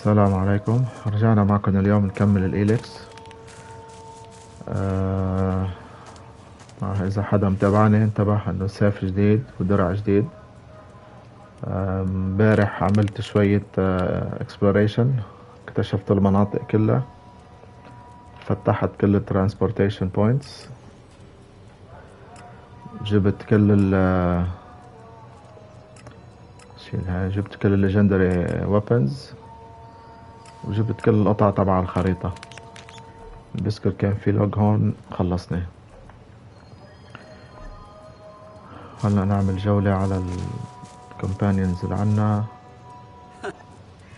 السلام عليكم. رجعنا معكم اليوم نكمل الإيلكس. إذا حدا متابعني انتبه إنه سيف جديد ودرع جديد. امبارح عملت شوية exploration، اكتشفت المناطق كلها، فتحت كل الترانسبورتيشن بوينتس، جبت كل جبت كل الليجندري ويبنز، وجبت كل القطع تبع الخريطة. بذكر كان في لوج هون خلصني. هلا نعمل جولة على الكومبانيونز اللي عنا،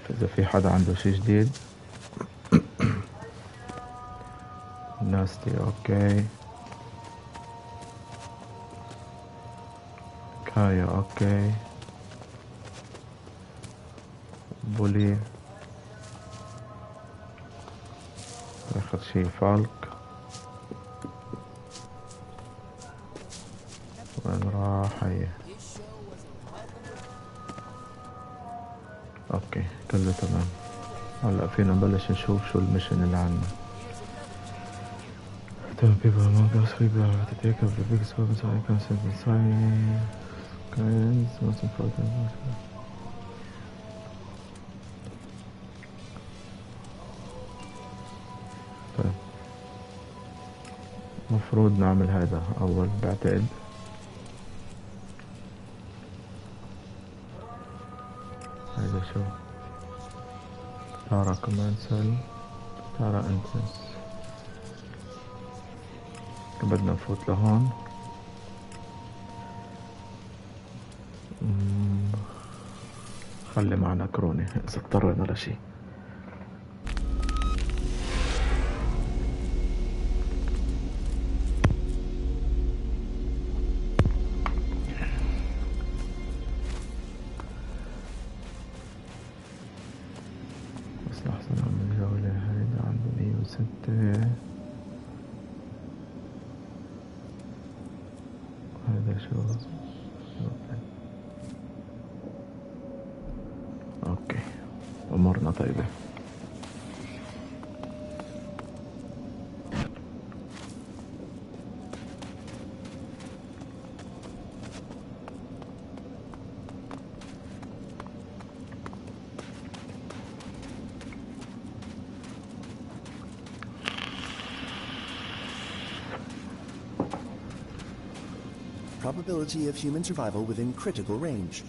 إذا في حدا عنده شي جديد. ناستي اوكي، كايا اوكي، بولي اخر شي فالك. وين راح؟ هي اوكي كله تمام. هلا فينا نبلش نشوف شو المشن اللي عنا. Tell people among us we are to take up the biggest weapons I can send inside. Guys, most important. طيب مفروض نعمل هذا اول بعتقد. هذا شو؟ تارا كومنسل، تارا انترنس. بدنا نفوت لهون. خلي معنا كروني اذا اضطرينا لشي. بس لحظة نعمل جولة. هيدا عنده 106. هذا شو؟ اوكي امورنا طيبة. Probability of human survival within critical range.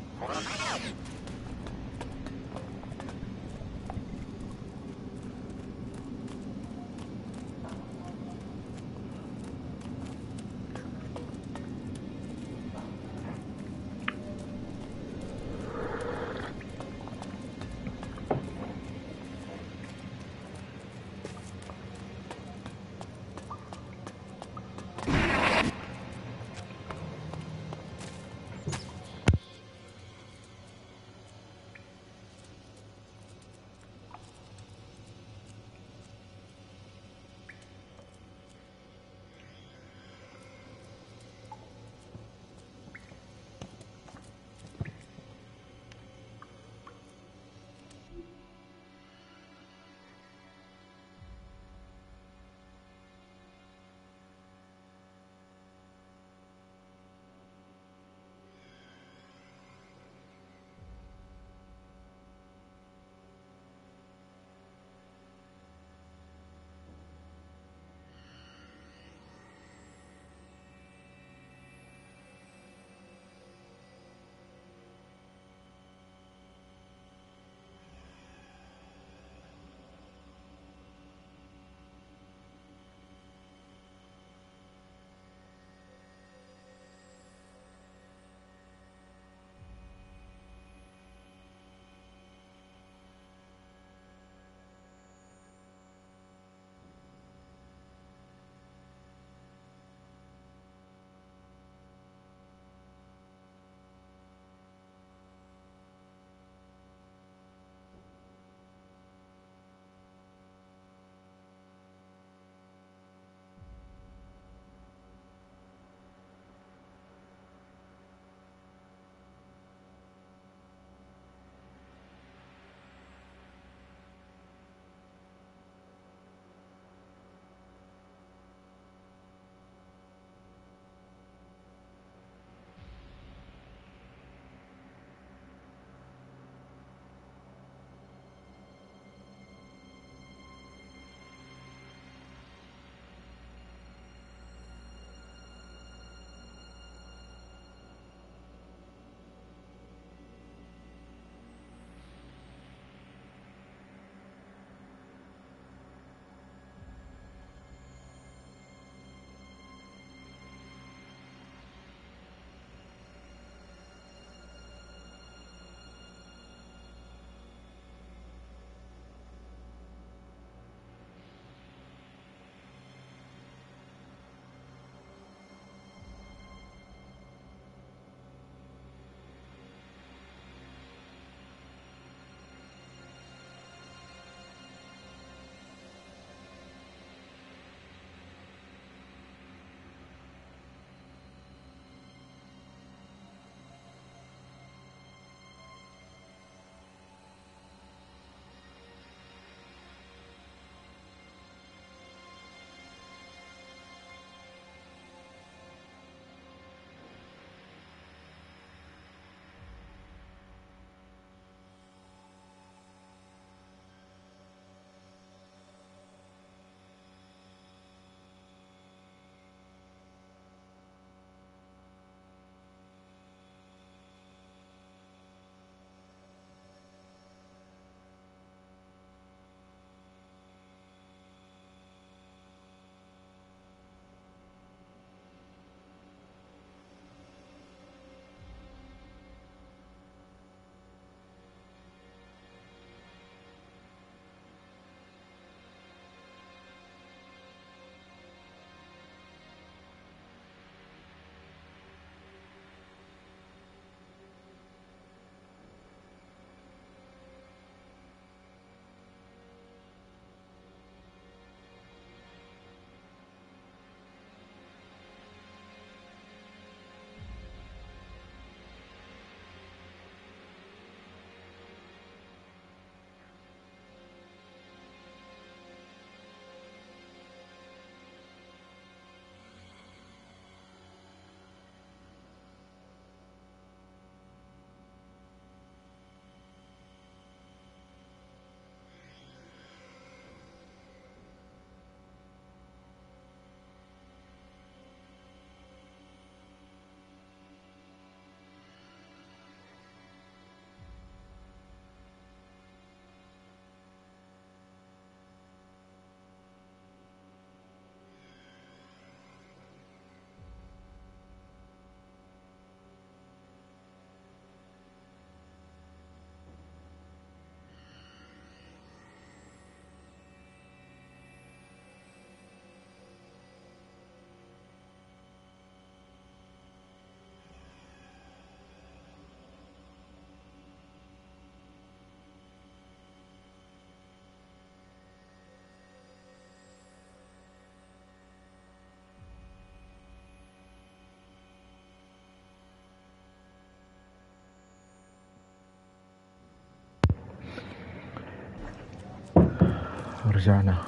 رجعنا.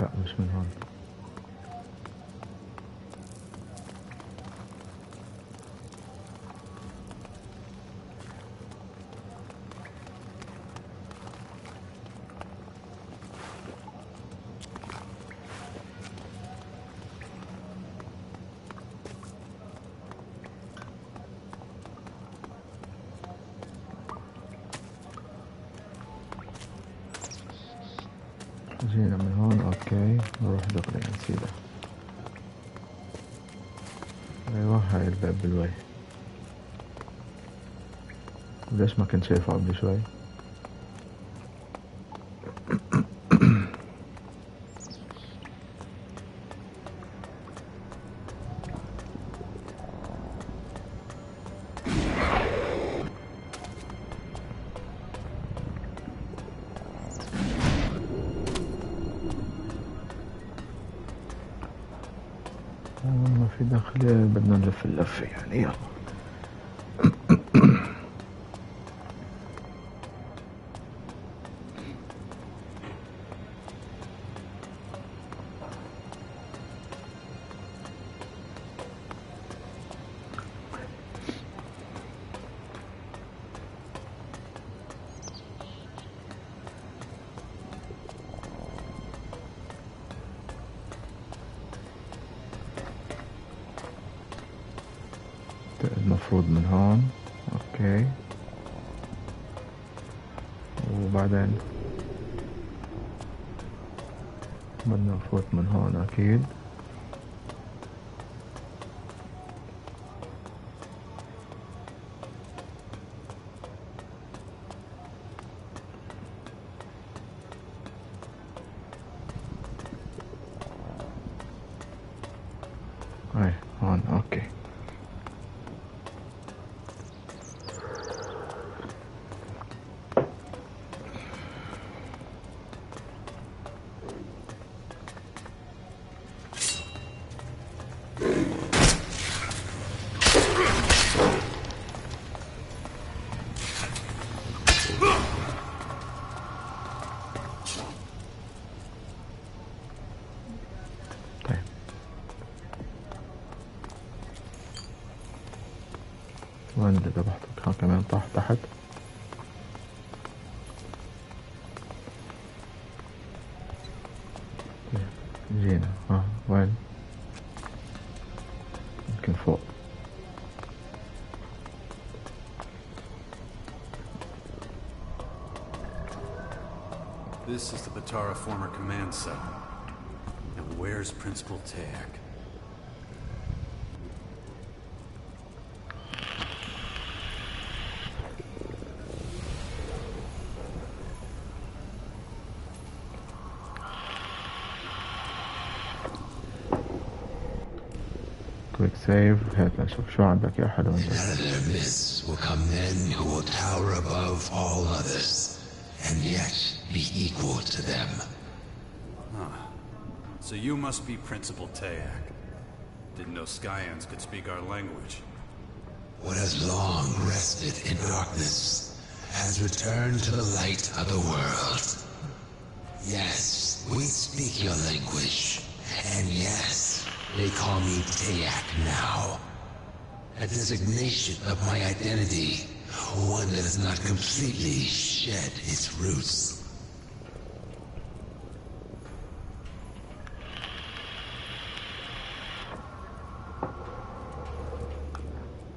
لا مش من هون. جينا من هون. اوكي نروح دغري نسيبه. ايوه هاي الباب بالوي. ليش ما كنت شايفه قبل شوي؟ ما في داخلية، بدنا نلف اللفة يعني. يلا المفروض من هون. اوكي وبعدين بدنا نفوت من هون اكيد. اي هون. اوكي وين اللي ذبحتك؟ ها كمان طاح تحت. جينا. ها وين؟ يمكن فوق. This is the Batara former command cell. And where's Principal Teak? كويك سيف. هات نشوف شو عندك يا حلو. Another miss will come men who will tower above all others, and yet be equal to them. Huh. So you must be Principal Teak. Didn't know Skyans could speak our language. What has long rested in darkness has returned to the light of the world. Yes, we speak your language, and yes, they call me Teak now. A designation of my identity, one that has not completely shed its roots.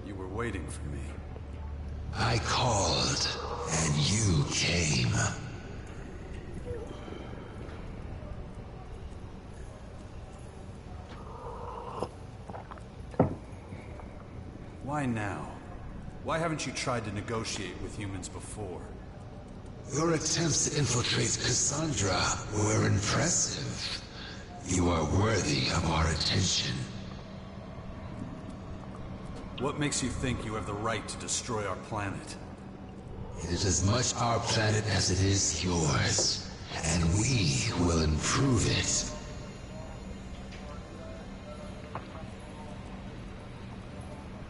You were waiting for me. I called, and you came. Why now? Why haven't you tried to negotiate with humans before? Your attempts to infiltrate Cassandra were impressive. You are worthy of our attention. What makes you think you have the right to destroy our planet? It is as much our planet as it is yours, and we will improve it.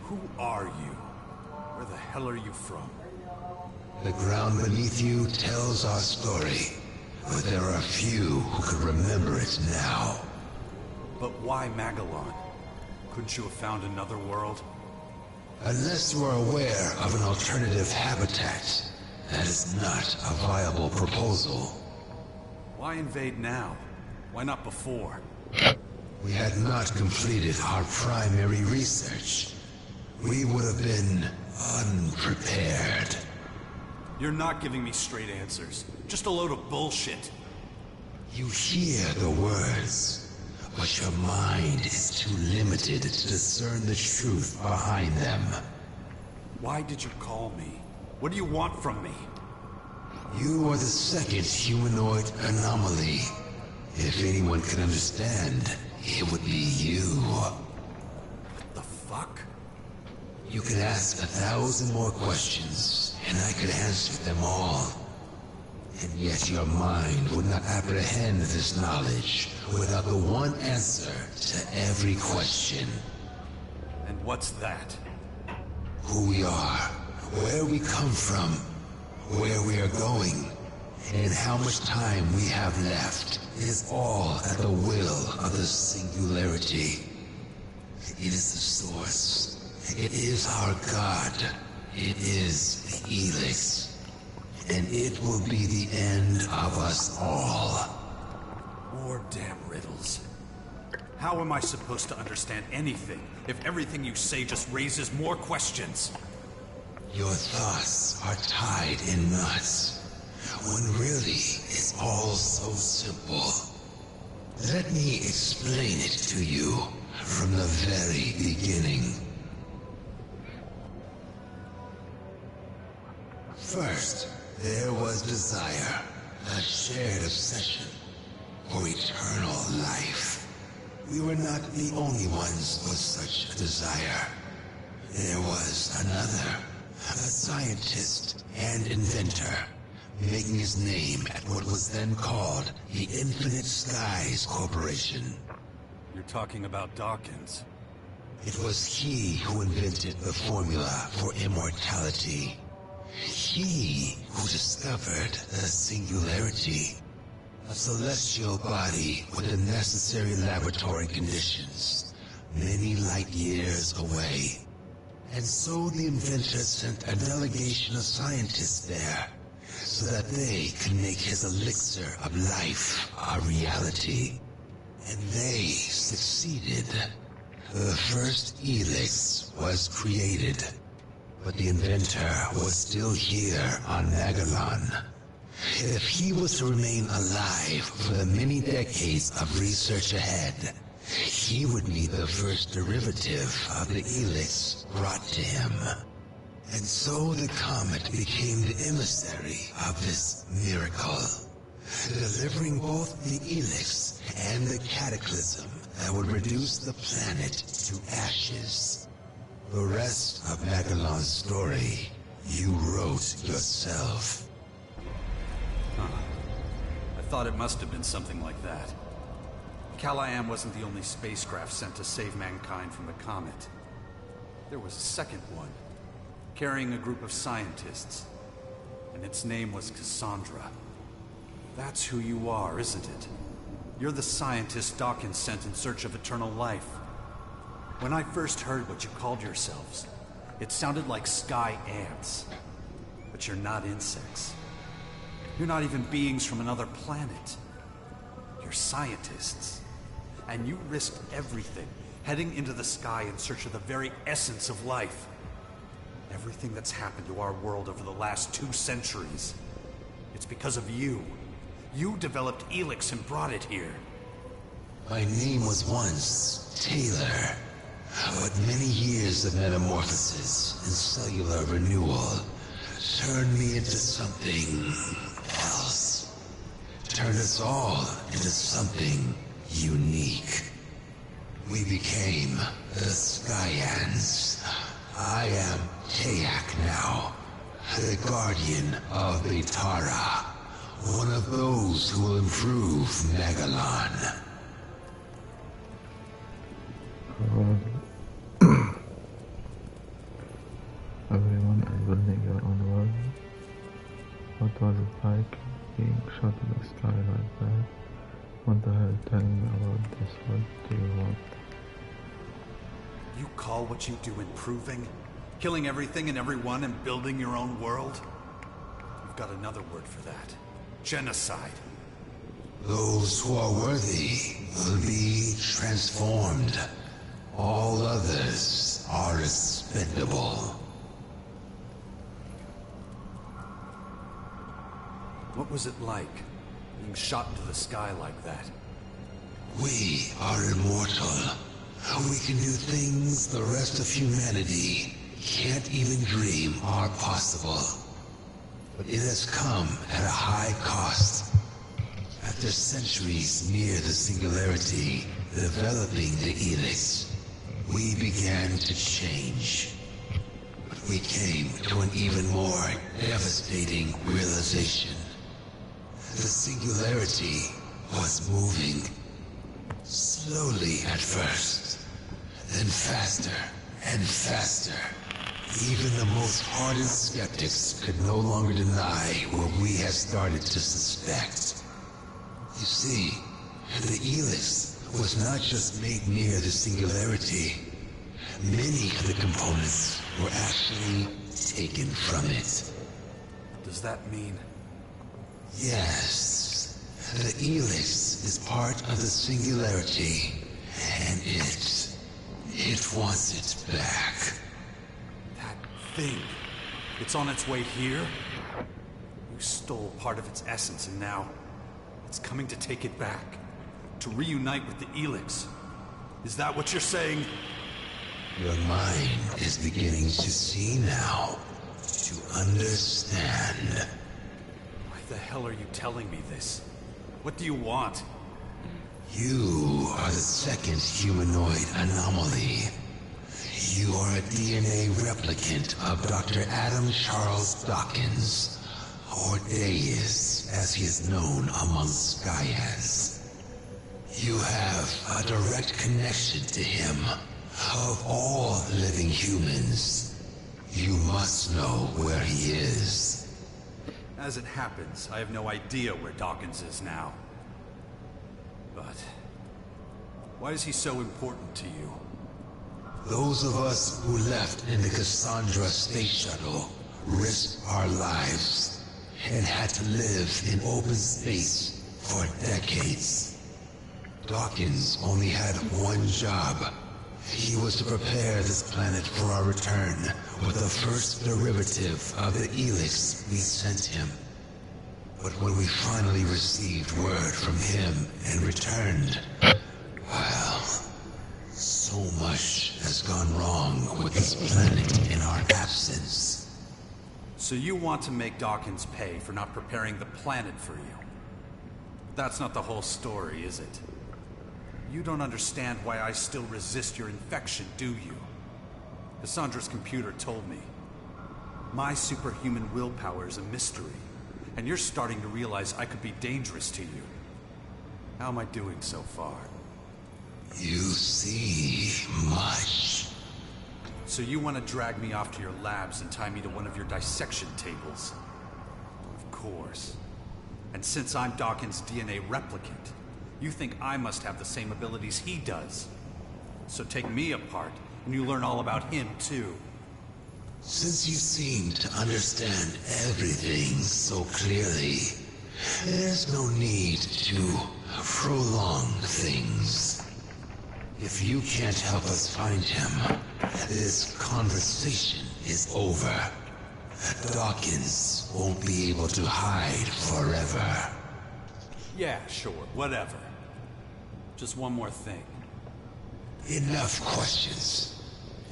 Who are you? Where the hell are you from? The ground beneath you tells our story, but there are few who could remember it now. But why Magellan? Couldn't you have found another world? Unless you are aware of an alternative habitat, that is not a viable proposal. Why invade now? Why not before? We had not completed our primary research. We would have been unprepared. You're not giving me straight answers. Just a load of bullshit. You hear the words, but your mind is too limited to discern the truth behind them. Why did you call me? What do you want from me? You are the second humanoid anomaly. If anyone can understand, it would be you. The fuck? You can ask 1,000 more questions, and I could answer them all. And yet your mind would not apprehend this knowledge without the one answer to every question. And what's that? Who we are, where we come from, where we are going, and how much time we have left is all at the will of the singularity. It is the source. It is our God. It is the ELEX. And it will be the end of us all. More damn riddles. How am I supposed to understand anything if everything you say just raises more questions? Your thoughts are tied in knots, when really it's all so simple. Let me explain it to you from the very beginning. First, there was desire, a shared obsession for eternal life. We were not the only ones with such a desire. There was another, a scientist and inventor, making his name at what was then called the Infinite Skies Corporation. You're talking about Dawkins. It was he who invented the formula for immortality. He who discovered the singularity, a celestial body with the necessary laboratory conditions, many light years away. And so the inventor sent a delegation of scientists there, so that they could make his elixir of life a reality. And they succeeded. The first ELEX was created. But the inventor was still here on Magellan. If he was to remain alive for the many decades of research ahead, he would need the first derivative of the ELEX brought to him. And so the comet became the emissary of this miracle, delivering both the ELEX and the cataclysm that would reduce the planet to ashes. The rest of Magellan's story, you wrote yourself. Huh. I thought it must have been something like that. Callahan wasn't the only spacecraft sent to save mankind from the comet. There was a second one, carrying a group of scientists, and its name was Cassandra. That's who you are, isn't it? You're the scientist Dawkins sent in search of eternal life. When I first heard what you called yourselves, it sounded like sky ants. But you're not insects. You're not even beings from another planet. You're scientists. And you risked everything, heading into the sky in search of the very essence of life. Everything that's happened to our world over the last 2 centuries. It's because of you. You developed ELEX and brought it here. My name was once Taylor. But many years of metamorphosis and cellular renewal turned me into something else. Turned us all into something unique. We became the Skyans. I am Tayak now, the guardian of Betara, one of those who will improve Magellan. Everyone is building your own world. was it like being shot in the sky like that? What the hell? Tell me about this. What do you want? You call what you do improving? Killing everything and everyone and building your own world? You've got another word for that. Genocide. Those who are worthy will be transformed. All others are expendable. What was it like, being shot into the sky like that? We are immortal. We can do things the rest of humanity can't even dream are possible. But it has come at a high cost. After centuries near the singularity, developing the ELEX, we began to change. But we came to an even more devastating realization. The singularity was moving. Slowly at first, then faster and faster. Even the most hardened skeptics could no longer deny what we had started to suspect. You see, the ELEX was not just made near the singularity. Many of the components were actually taken from it. Does that mean? Yes, the ELEX is part of the singularity, and it wants it back. That thing, it's on its way here? You stole part of its essence and now it's coming to take it back. To reunite with the ELEX. Is that what you're saying? Your mind is beginning to see now, to understand. Why the hell are you telling me this? What do you want? You are the second humanoid anomaly. You are a DNA replicant of Dr. Adam Charles Dawkins, or Deus, as he is known among Skyans. You have a direct connection to him. Of all living humans, you must know where he is. As it happens, I have no idea where Dawkins is now. But why is he so important to you? Those of us who left in the Cassandra space shuttle risked our lives and had to live in open space for decades. Dawkins only had one job. He was to prepare this planet for our return with the first derivative of the ELEX we sent him. But when we finally received word from him and returned, well, so much has gone wrong with this planet in our absence. So you want to make Dawkins pay for not preparing the planet for you? That's not the whole story, is it? You don't understand why I still resist your infection, do you? Cassandra's computer told me. My superhuman willpower is a mystery, and you're starting to realize I could be dangerous to you. How am I doing so far? You see much. So you want to drag me off to your labs and tie me to one of your dissection tables? Of course. And since I'm Dawkins' DNA replicant, you think I must have the same abilities he does. So take me apart, and you learn all about him, too. Since you seem to understand everything so clearly, there's no need to prolong things. If you can't help us find him, this conversation is over. Dawkins won't be able to hide forever. Yeah, sure, whatever. Just one more thing. Enough questions.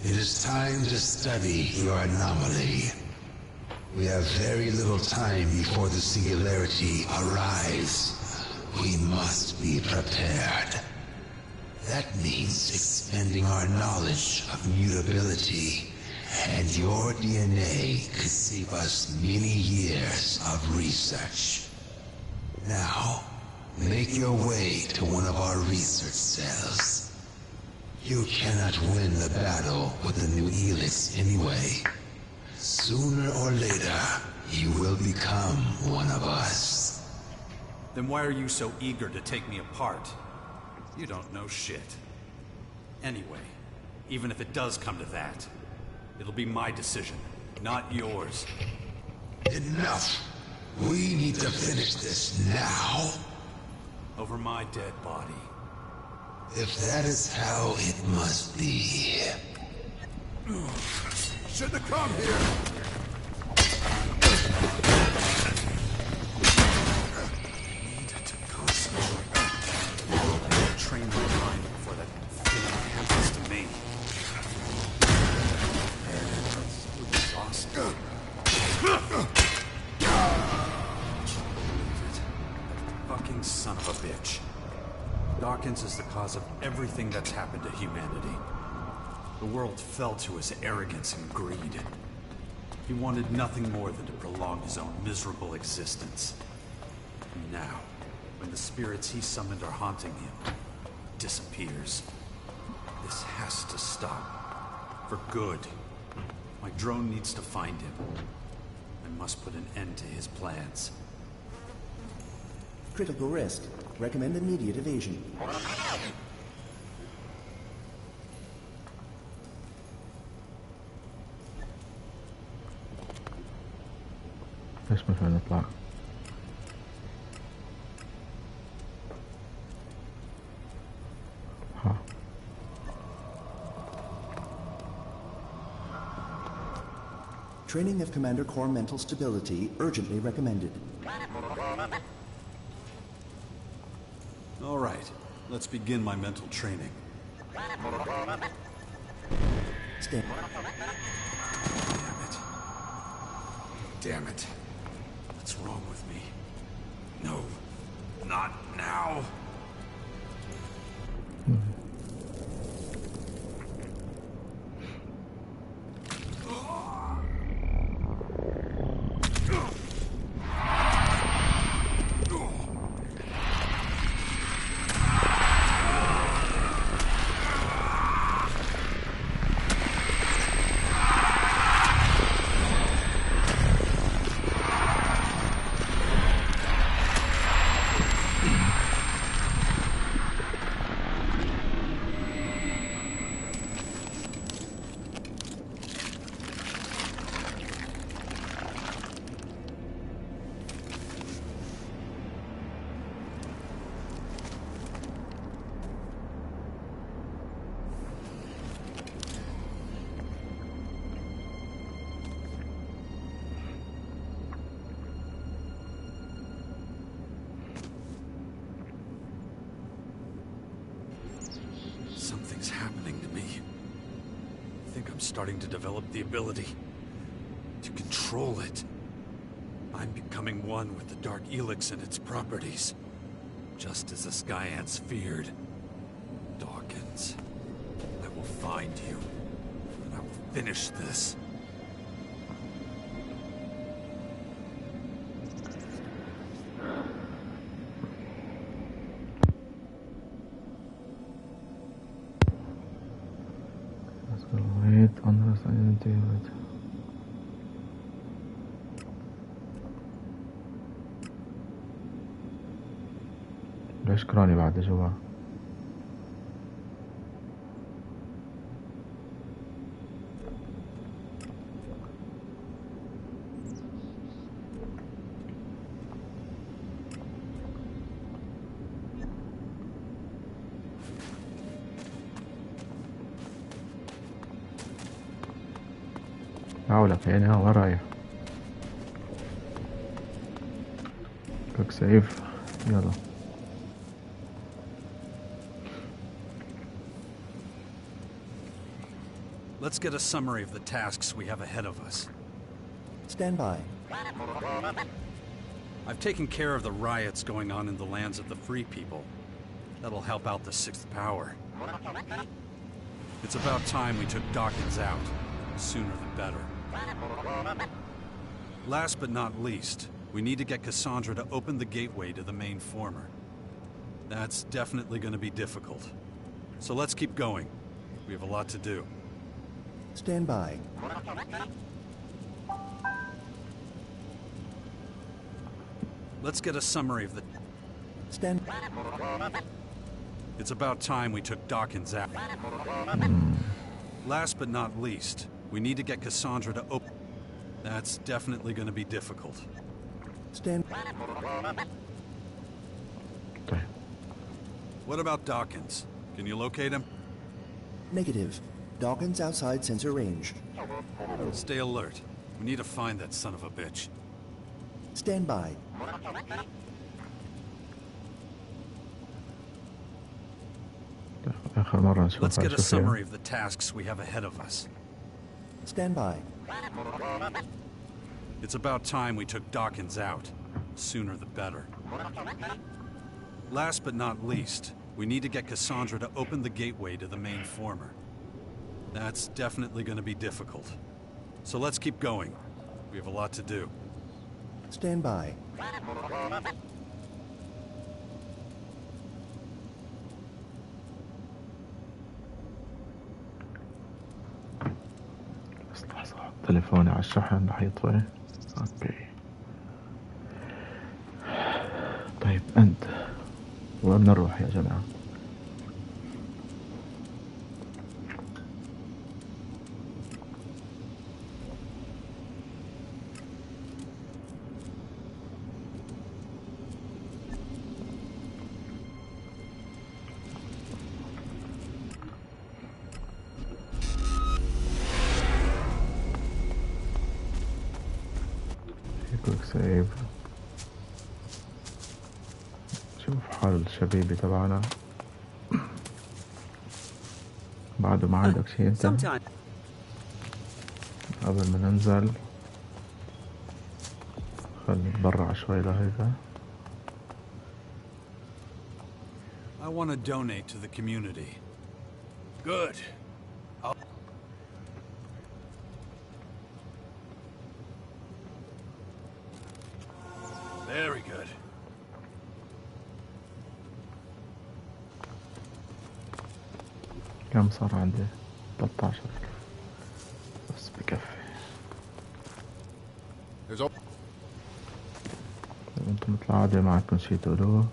It is time to study your anomaly. We have very little time before the singularity arrives. We must be prepared. That means expending our knowledge of mutability, and your DNA could save us many years of research. Now, make your way to one of our research cells. You cannot win the battle with the new ELEX anyway, so Sooner or later, you will become one of us. Then why are you so eager to take me apart? You don't know shit. Anyway, even if it does come to that, it'll be my decision, not yours. Enough! We need to finish this now. Over my dead body. If that is how it must be. Shouldn't have come here! Need to concentrate. Train my mind before that thing happens to me. Exhausted. Fucking son of a bitch. Dawkins is the cause of everything that's happened to humanity. The world fell to his arrogance and greed. He wanted nothing more than to prolong his own miserable existence. And now, when the spirits he summoned are haunting him, he disappears. This has to stop. For good. My drone needs to find him. I must put an end to his plans. Critical risk. Recommend immediate evasion. ليش ما فينا نطلع؟ ها Training of Commander Core mental stability urgently recommended. All right, let's begin my mental training. Stand. Damn it. Damn it. What's wrong with me? No, not now. Something's happening to me. I think I'm starting to develop the ability to control it. I'm becoming one with the Dark ELEX and its properties, just as the Sky Ants feared. Dawkins, I will find you, and I will finish this. wait unless identity wait. ليش كراني بعد جوا؟ حولك يعني ها ورايا كوك سيف يلا Let's get a summary of the tasks we have ahead of us. Stand by. I've taken care of the riots going on in the lands of the Free People. That'll help out the Sixth Power. It's about time we took Dawkins out. Sooner the better. Last but not least, we need to get Cassandra to open the gateway to the main former. That's definitely going to be difficult. So let's keep going. We have a lot to do. Stand by. Let's get a summary of the... Stand. It's about time we took Dawkins out. Last but not least, we need to get Cassandra to open... That's definitely going to be difficult. Stand. طيب. What about Dawkins? Can you locate him? Negative. Dawkins outside sensor range. Stay alert. We need to find that son of a bitch. Stand by. آخر مرة Let's نشوفها get a summary of the tasks we have ahead of us. Stand by. It's about time we took Dawkins out. Sooner the better. Last but not least, we need to get Cassandra to open the gateway to the main former. That's definitely going to be difficult. So let's keep going. We have a lot to do. Stand by. بس لحظة تليفوني على الشحن رح يطفي. اوكي طيب انت وين بدنا نروح يا جماعة؟ كويك سيف. شوف حال الشبيبي تبعنا بعده ما عندك شي انت قبل ما ننزل. خلينا نتبرع شوي لهيدا. I want to donate to the community. Good. Very good. كم صار عندي؟ 13 بس بكفي. انتم مثل العادة معكم شي تقولوه؟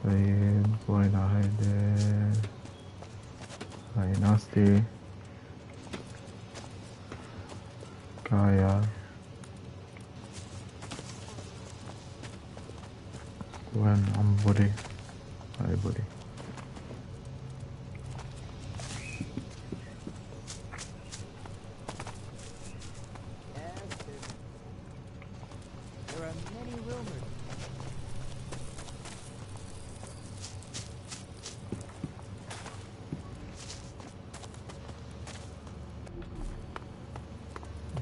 طيب وين هيدي؟ هاي ناستي كايا وين عم بولي؟ هاي بولي.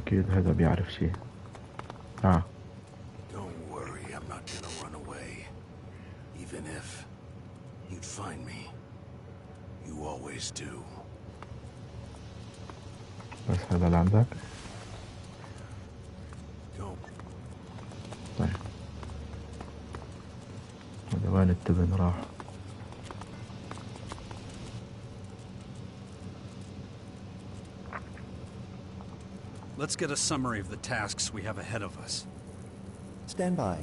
أكيد هذا بيعرف شي. Don't worry, I'm not gonna run away. Even if you'd find me. You always do. بس هذا اللي عندك؟ Don't. طيب هذا وين التبن راح؟ Let's get a summary of the tasks we have ahead of us. Stand by.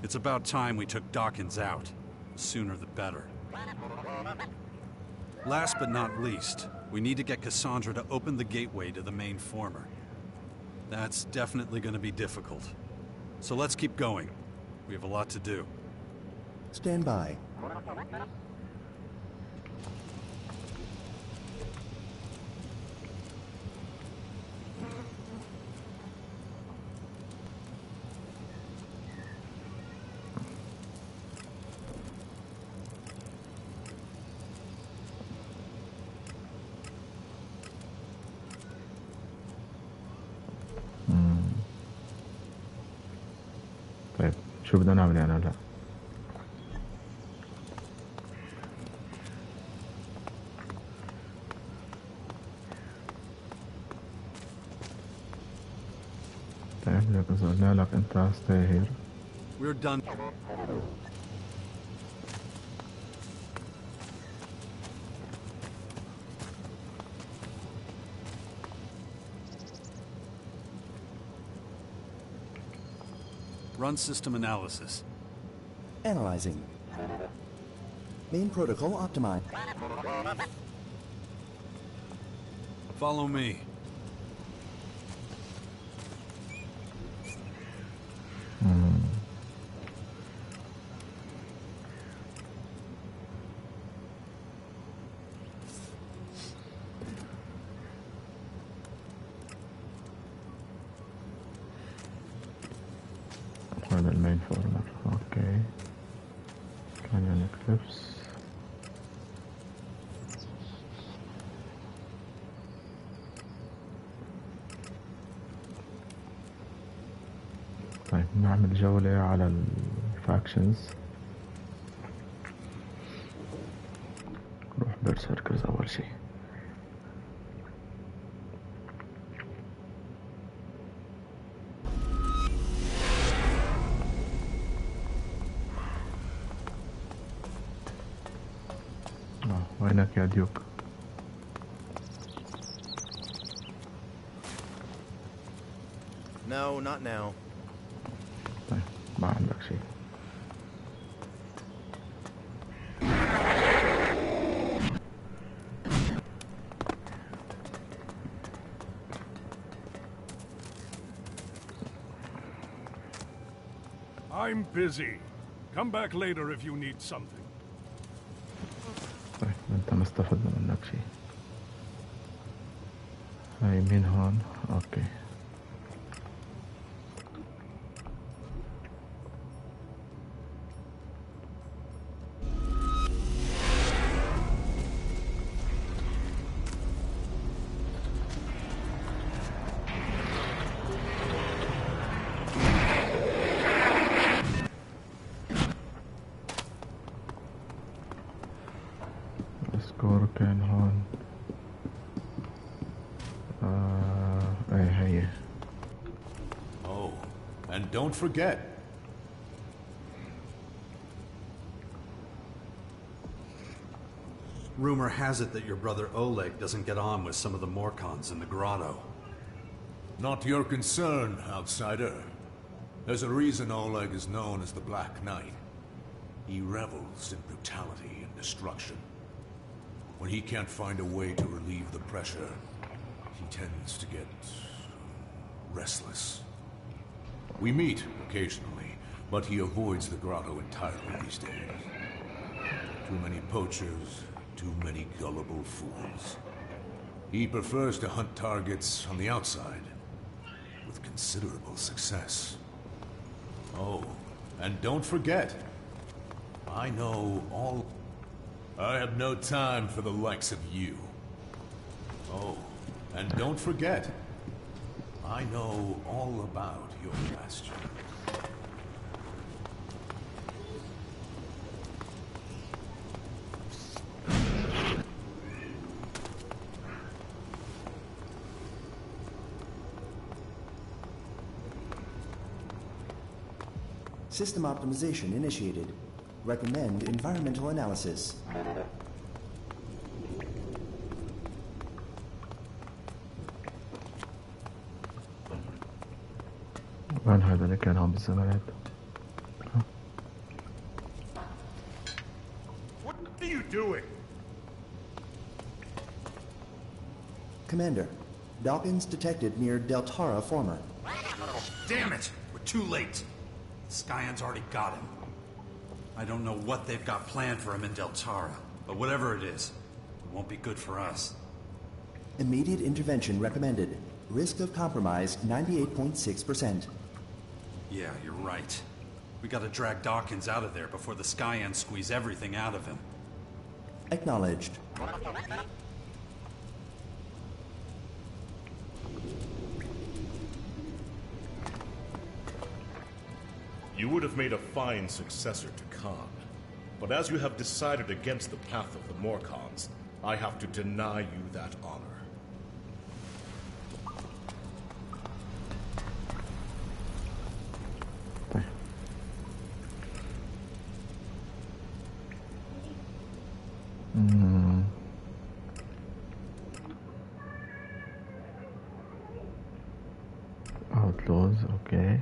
It's about time we took Dawkins out. Sooner the better. Last but not least, we need to get Cassandra to open the gateway to the main former. That's definitely going to be difficult. So let's keep going. We have a lot to do. Stand by. طيب شو بدنا نعمل يعني هلا؟ طيب لك إذا قلنا لك أنت stay here. We're done. Run system analysis. Analyzing. Main protocol optimized. Follow me. هذا المين فورمر. اوكي كانيون اكليبس. طيب نعمل جولة على الفاكشنز. نروح برسيركرز اول شي. وينك يا ديوك؟ No, not now. طيب ما عندك شيء. I'm busy. Come back later if you need something. طيب انت ما استفدنا منك شيء. هاي مين هون؟ اوكي السكور كان هون. ايه هي. Oh, and don't forget. Rumor has it that your brother Oleg doesn't get on with some of the Morcons in the grotto. Not your concern, outsider. There's a reason Oleg is known as the Black Knight. He revels in brutality and destruction. When he can't find a way to relieve the pressure, he tends to get restless. We meet occasionally, but he avoids the grotto entirely these days. Too many poachers, too many gullible fools. He prefers to hunt targets on the outside, with considerable success. Oh, and don't forget, I know all... I have no time for the likes of you. Oh, and don't forget, I know all about your pasture. System optimization initiated. Recommend environmental analysis. وين هذا اللي كان هون بالزمالات؟ What are you doing? Commander, Dawkins detected near Deltara former. Damn it! We're too late. Skyan's already got him. I don't know what they've got planned for him in Deltara, but whatever it is, it won't be good for us. Immediate intervention recommended. Risk of compromise 98.6%. Yeah, you're right. We gotta drag Dawkins out of there before the Skyans squeeze everything out of him. Acknowledged. You would have made a fine successor to Khan. But as you have decided against the path of the Morcons, I have to deny you that honor. Outlaws, okay.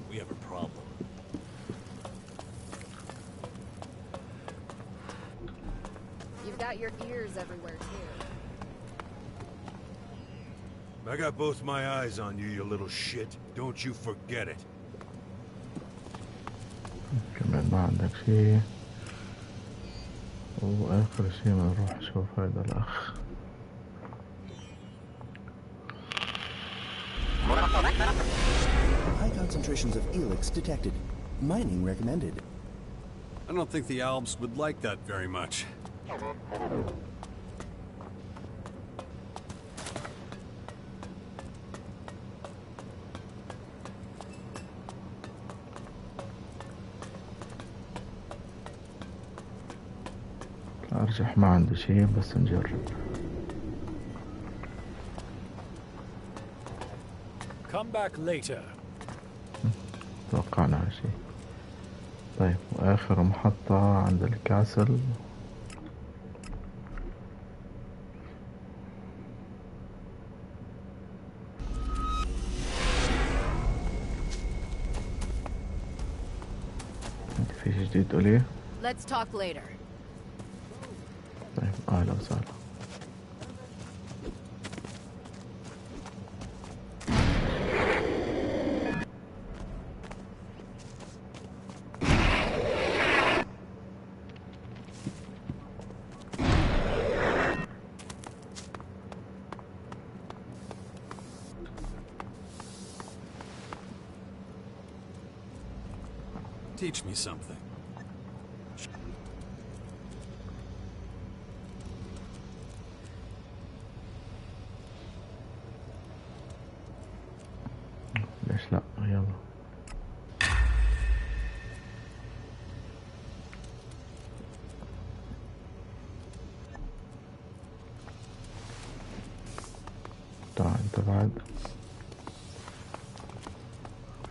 We have a problem. You've got your ears everywhere, too. I got both my eyes on you, you little shit. Don't you forget it. كمان ما عندك شيء. وآخر شيء بنروح نشوف هذا الأخ. High concentrations of ELEX detected. Mining recommended. I don't think the Albs would like that very much. أرجح ما عندي شيء بس نجرب. Come back later. توقعنا شيء. طيب وآخر محطة عند الكاسل. في شيء جديد تقوليه؟ Let's talk later. طيب أهلا وسهلا. Teach me something. ليش لا يلا. تعال انت بعد.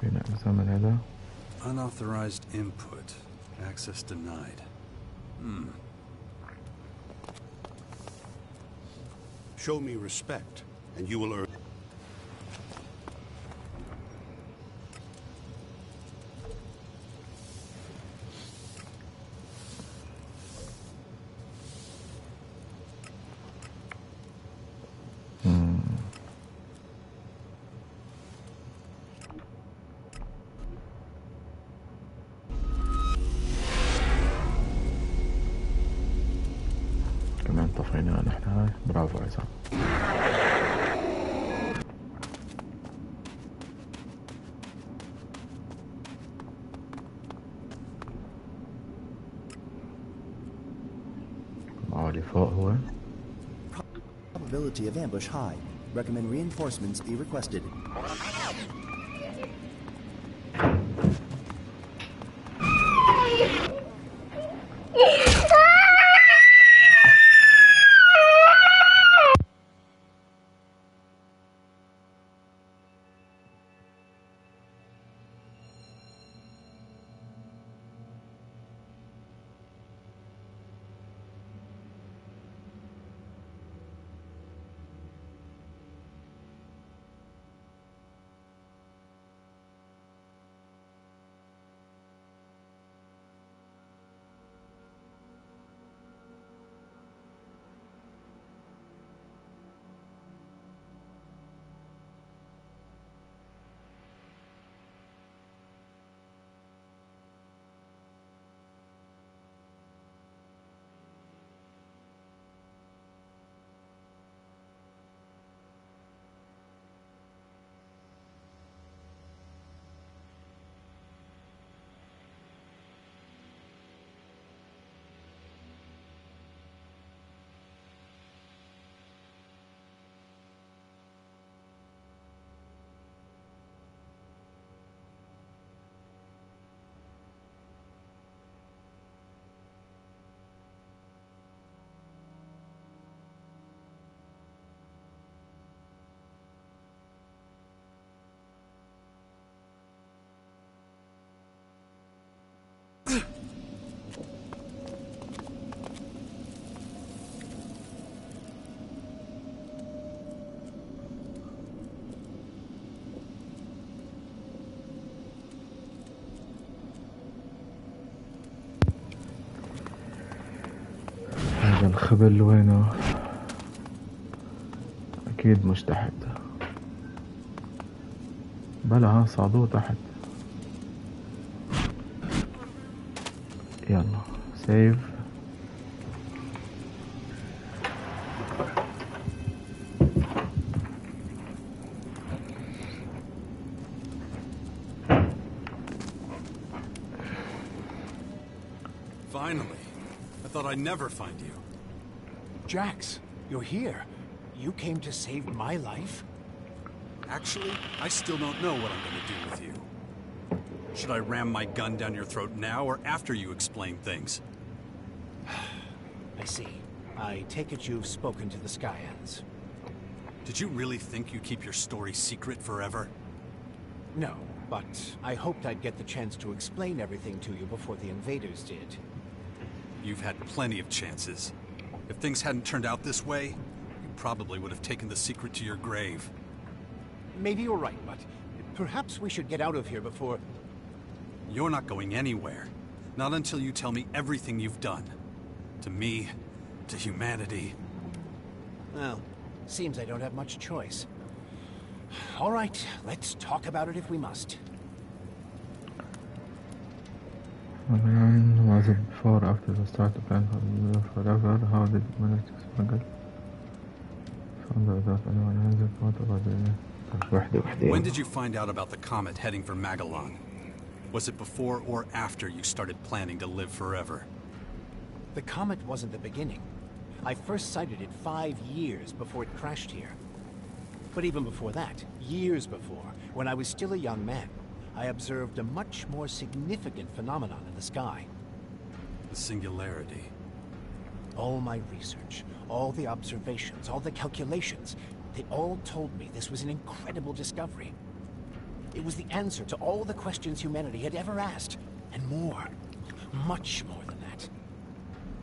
فينا نزمن هذا. Unauthorized input. Access denied. Show me respect, and you will earn. كمان طفينا نحن هاي. برافو عزام. عالي فوق هو. Probability of ambush high. Recommend reinforcements be requested. الخبل وينه؟ أكيد مش تحت. بلا ها صعدوه تحت. يلا سيف. Finally. I thought I'd never find you. Jax, you're here. You came to save my life? Actually, I still don't know what I'm gonna do with you. Should I ram my gun down your throat now or after you explain things? I see. I take it you've spoken to the Skyans. Did you really think you'd keep your story secret forever? No, but I hoped I'd get the chance to explain everything to you before the invaders did. You've had plenty of chances. If things hadn't turned out this way, you probably would have taken the secret to your grave. Maybe you're right, but perhaps we should get out of here before... You're not going anywhere. Not until you tell me everything you've done. To me, to humanity. Well, seems I don't have much choice. All right, let's talk about it if we must. Was it before or after the start of plan forever? How did you manage to smuggle? When did you find out about the comet heading for Magellan? Was it before or after you started planning to live forever? The comet wasn't the beginning. I first sighted it 5 years before it crashed here. But even before that, years before, when I was still a young man, I observed a much more significant phenomenon in the sky. The singularity. All my research, all the observations, all the calculations, they all told me this was an incredible discovery. It was the answer to all the questions humanity had ever asked, and more. Much more than that.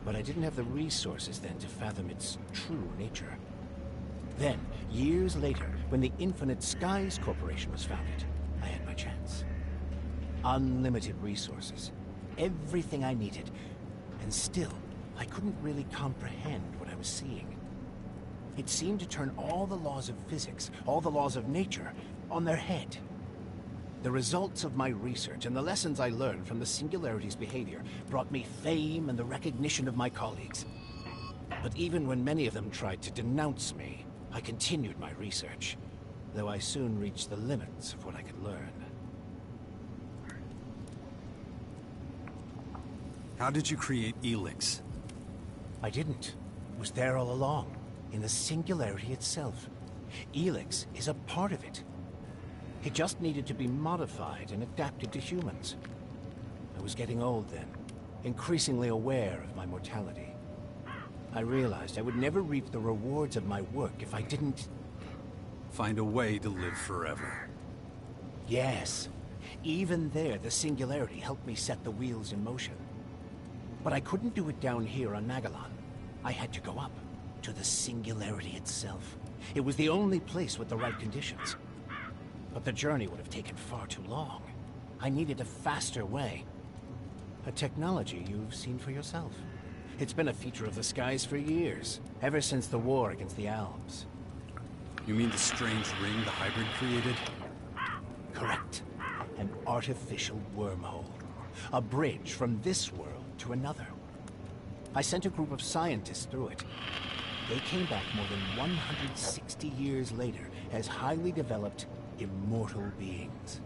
But I didn't have the resources then to fathom its true nature. Then, years later, when the Infinite Skies Corporation was founded, I had my chance. Unlimited resources. Everything I needed. And still, I couldn't really comprehend what I was seeing. It seemed to turn all the laws of physics, all the laws of nature, on their head. The results of my research and the lessons I learned from the Singularity's behavior brought me fame and the recognition of my colleagues. But even when many of them tried to denounce me, I continued my research, though I soon reached the limits of what I could learn. How did you create ELEX? I didn't. It was there all along, in the Singularity itself. ELEX is a part of it. It just needed to be modified and adapted to humans. I was getting old then, increasingly aware of my mortality. I realized I would never reap the rewards of my work if I didn't... Find a way to live forever. Yes. Even there, the Singularity helped me set the wheels in motion. But I couldn't do it down here on Magellan. I had to go up, to the Singularity itself. It was the only place with the right conditions. But the journey would have taken far too long. I needed a faster way. A technology you've seen for yourself. It's been a feature of the skies for years, ever since the war against the Alps. You mean the strange ring the hybrid created? Correct. An artificial wormhole. A bridge from this world to another. I sent a group of scientists through it. They came back more than 160 years later as highly developed, immortal beings.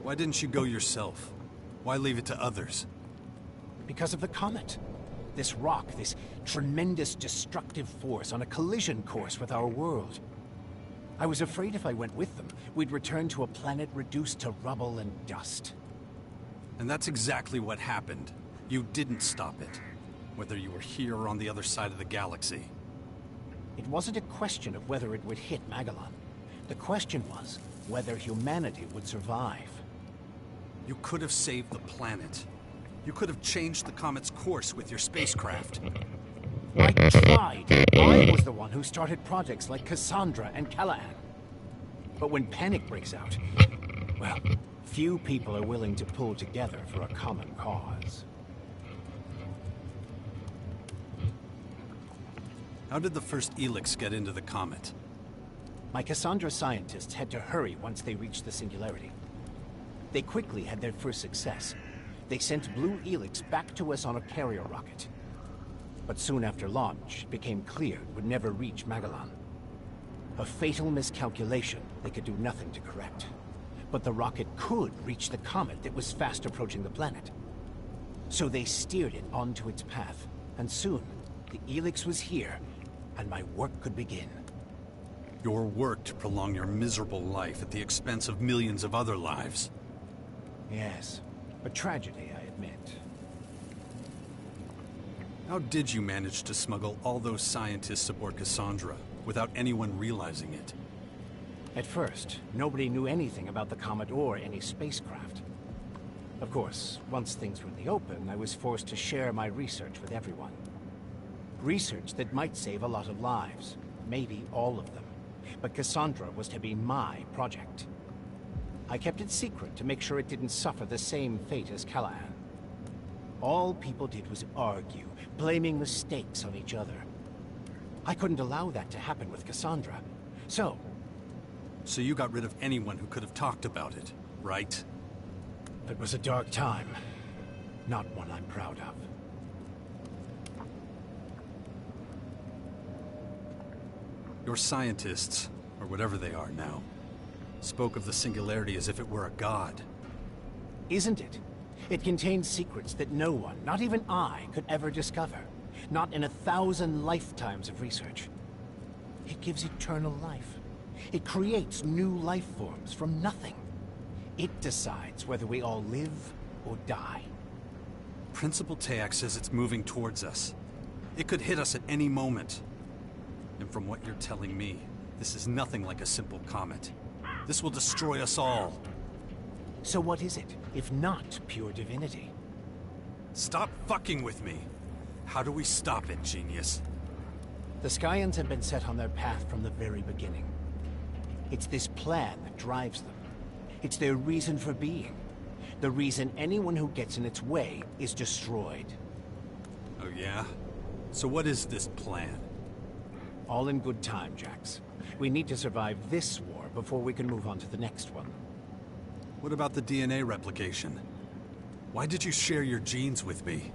Why didn't you go yourself? Why leave it to others? Because of the comet. This rock, this tremendous destructive force on a collision course with our world. I was afraid if I went with them, we'd return to a planet reduced to rubble and dust. And that's exactly what happened. You didn't stop it. Whether you were here or on the other side of the galaxy. It wasn't a question of whether it would hit Magellan. The question was whether humanity would survive. You could have saved the planet. You could have changed the comet's course with your spacecraft. I tried. I was the one who started projects like Cassandra and Callahan. But when panic breaks out, Well, few people are willing to pull together for a common cause. How did the first ELEX get into the comet? My Cassandra scientists had to hurry once they reached the singularity. They quickly had their first success. They sent Blue ELEX back to us on a carrier rocket. But soon after launch, it became clear it would never reach Magellan. A fatal miscalculation they could do nothing to correct. But the rocket could reach the comet that was fast approaching the planet. So they steered it onto its path, and soon, the ELEX was here, and my work could begin. Your work to prolong your miserable life at the expense of millions of other lives. Yes, a tragedy, I admit. How did you manage to smuggle all those scientists aboard Cassandra without anyone realizing it? At first, nobody knew anything about the comet or any spacecraft. Of course, once things were in the open, I was forced to share my research with everyone. Research that might save a lot of lives, maybe all of them. But Cassandra was to be my project. I kept it secret to make sure it didn't suffer the same fate as Callahan. All people did was argue, blaming mistakes on each other. I couldn't allow that to happen with Cassandra. So you got rid of anyone who could have talked about it, right? It was a dark time. Not one I'm proud of. Your scientists, or whatever they are now, spoke of the singularity as if it were a god. Isn't it? It contains secrets that no one, not even I, could ever discover. Not in 1,000 lifetimes of research. It gives eternal life. It creates new life forms from nothing. It decides whether we all live or die. Principal Teac says it's moving towards us. It could hit us at any moment. And from what you're telling me, this is nothing like a simple comet. This will destroy us all. So what is it, if not pure divinity? Stop fucking with me. How do we stop it, genius? The Skyans have been set on their path from the very beginning. It's this plan that drives them. It's their reason for being. The reason anyone who gets in its way is destroyed. Oh yeah? So what is this plan? All in good time, Jax. We need to survive this war before we can move on to the next one. What about the DNA replication? Why did you share your genes with me?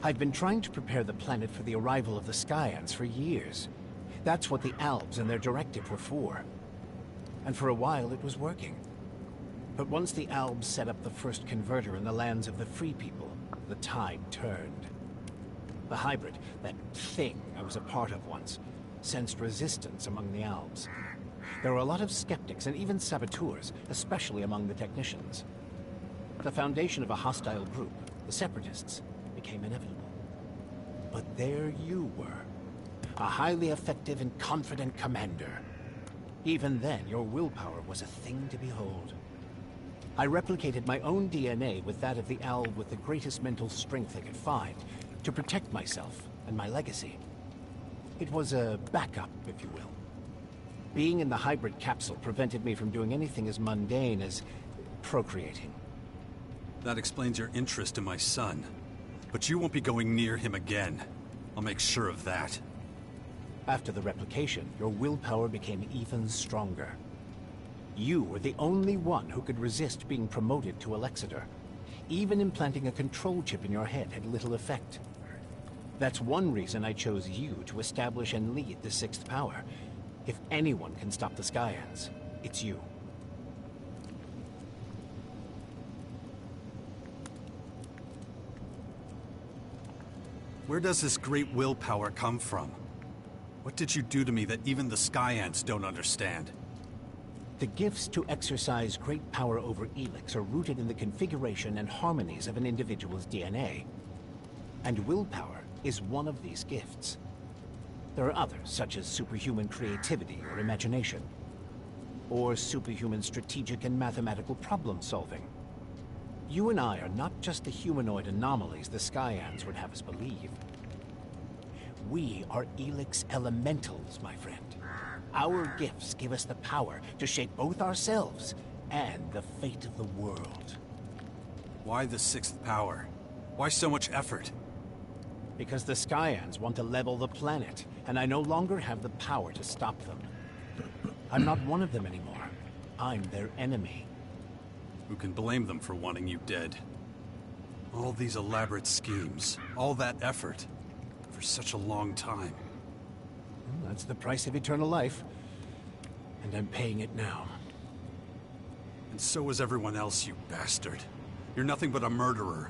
I've been trying to prepare the planet for the arrival of the Skyans for years. That's what the Albs and their directive were for. And for a while it was working. But once the Albs set up the first converter in the lands of the Free People, the tide turned. The hybrid, that thing I was a part of once, sensed resistance among the Albs. There were a lot of skeptics and even saboteurs, especially among the technicians. The foundation of a hostile group, the Separatists, became inevitable. But there you were, a highly effective and confident commander. Even then, your willpower was a thing to behold. I replicated my own DNA with that of the Alb with the greatest mental strength I could find, to protect myself and my legacy. It was a backup, if you will. Being in the hybrid capsule prevented me from doing anything as mundane as procreating. That explains your interest in my son. But you won't be going near him again. I'll make sure of that. After the replication, your willpower became even stronger. You were the only one who could resist being promoted to Alexander. Even implanting a control chip in your head had little effect. That's one reason I chose you to establish and lead the Sixth Power. If anyone can stop the Skyans, it's you. Where does this great willpower come from? What did you do to me that even the Skyans don't understand? The gifts to exercise great power over ELEX are rooted in the configuration and harmonies of an individual's DNA. And willpower is one of these gifts. There are others, such as superhuman creativity or imagination, or superhuman strategic and mathematical problem-solving. You and I are not just the humanoid anomalies the Skyans would have us believe. We are ELEX elementals, my friend. Our gifts give us the power to shape both ourselves and the fate of the world. Why the sixth power? Why so much effort? Because the Skyans want to level the planet, and I no longer have the power to stop them. I'm not one of them anymore. I'm their enemy. Who can blame them for wanting you dead? All these elaborate schemes, all that effort, for such a long time. Well, that's the price of eternal life, and I'm paying it now. And so is everyone else, you bastard. You're nothing but a murderer.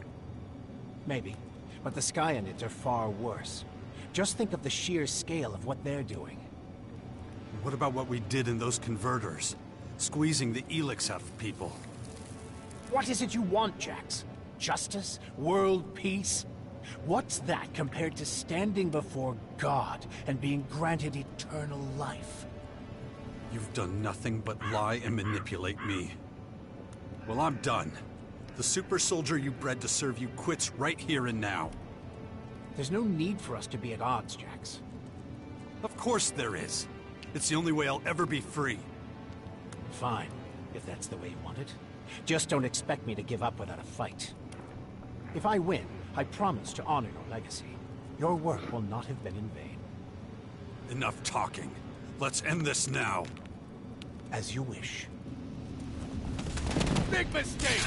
Maybe, but the Skyanids are far worse. Just think of the sheer scale of what they're doing. What about what we did in those converters? Squeezing the ELEX out of people. What is it you want, Jax? Justice? World peace? What's that compared to standing before God and being granted eternal life? You've done nothing but lie and manipulate me. Well, I'm done. The super soldier you bred to serve you quits right here and now. There's no need for us to be at odds, Jax. Of course there is. It's the only way I'll ever be free. Fine, if that's the way you want it. Just don't expect me to give up without a fight. If I win, I promise to honor your legacy. Your work will not have been in vain. Enough talking. Let's end this now. As you wish. Big mistake!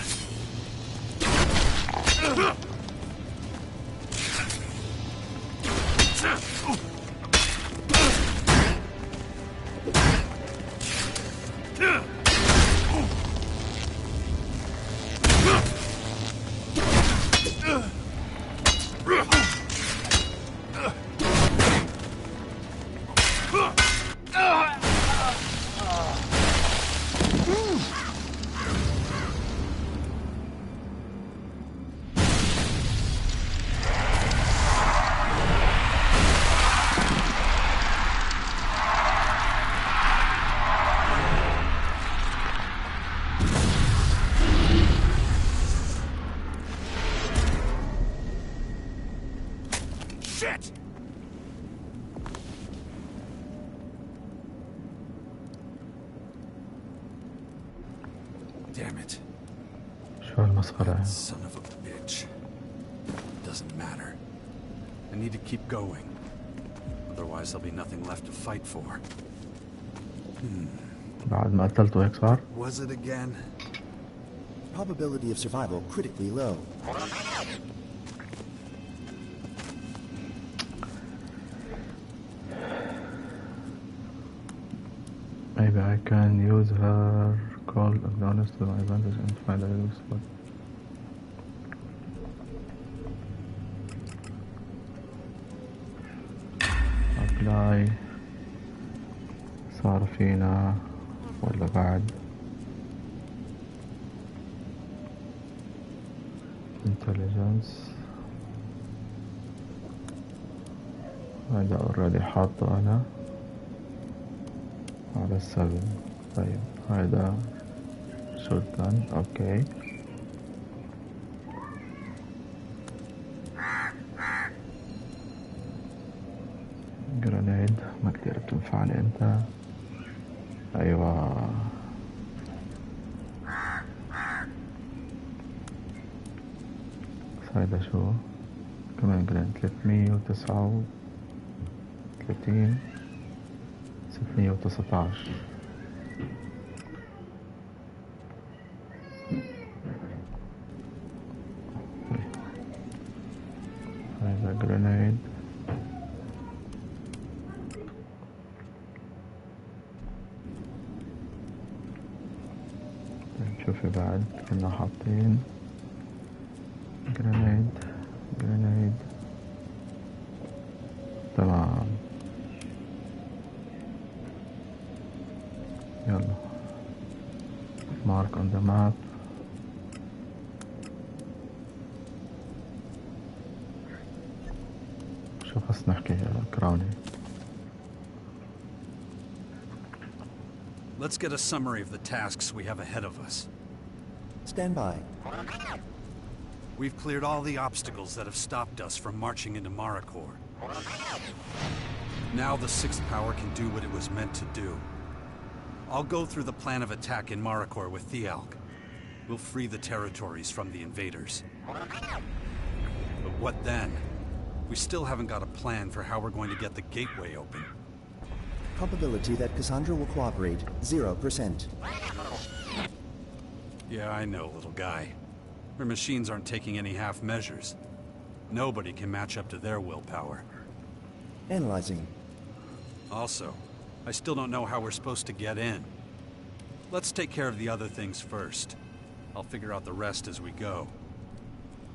Shit! Damn it. شو هالمسخرة؟ Son of a bitch. Doesn't matter. I need to keep going. Otherwise there'll be nothing left to fight for. بعد ما قتلته هيك صار؟ Was it again? Probability of survival critically low. Maybe I can use her call acknowledge to my advantage and find a use spot. Apply. صار فينا ولا بعد؟ intelligence هذا already حاطه أنا على السبب. طيب هذا شوتجن. اوكي جرانيد ما كتير بتنفعني انت. ايوه هذا شو كمان جرانيد 339 619. هذا جرينيد. نشوف بعد كنا حاطين جرينيد. تمام يلا mark on the map. شو خص نحكي يا كراوني؟ Let's get a summary of the tasks we have ahead of us. Stand by. We've cleared all the obstacles that have stopped us from marching into Maricor. Now the Sixth Power can do what it was meant to do. I'll go through the plan of attack in Maricor with Thialk. We'll free the territories from the invaders. But what then? We still haven't got a plan for how we're going to get the gateway open. Probability that Cassandra will cooperate, 0%. Yeah, I know, little guy. Her machines aren't taking any half measures. Nobody can match up to their willpower. Analyzing. Also, I still don't know how we're supposed to get in. Let's take care of the other things first. I'll figure out the rest as we go.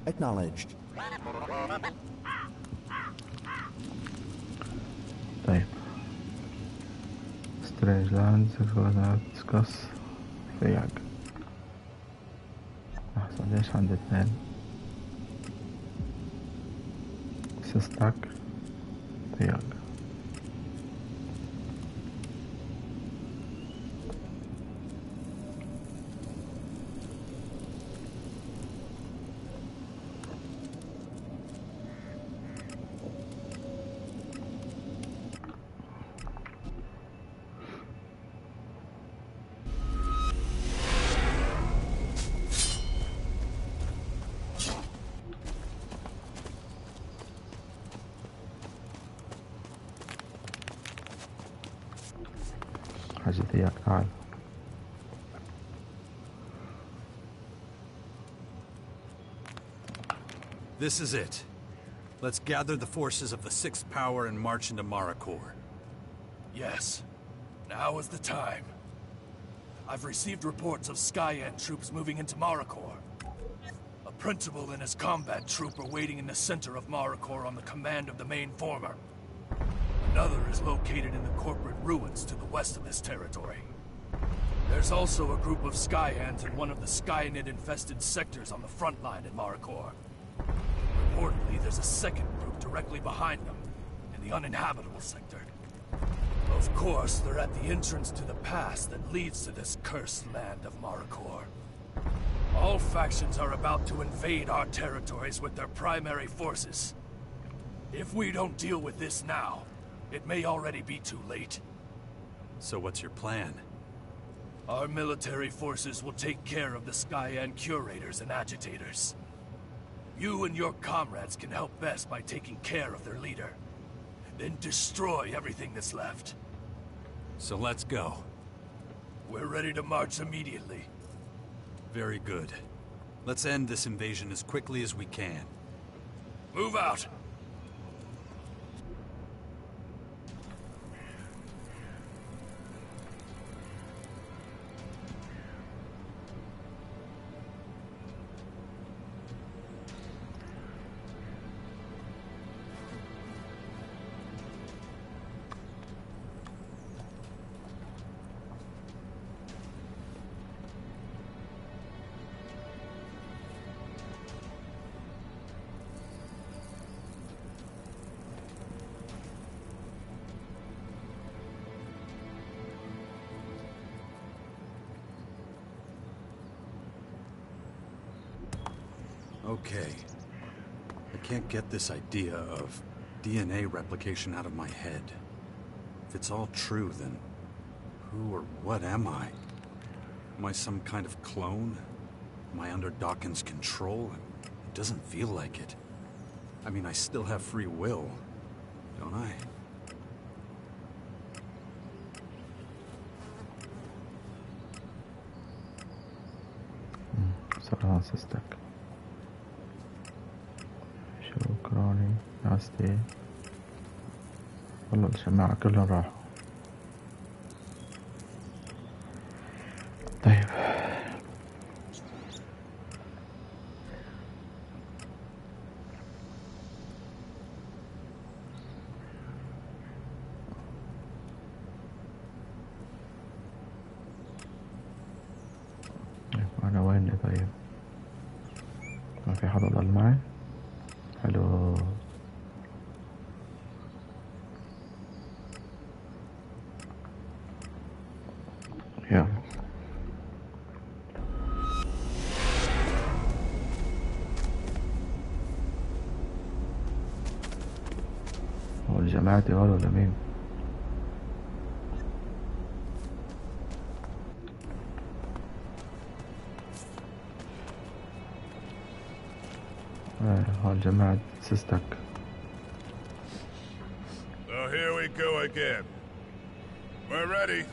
Acknowledged. طيب سترينج لاندز ديسكس ثياق أحسن ليش عندي اثنين سيستاك ثياق حاجة ثياق تعال This is it. Let's gather the forces of the Sixth Power and march into Maricor. Yes. Now is the time. I've received reports of Skyan troops moving into Maricor. A principal and his combat troop are waiting in the center of Maricor on the command of the main former. Another is located in the corporate ruins to the west of this territory. There's also a group of Skyhands in one of the Skynet-infested sectors on the front line in Maricor. Reportedly, there's a second group directly behind them, in the uninhabitable sector. Of course, they're at the entrance to the pass that leads to this cursed land of Maricor. All factions are about to invade our territories with their primary forces. If we don't deal with this now, it may already be too late. So what's your plan? Our military forces will take care of the Skyan curators and agitators. You and your comrades can help best by taking care of their leader. Then destroy everything that's left. So let's go. We're ready to march immediately. Very good. Let's end this invasion as quickly as we can. Move out! Okay. I can't get this idea of DNA replication out of my head. If it's all true, then who or what am I? Am I some kind of clone? Am I under Dawkins' control? It doesn't feel like it. I mean, I still have free will, don't I? صراحة سيستك شكراني ناستي والله الجماعة كلهم راحوا طيب أنا ويني طيب ما في حدا ضل معي حلو يلا هو الجماعة هذول ولا مين؟ هون جماعة سيستك. So here we go again. We're ready.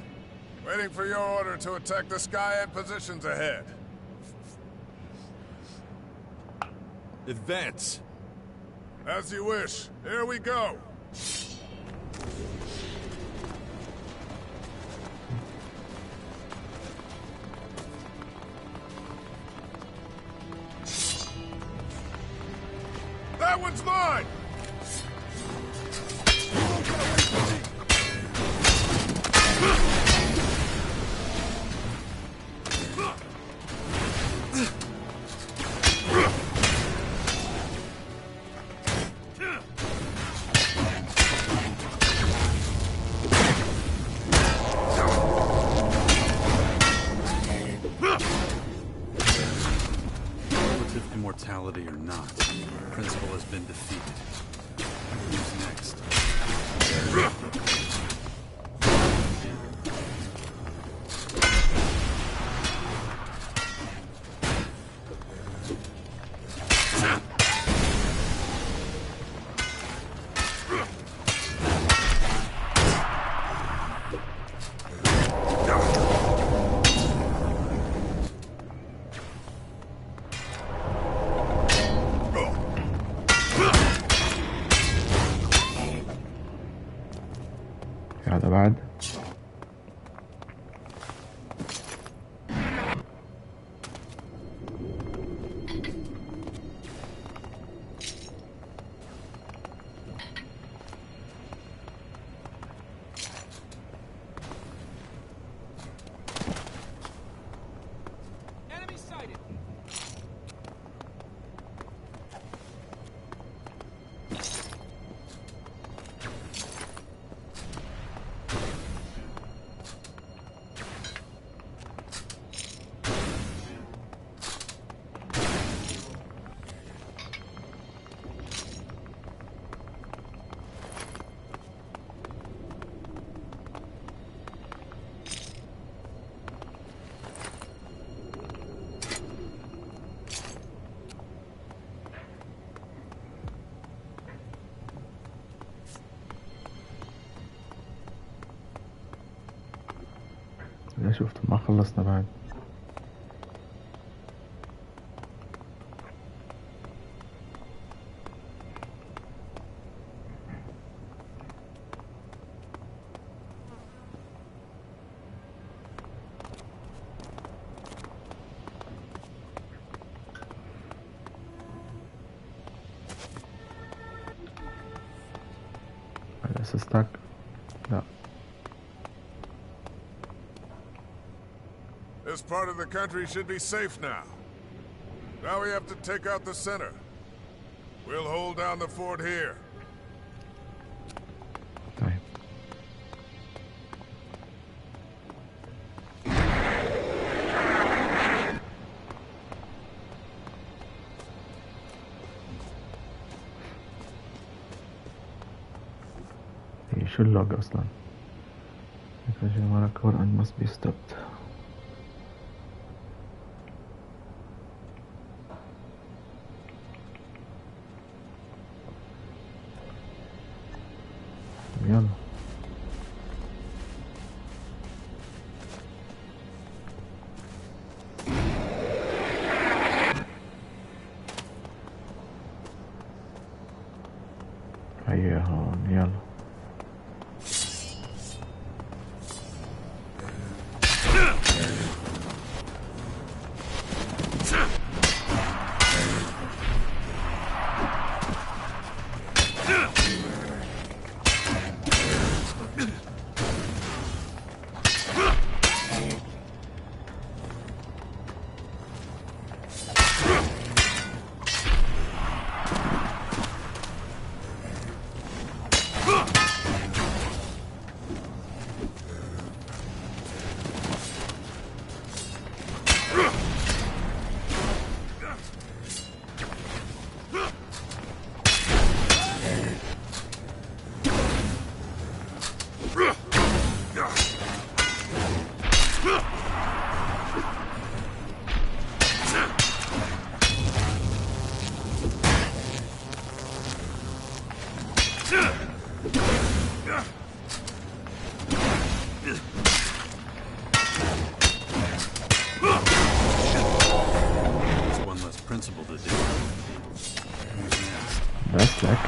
Waiting for your order to attack the Skyen positions ahead. Advance. As you wish. Here we go. That one's mine! Relative immortality or not, the principle has been defeated. Who's next? هذا بعد. إذا شفت ما خلصنا بعد. هذا سستك. لا. This part of the country should be safe now. Now we have to take out the center. We'll hold down the fort here. طيب. هي شو اللوج أصلا؟ Marker and must be stopped. يلا. هيا هون يلا. principal to do. That's like.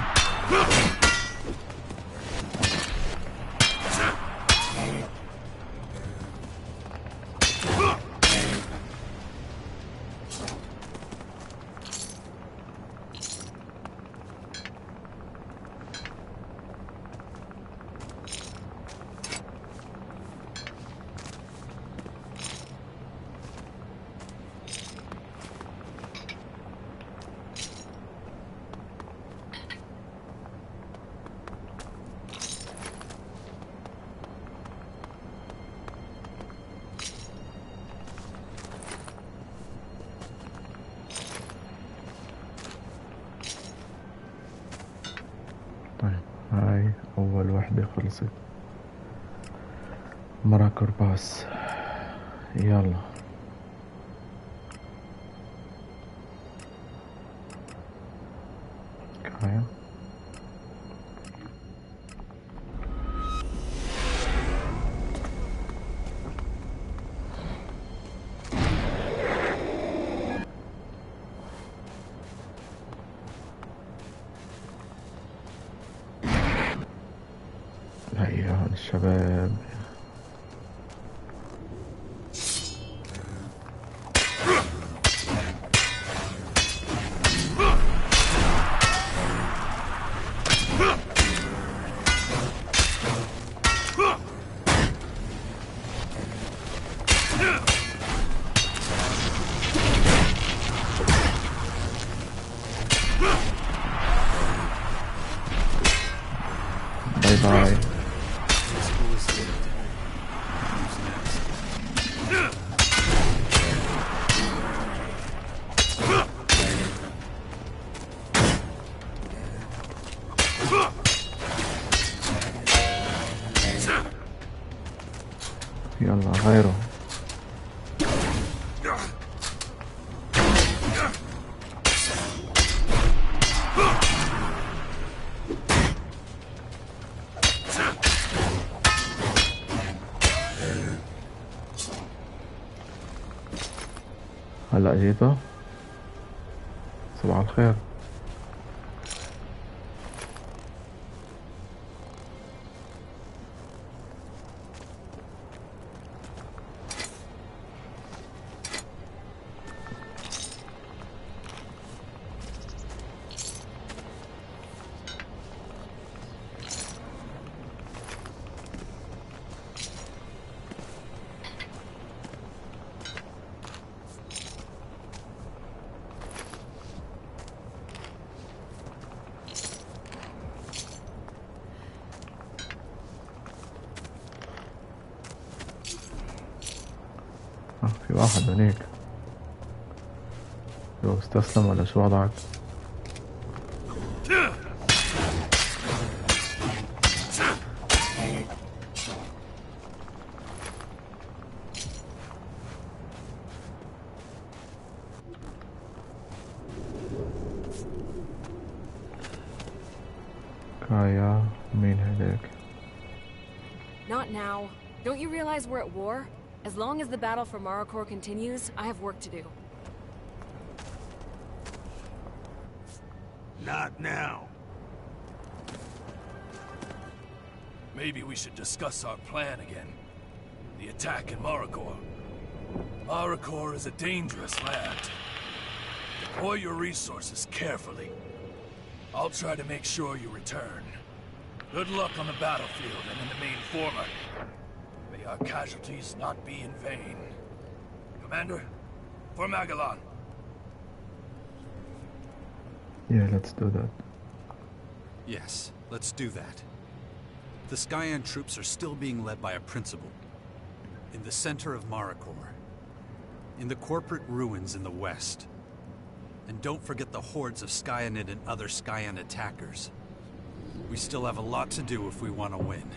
هاي أول وحدة خلصت. مراكر باس. يلا كفاية. هيا الشباب. باي باي. يلا غيره. هلا جيته. صباح الخير. في واحد هنيك. لو استسلم ولا شو وضعك؟ كايا مين هداك؟ Not now. Don't you realize we're at war? As long as the battle for Marikor continues, I have work to do. Not now. Maybe we should discuss our plan again. The attack in Marikor. Marikor is a dangerous land. Deploy your resources carefully. I'll try to make sure you return. Good luck on the battlefield and in the main former. May our casualties not be in vain. Commander, for Magellan. Yeah, let's do that. Yes, let's do that. The Skyan troops are still being led by a principal. In the center of Marikor. In the corporate ruins in the west. And don't forget the hordes of Skyanid and other Skyan attackers. We still have a lot to do if we want to win.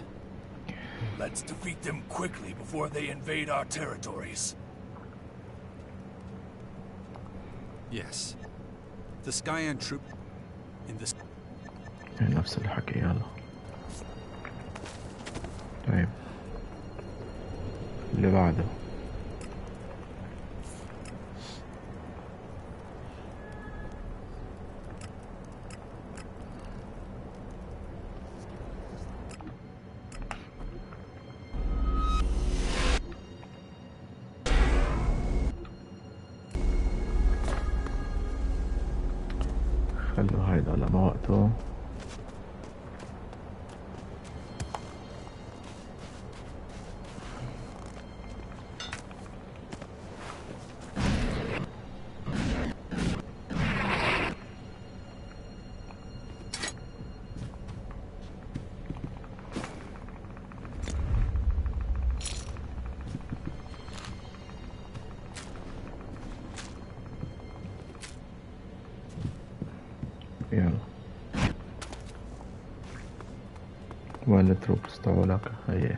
Let's defeat them quickly before they invade our territories. Yes. The Skyan troop in this. نفس الحكي. يلا طيب اللي بعده. خلوا هيدا لما وقته. يلا وين التروبس تبعولك؟ هي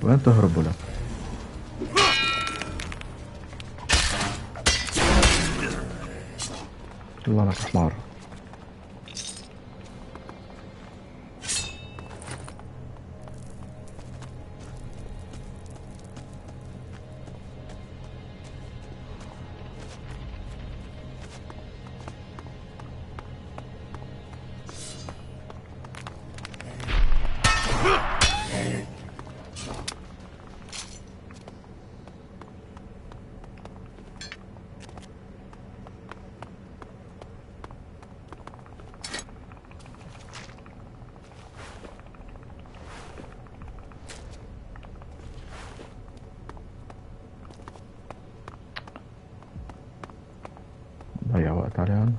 وين تهربوا لك؟ الله لك حمار. ضيع وقت عليهم.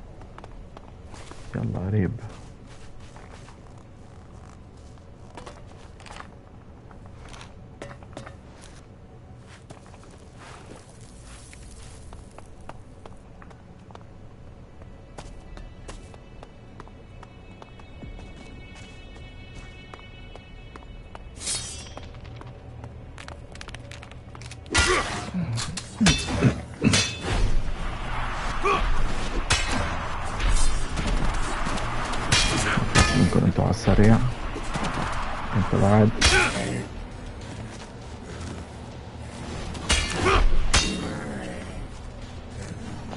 يلا قريب. ممكن انتوا على السريع، انت بعد.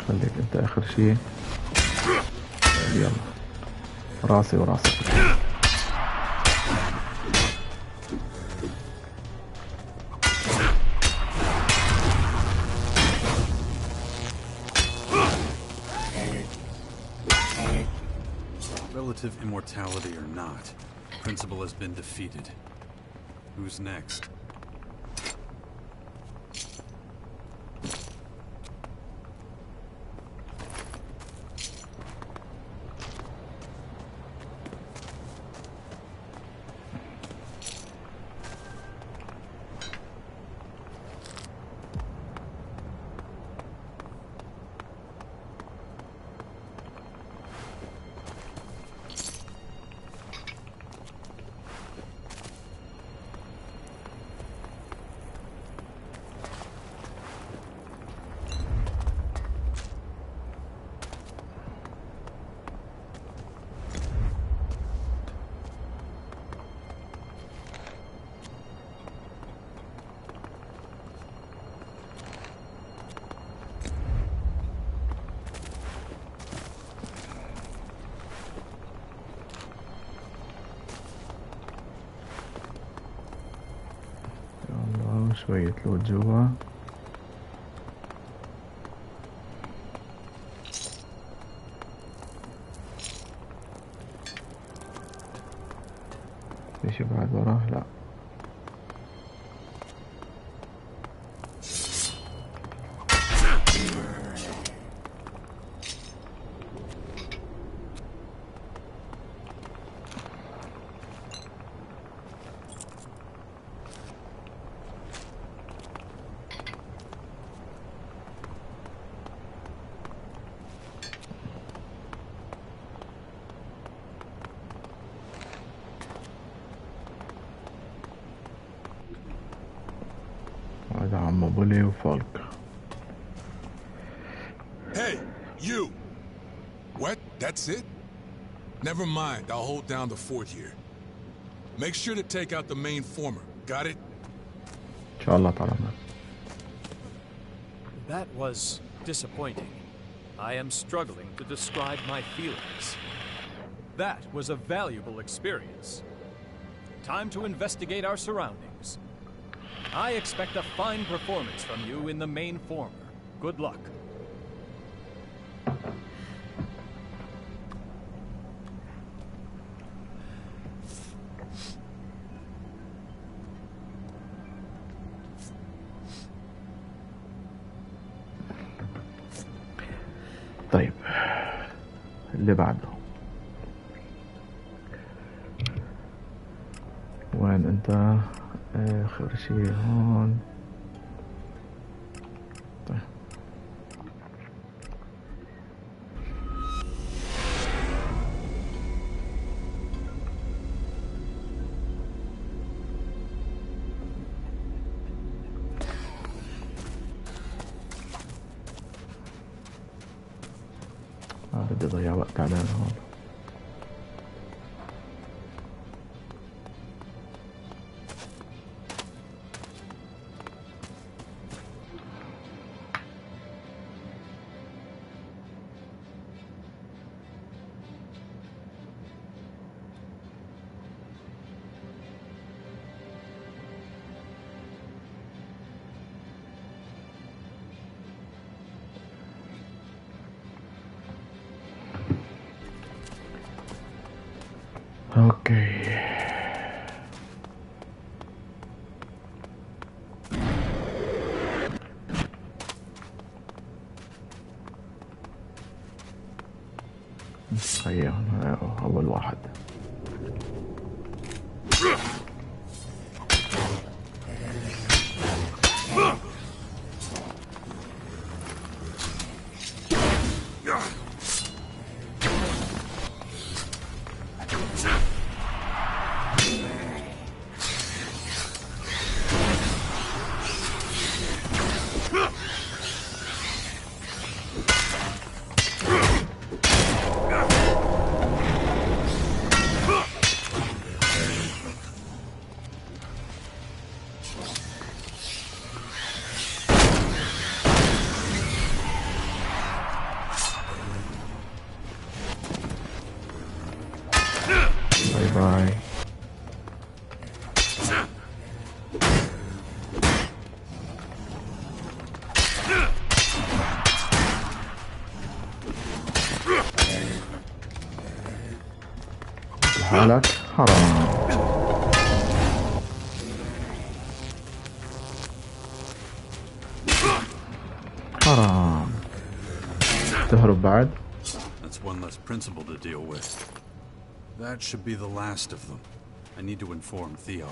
خليك انت اخر شي. يلا راسي وراسك. Relative immortality or not, Principal has been defeated. Who's next? شوية لود جوا. في شي بعد وراه؟ لا. بولي وفولك. Hey, you! What? That's it? Never mind, I'll hold down the fort here. Make sure to take out the main former. Got it? إن شاء الله طالما. That was disappointing. I am struggling to describe my feelings. That was a valuable experience. Time to investigate our surroundings. I expect a fine performance from you in the main former. Good luck. طيب اللي بعده وين انت؟ اخر شي هون. طيب ما بدي اضيع وقت على هون. اوكي هيا اول واحد. باي. حالك حرام. حرام تهرب بعد. That's one less principal to deal with. That should be the last of them. I need to inform Theo.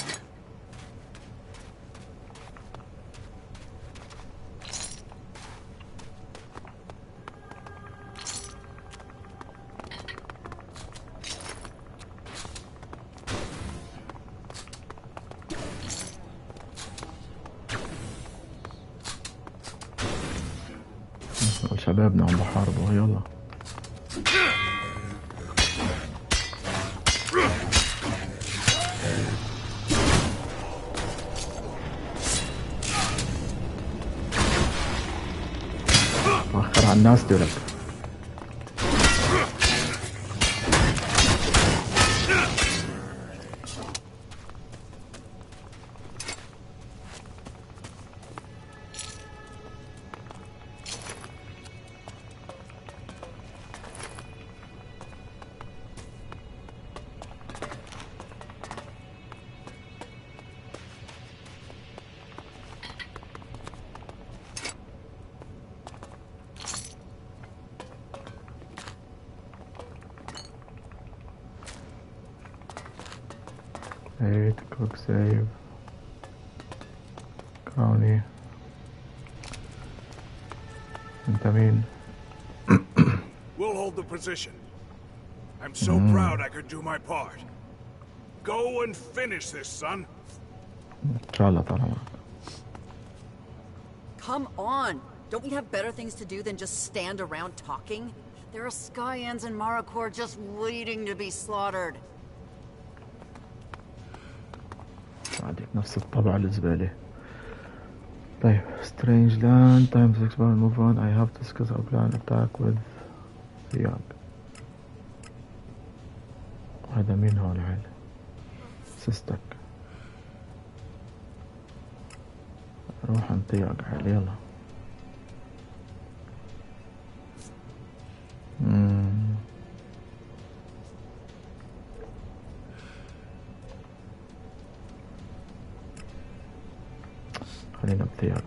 شبابنا عم بحاربوا. يلا مأخر على الناس دولك. Eight, quick save. Crowley. انت مين؟ We'll hold the position. I'm so proud I could do my part. Go and finish this, son. ان شاء الله طالما Come on! Don't we have better things to do than just stand around talking? There are Skyans in Maracor just waiting to be slaughtered. عندك نفس الطبع الزبالة. طيب strange land time to expand move on. I have to discuss our plan attack with Thiag. هذا مين هون عيل؟ سيستك. روح عند ثياغ عيل يلا. خلينا بثياغ.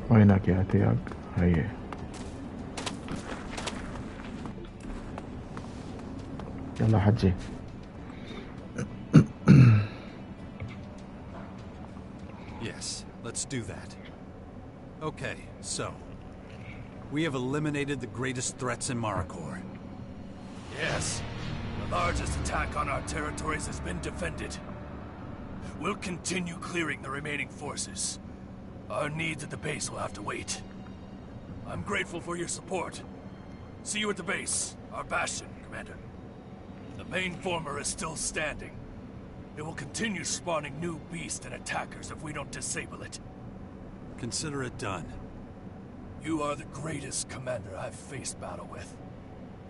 وينك يا ثياغ؟ هي يلا حجي. Yes, let's do that. Okay, so we have eliminated the greatest threats in Maracor. Yes. The largest attack on our territories has been defended. We'll continue clearing the remaining forces. Our needs at the base will have to wait. I'm grateful for your support. See you at the base, our bastion, Commander. The main former is still standing. It will continue spawning new beasts and attackers if we don't disable it. Consider it done. You are the greatest commander I've faced battle with.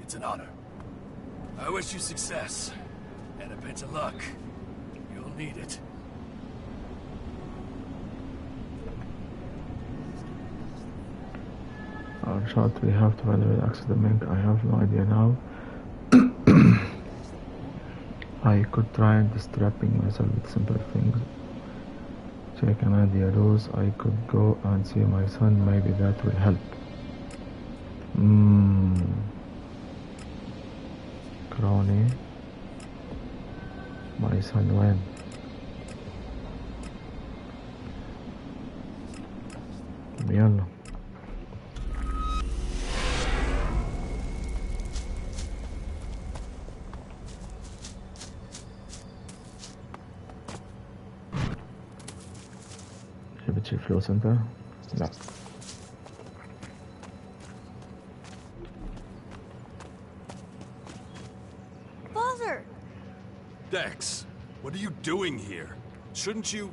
It's an honor. I wish you success, and a pinch of luck. You'll need it. Our shot, we have to evaluate access the main. I have no idea now. I could try distracting myself with simple things. Check an idea loose. I could go and see my son. Maybe that will help. Crony. My son when? يلا. جبت شي فلوس انت؟ لا. Father! Dex, what are you doing here? Shouldn't you?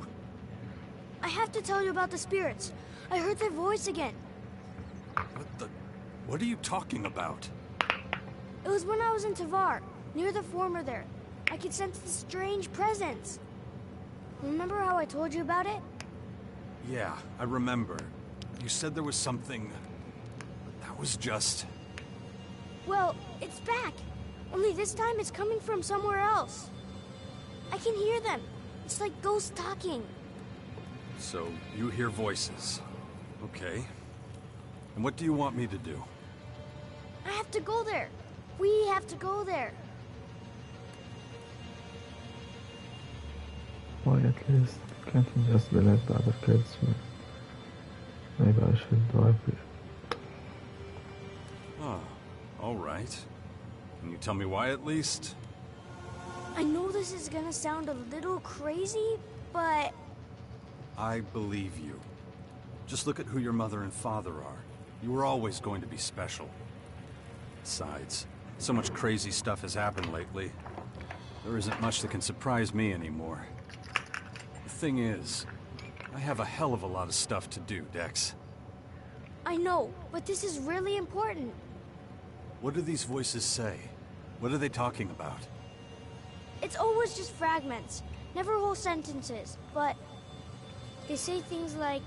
I have to tell you about the spirits. I heard their voice again. What are you talking about? It was when I was in Tavar, near the former there. I could sense the strange presence. Remember how I told you about it? Yeah, I remember. You said there was something... but that was just... Well, it's back. Only this time it's coming from somewhere else. I can hear them. It's like ghosts talking. So, you hear voices. Okay. And what do you want me to do? I have to go there. We have to go there. Why at least can't you just believe the other kids? Maybe I should drive it. Oh, alright. Can you tell me why at least? I know this is gonna sound a little crazy, but... I believe you. Just look at who your mother and father are. You were always going to be special. Besides, so much crazy stuff has happened lately. There isn't much that can surprise me anymore. The thing is, I have a hell of a lot of stuff to do, Dex. I know, but this is really important. What do these voices say? What are they talking about? It's always just fragments, never whole sentences, but they say things like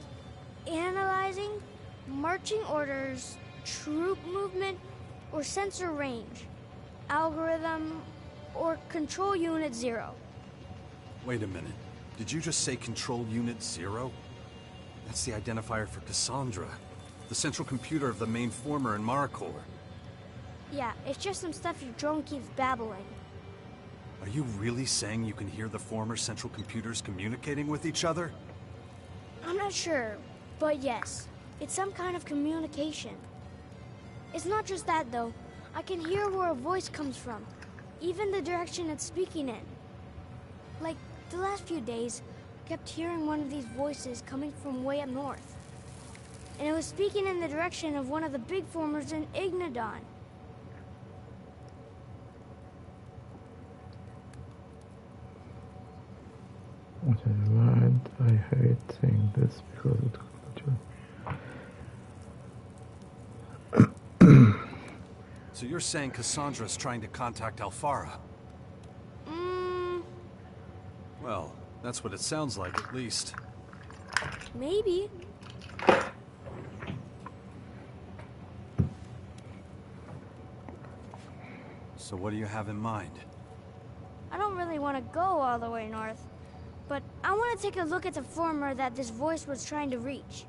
analyzing, marching orders, troop movement, or sensor range, algorithm, or control unit 0. Wait a minute. Did you just say control unit 0? That's the identifier for Cassandra, the central computer of the main former in Maracor. Yeah, it's just some stuff your drone keeps babbling. Are you really saying you can hear the former central computers communicating with each other? I'm not sure, but yes, it's some kind of communication. It's not just that though. I can hear where a voice comes from, even the direction it's speaking in. Like, the last few days, I kept hearing one of these voices coming from way up north. And it was speaking in the direction of one of the big formers in Ignadon. I hate saying this because it could you. So you're saying Cassandra's trying to contact Alfara? Well, that's what it sounds like, at least. Maybe. So what do you have in mind? I don't really want to go all the way north, but I want to take a look at the former that this voice was trying to reach.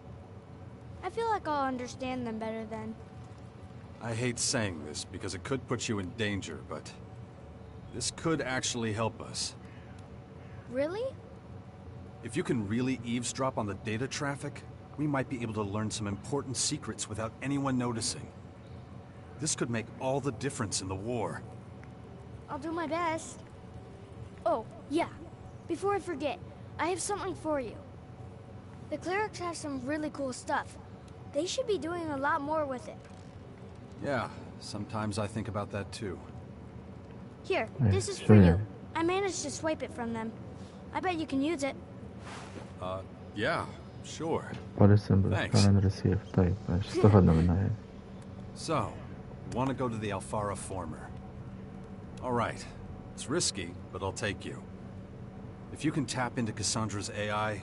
I feel like I'll understand them better then. I hate saying this because it could put you in danger, but this could actually help us. Really? If you can really eavesdrop on the data traffic, we might be able to learn some important secrets without anyone noticing. This could make all the difference in the war. I'll do my best. Oh, yeah. Before I forget, I have something for you. The clerics have some really cool stuff. They should be doing a lot more with it. Yeah, sometimes I think about that too. Here, this is for you. I managed to swipe it from them. I bet you can use it. Yeah, sure. Thanks. So, you want to go to the Alfara former. Alright, it's risky, but I'll take you. If you can tap into Cassandra's AI,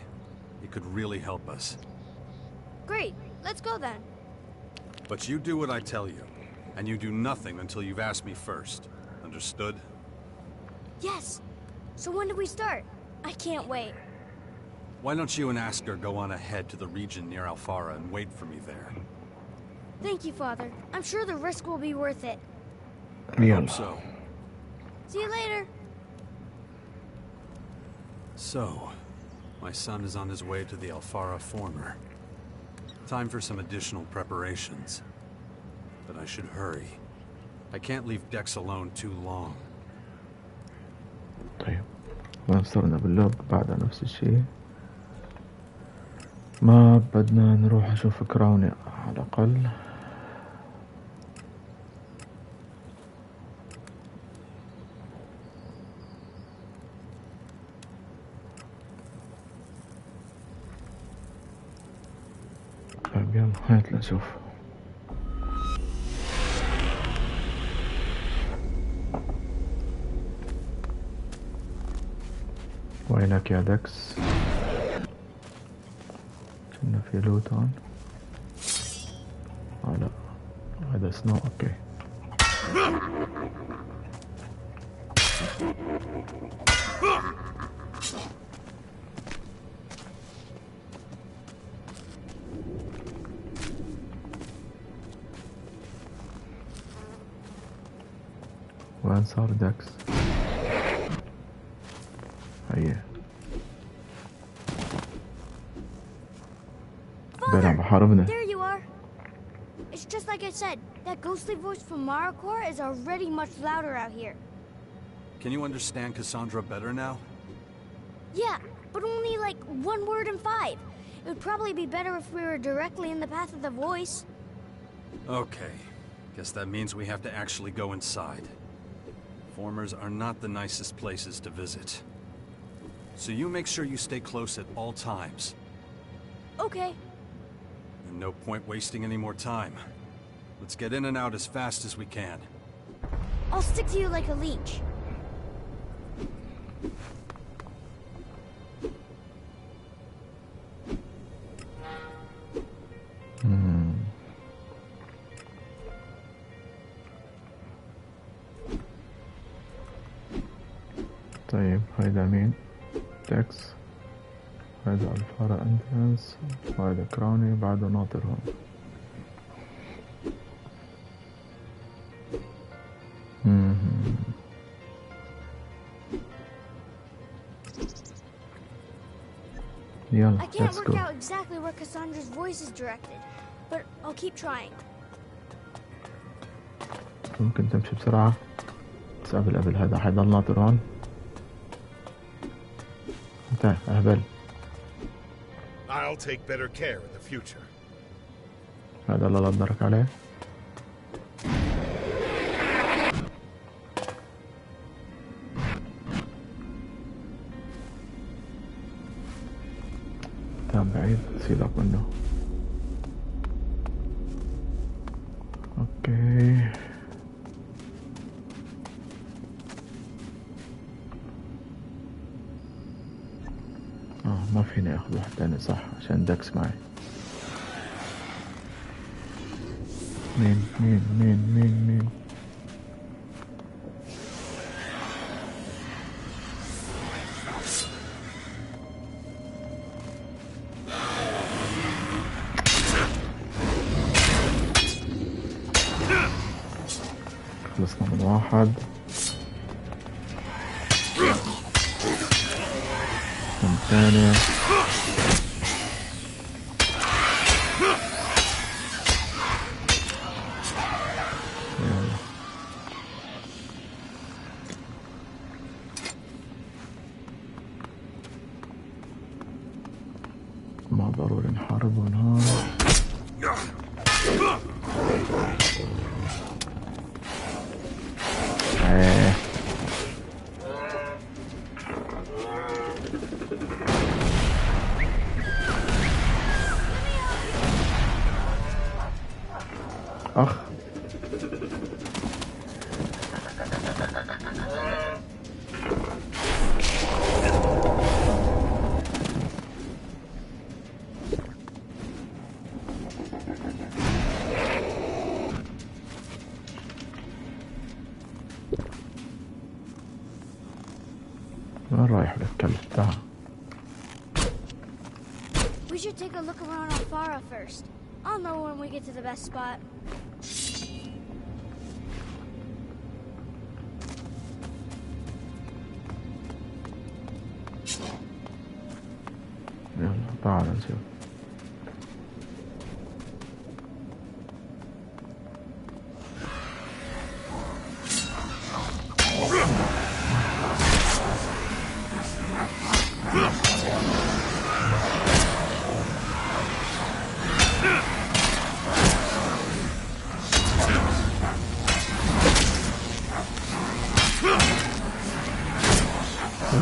it could really help us. Great, let's go then. But you do what I tell you, and you do nothing until you've asked me first. Understood? Yes. So when do we start? I can't wait. Why don't you and Asker go on ahead to the region near Alfara and wait for me there? Thank you, Father. I'm sure the risk will be worth it. I hope so. See you later. So, my son is on his way to the Alfara former. Time for some additional preparations. But I should hurry. I can't leave Dex alone too long. طيب وصلنا باللوب بعد نفس الشيء. ما بدنا نروح نشوف كراوني على الأقل. طيب يلا هات لنشوف. وينك يا دكس؟ كنا في لوتون. لا هذا سنو. اوكي وين صار دكس؟ هيا there you are. It's just like I said. That ghostly voice from Maricor is already much louder out here. Can you understand Cassandra better now? Yeah, but only like 1 word in 5. It would probably be better if we were directly in the path of the voice. Okay. Guess that means we have to actually go inside. Formers are not the nicest places to visit. So you make sure you stay close at all times. Okay. And no point wasting any more time. Let's get in and out as fast as we can. I'll stick to you like a leech. طيب هيدا مين؟ تكس. هذا الفارا انترنس وهذا كراوني بعده ناطر هون. يلا I can't work out exactly where Cassandra's voice is directed, but I'll keep trying. ممكن تمشي بسرعة، بس قبل هذا حيضل ناطر هون. انت اهبل. I'll take better care in the future. هذا اللي قدرك عليه. تمام بعيد، سيبك منه. اوكي ما فيني اخذ واحد تاني صح، عشان داكس معي. مين خلصنا من واحد، من ثاني. ما ضروري نحارب ونهار. اخ وين رايح الكلب؟ تعال. We should take a look around Alfara first. I'll know when we get to the best spot. يلا تعال نشوف.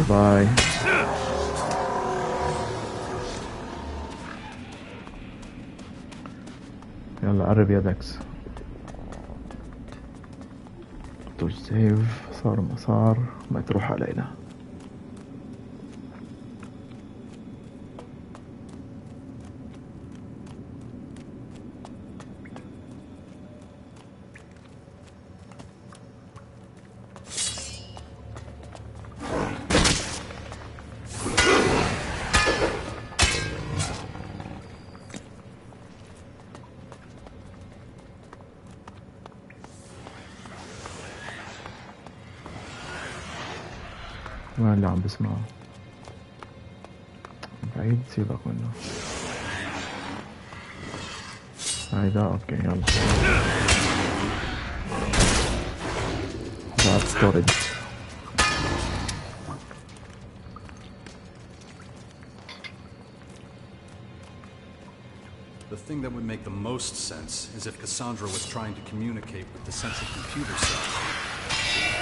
باي. يلا قرب يا داكس. تو سيف. صار ما صار ما تروح علينا. ما اللي عم بسمعه بعيد، سيبك منه. هيدا اوكي يلا. بعد ستورج. The thing that would make the most sense is if Cassandra was trying to communicate with the central computer cell.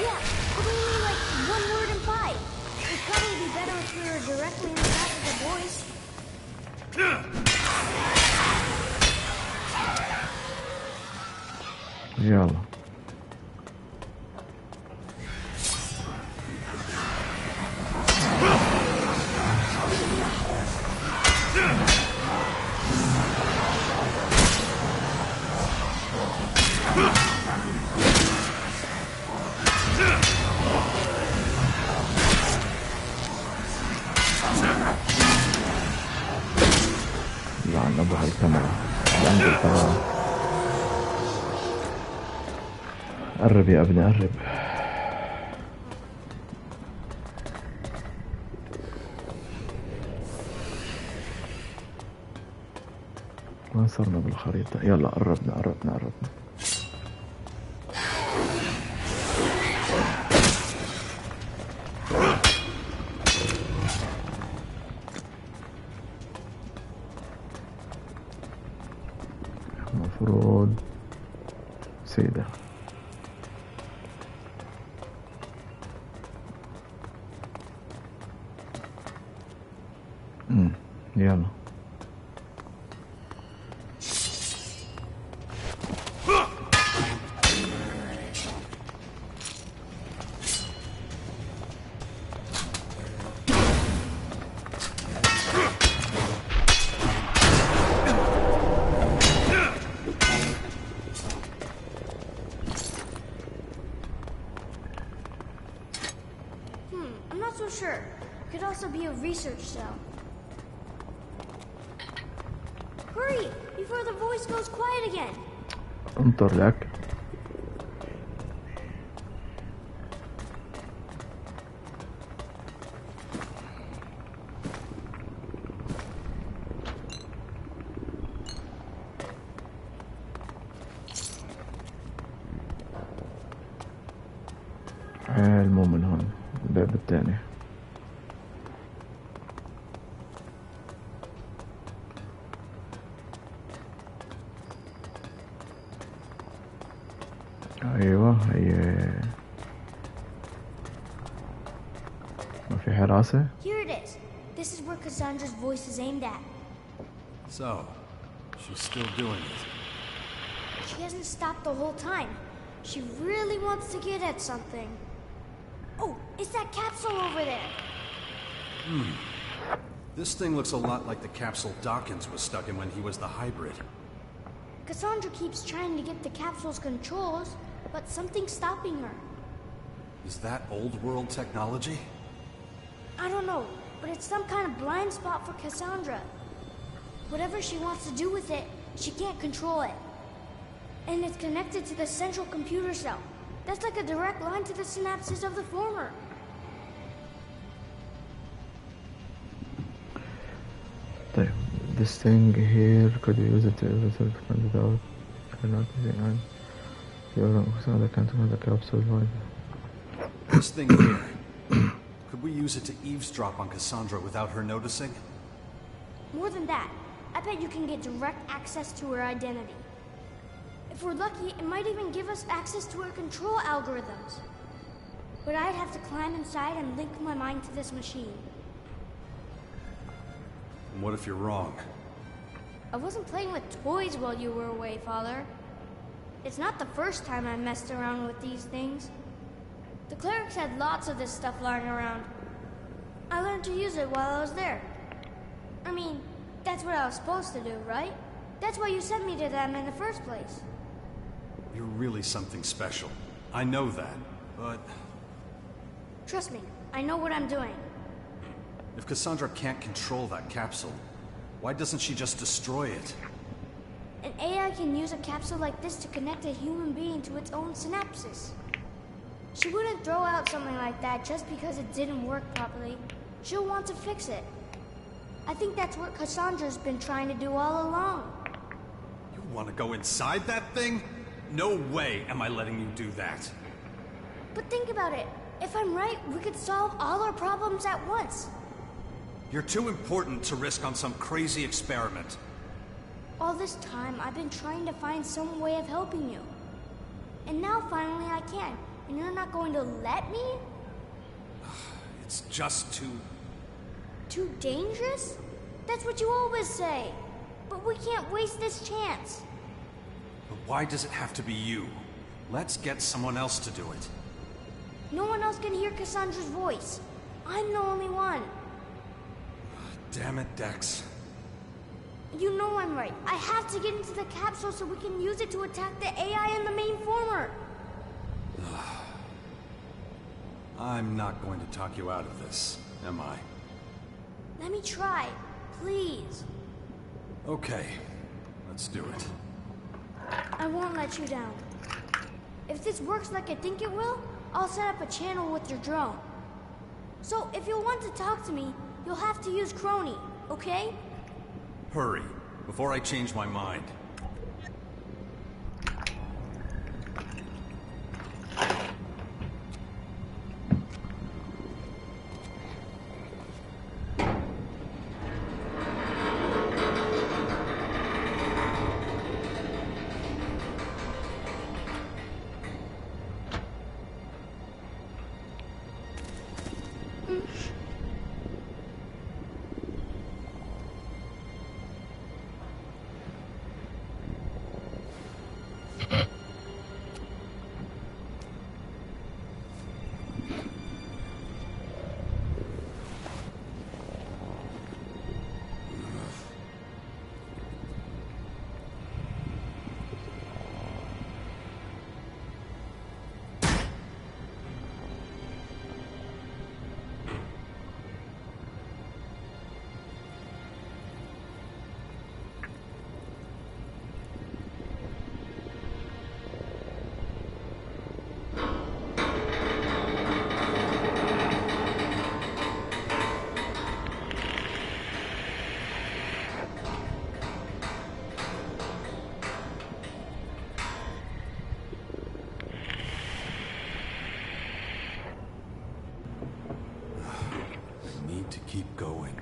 Yeah, but only like 1 word in 5. It'd probably be better if we were directly in the back of the voice. يلا لعن ابو هالكاميرا الانجل تبعها. قرب يا ابني قرب. وين صرنا بالخريطة؟ يلا قربنا. المفروض سيدة. يلا. I'm not so sure. Could also be a research cell. Hurry! Before the voice goes quiet again! انطر لك. مو من هون الباب الثاني. ايوه هي ما في حراسة. Here it is. This is where Cassandra's voice is aimed at. So, she's still doing it. She hasn't stopped the whole time. She really wants to get at something. Oh, it's that capsule over there. This thing looks a lot like the capsule Dawkins was stuck in when he was the hybrid. Cassandra keeps trying to get the capsule's controls, but something's stopping her. Is that old world technology? I don't know, but it's some kind of blind spot for Cassandra. Whatever she wants to do with it, she can't control it. And it's connected to the central computer cell. That's like a direct line to the synapses of the former. طيب, this thing here could be used to find it out. Cannot be on. You can't find the capsule. This thing here. Could we use it to eavesdrop on Cassandra without her noticing? More than that, I bet you can get direct access to her identity. If we're lucky, it might even give us access to her control algorithms. But I'd have to climb inside and link my mind to this machine. And what if you're wrong? I wasn't playing with toys while you were away, Father. It's not the first time I messed around with these things. The clerics had lots of this stuff lying around. I learned to use it while I was there. I mean, that's what I was supposed to do, right? That's why you sent me to them in the first place. You're really something special. I know that, but... Trust me, I know what I'm doing. If Cassandra can't control that capsule, why doesn't she just destroy it? An AI can use a capsule like this to connect a human being to its own synapses. She wouldn't throw out something like that just because it didn't work properly. She'll want to fix it. I think that's what Cassandra's been trying to do all along. You want to go inside that thing? No way am I letting you do that. But think about it. If I'm right, we could solve all our problems at once. You're too important to risk on some crazy experiment. All this time, I've been trying to find some way of helping you. And now finally I can. And you're not going to let me? It's just too... Too dangerous? That's what you always say. But we can't waste this chance. But why does it have to be you? Let's get someone else to do it. No one else can hear Cassandra's voice. I'm the only one. Damn it, Dex. You know I'm right. I have to get into the capsule so we can use it to attack the AI in the main former. I'm not going to talk you out of this, am I? Let me try, please. Okay, let's do it. I won't let you down. If this works like I think it will, I'll set up a channel with your drone. So if you want to talk to me, you'll have to use Crony, okay? Hurry, before I change my mind. To keep going.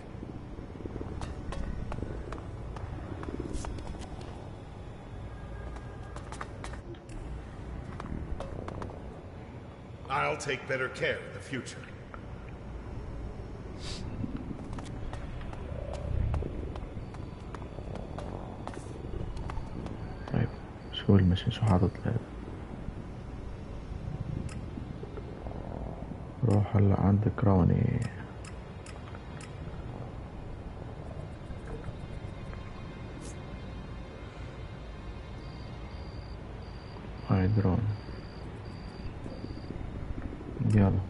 I'll take better care in the future. طيب شو المشن شو حاطط لي؟ روح هلا عند كروني. هاي درون. يلا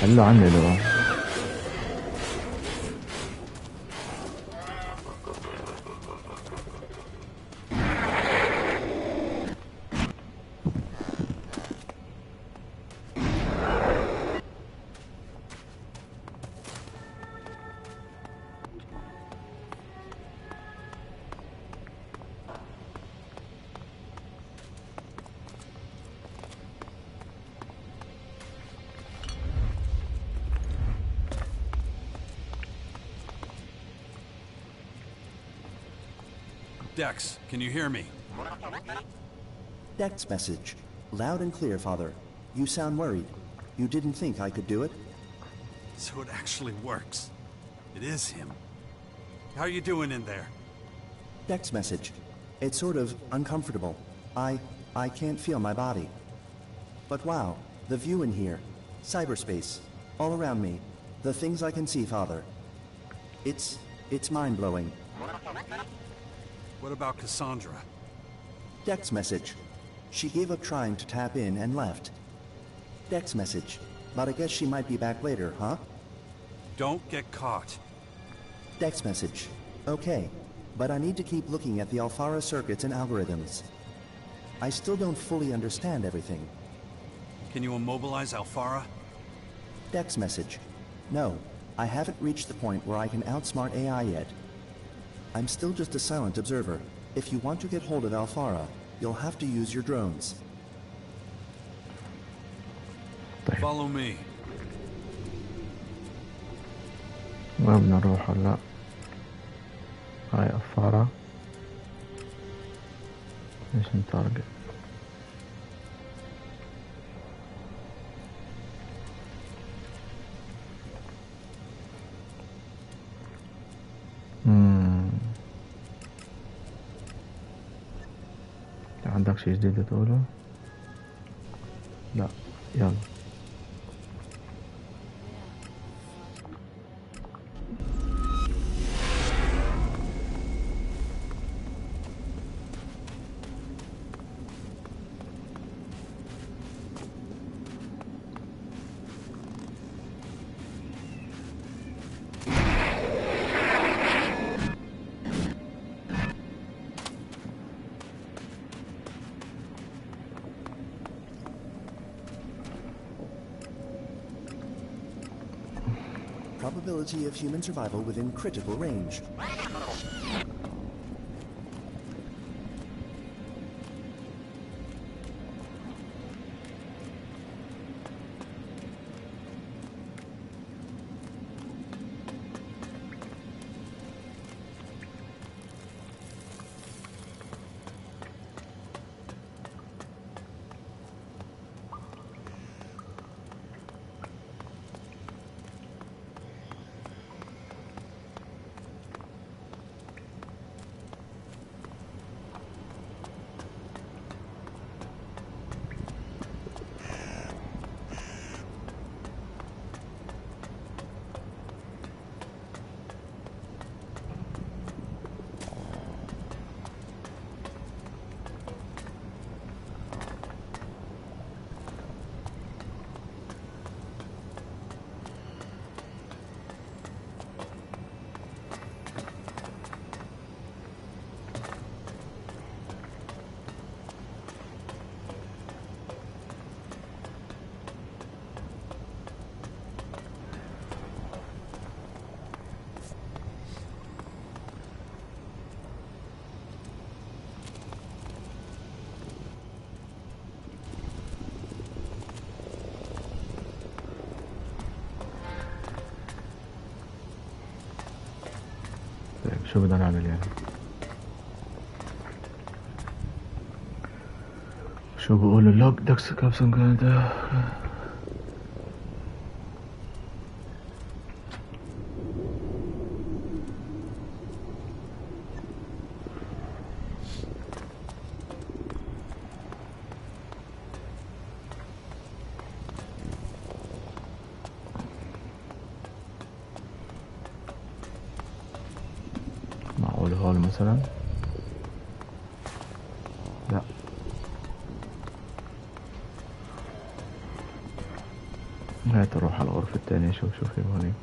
حلو عني درون. Dex, can you hear me? Dex message. Loud and clear, Father. You sound worried. You didn't think I could do it? So it actually works. It is him. How are you doing in there? Dex message. It's sort of uncomfortable. I can't feel my body. But wow, the view in here. Cyberspace. All around me. The things I can see, Father. It's mind-blowing. What about Cassandra? Dex message. She gave up trying to tap in and left. Dex message. But I guess she might be back later, huh? Don't get caught. Dex message. Okay, but I need to keep looking at the Alfara circuits and algorithms. I still don't fully understand everything. Can you immobilize Alfara? Dex message. No, I haven't reached the point where I can outsmart AI yet. I'm still just a silent observer. If you want to get hold of Alfara, you'll have to use your drones. Follow me. وين بدنا نروح هلا؟ هاي أفارة. ايش نتارجت؟ عندك شي جديد تقوله؟ لا يلا. Probability of human survival within critical range. طيب شو بدنا نعمل يعني؟ شو بقول اللوك دكس كابسون كانت معقول هون مثلا؟ لا هاي تروح على الغرفة التانية شوف في هوني.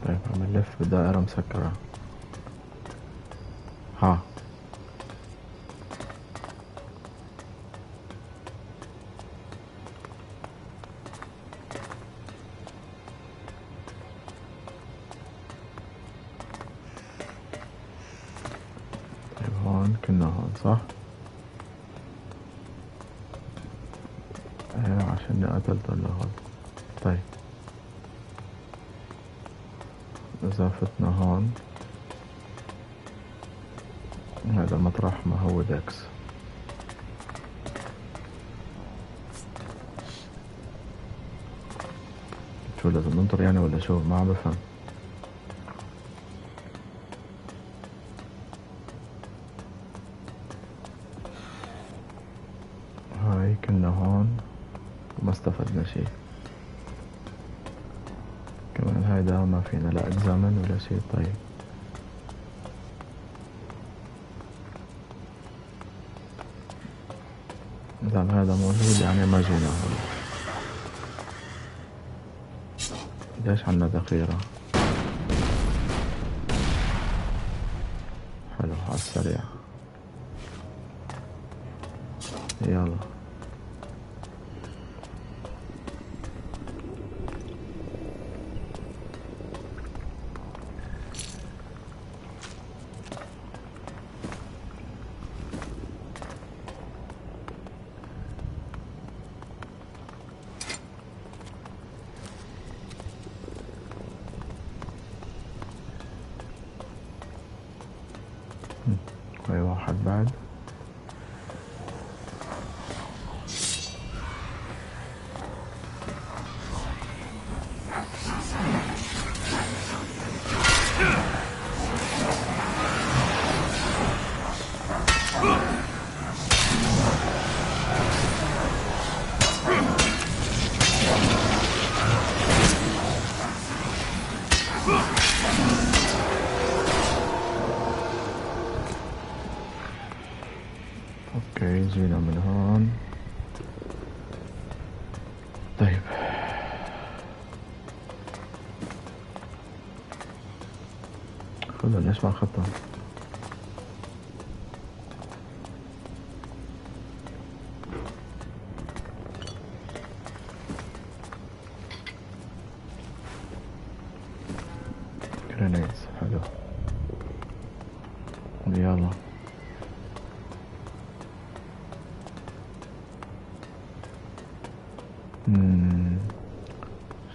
طيب عم نلف بالدائرة مسكرة. ها طيب هون كنا هون صح؟ ايوه عشان قتلت هون. طيب إذا فتنا هون هذا مطرح ما هو داكس. شو لازم ننطر يعني ولا شو؟ ما عم بفهم. هاي كنا هون وما استفدنا شي. كمان هيدا ما فينا لا اكزامن ولا شي. طيب إذا هذا موجود يعني ما جينا هون. ليش عنا ذخيرة؟ حلو على السريع. يلا هاي واحد بعد. اوكي جينا من هون. طيب خذها. ليش ما اخذتها؟ جرينيدز حلو. يلا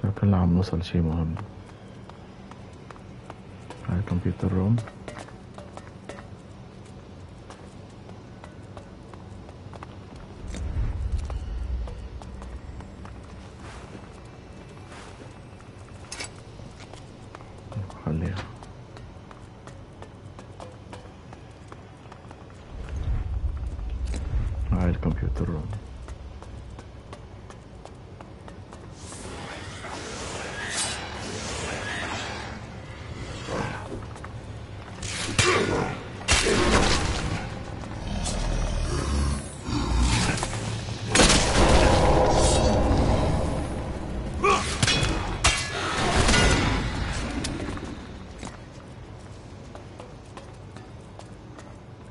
شكلنا عم نوصل شي مهم. هاي الكمبيوتر روم. خليها هاي الكمبيوتر روم.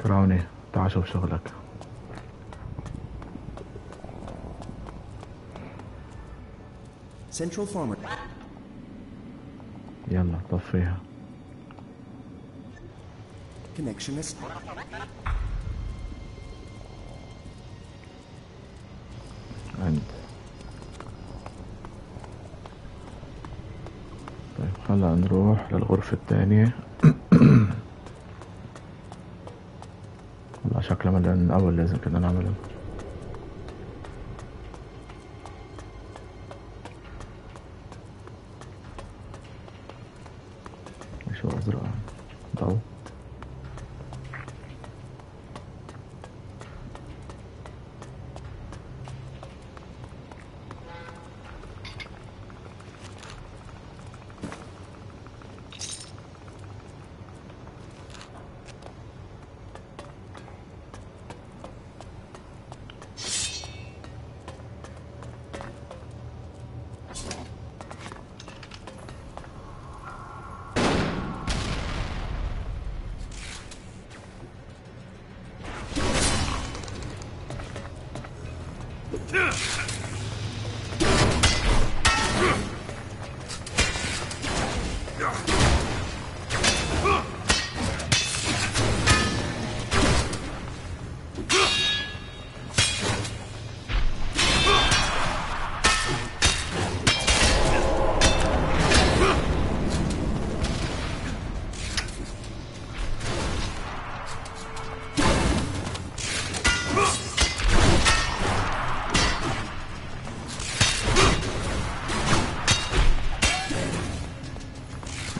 كراوني تعال شوف شغلك. Central Farmer. يلا طفيها. Connection is... عند. طيب هلا نروح للغرفة الثانية. والله شكله من أول لازم كنا نعمله. شو أزرق ضوء.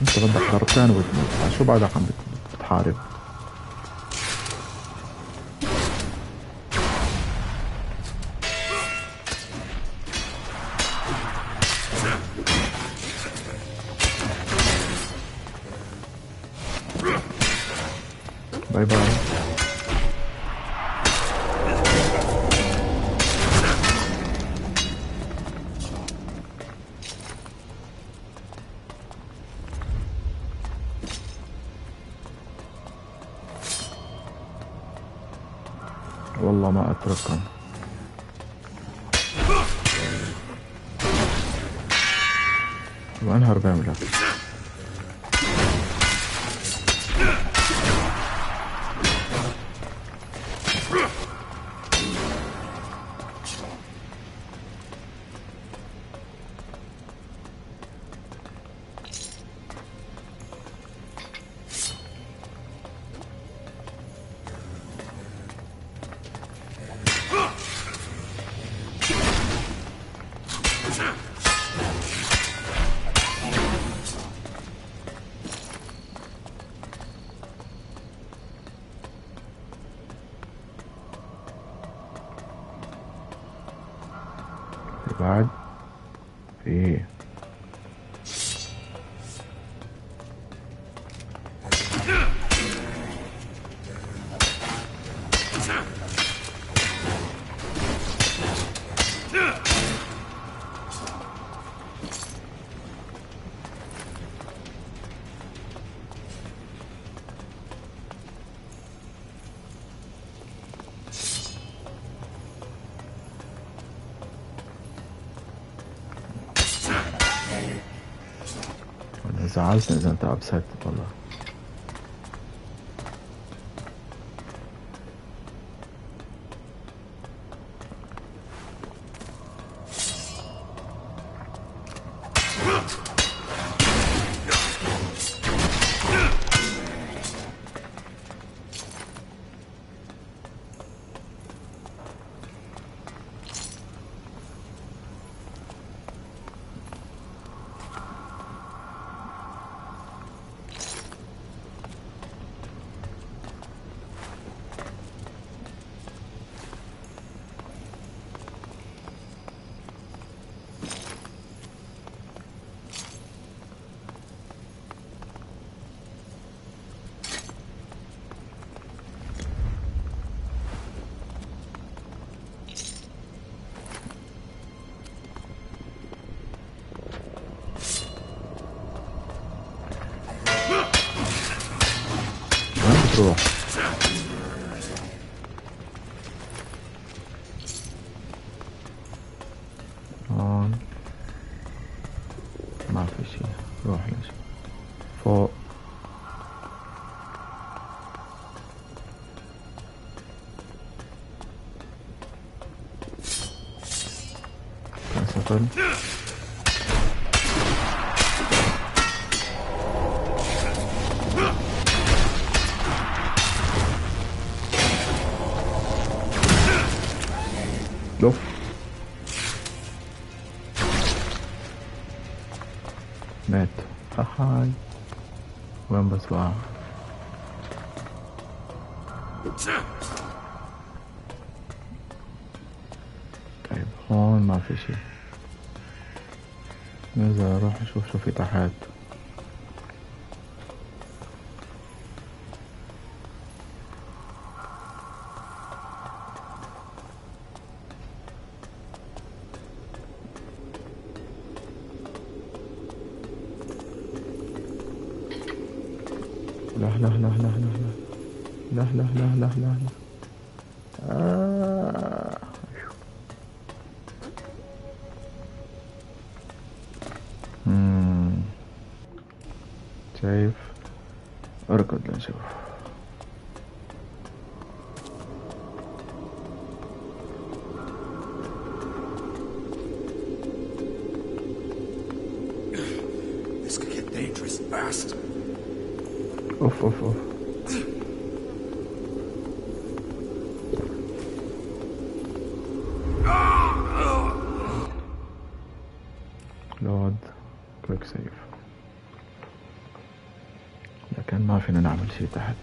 انت بدك ضربتين وبتموت. شو بعدك عم بتحارب؟ باي باي. والله ما اتركهم. وين هربان لك؟ بعد في زعلتني إذا أنت أبسطت والله. ادخل. لف. مات. هاي وين بس بقى؟ طيب هون ما في شي. ننزل اروح اشوف شو في تحت. لا لا لا لا لا لا لا لا لا لا لا لا. شايف؟ اركض لنشوف. This could get dangerous fast. اوف اوف اوف. لود كويك سيف. لكن ما فينا نعمل شي تحت.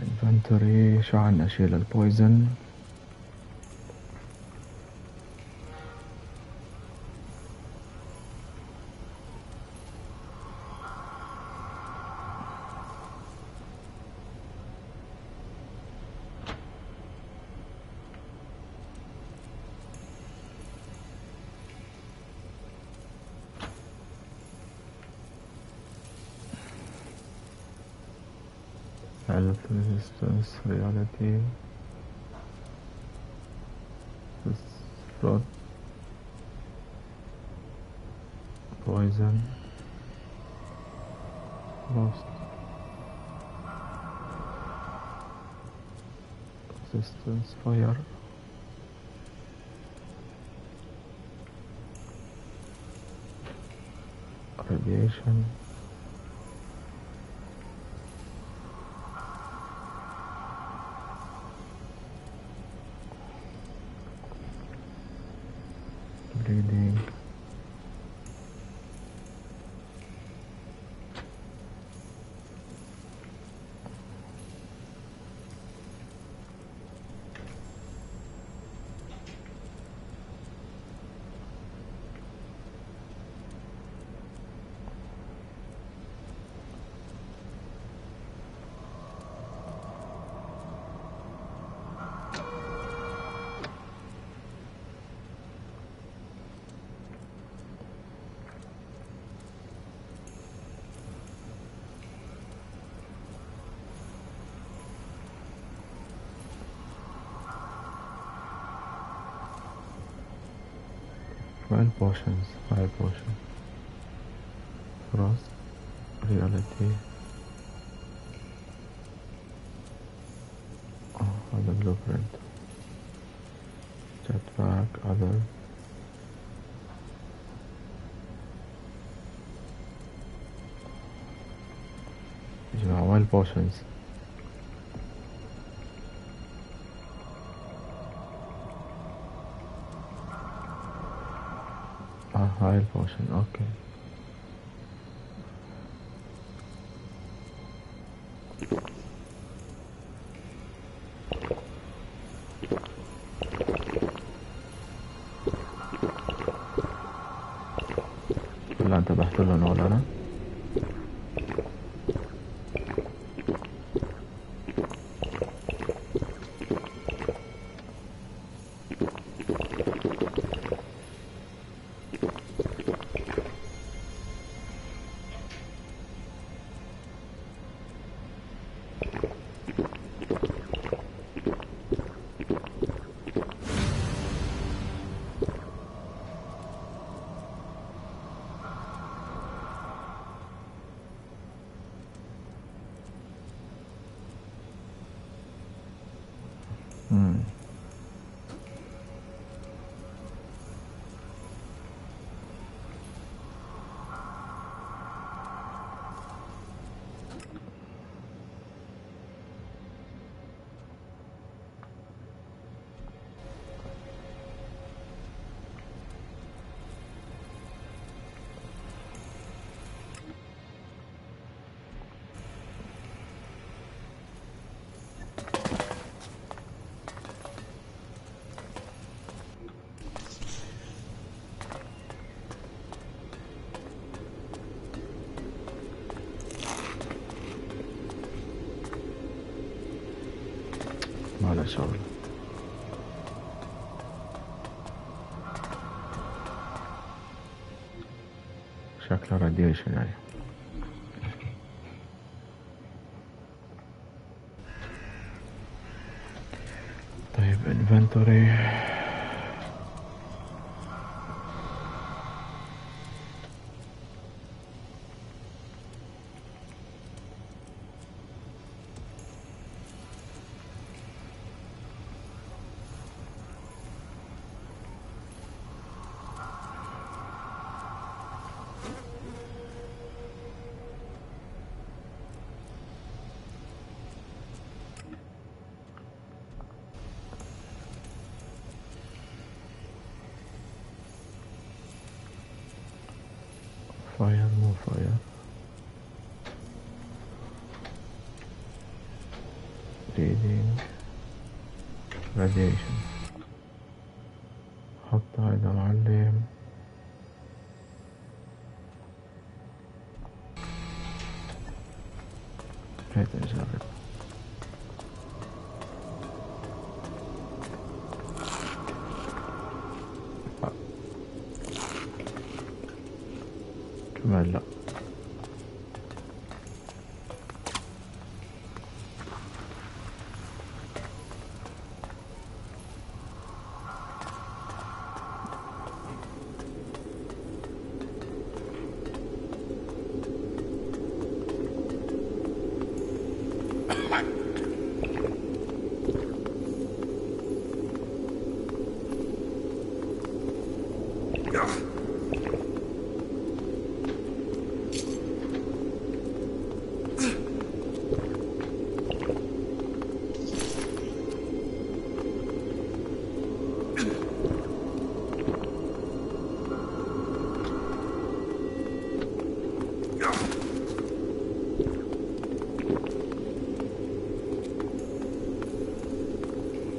انفنتوري. شو عنا؟ اشيل البويزن. Health resistance, reality, fraud, poison, lost, resistance, fire, radiation, bleeding, Well potions, 5 potions, frost, reality, other blueprint, jetpack, other, well potions. High potion, okay. هلا انتبهت لهم ولا انا؟ شغل. شكله راديشن يعني. طيب انفنتوري. فاير مو فاير. ريدينج راديشن. حط هيدا معلم. هيدا نجرب. كمان لا.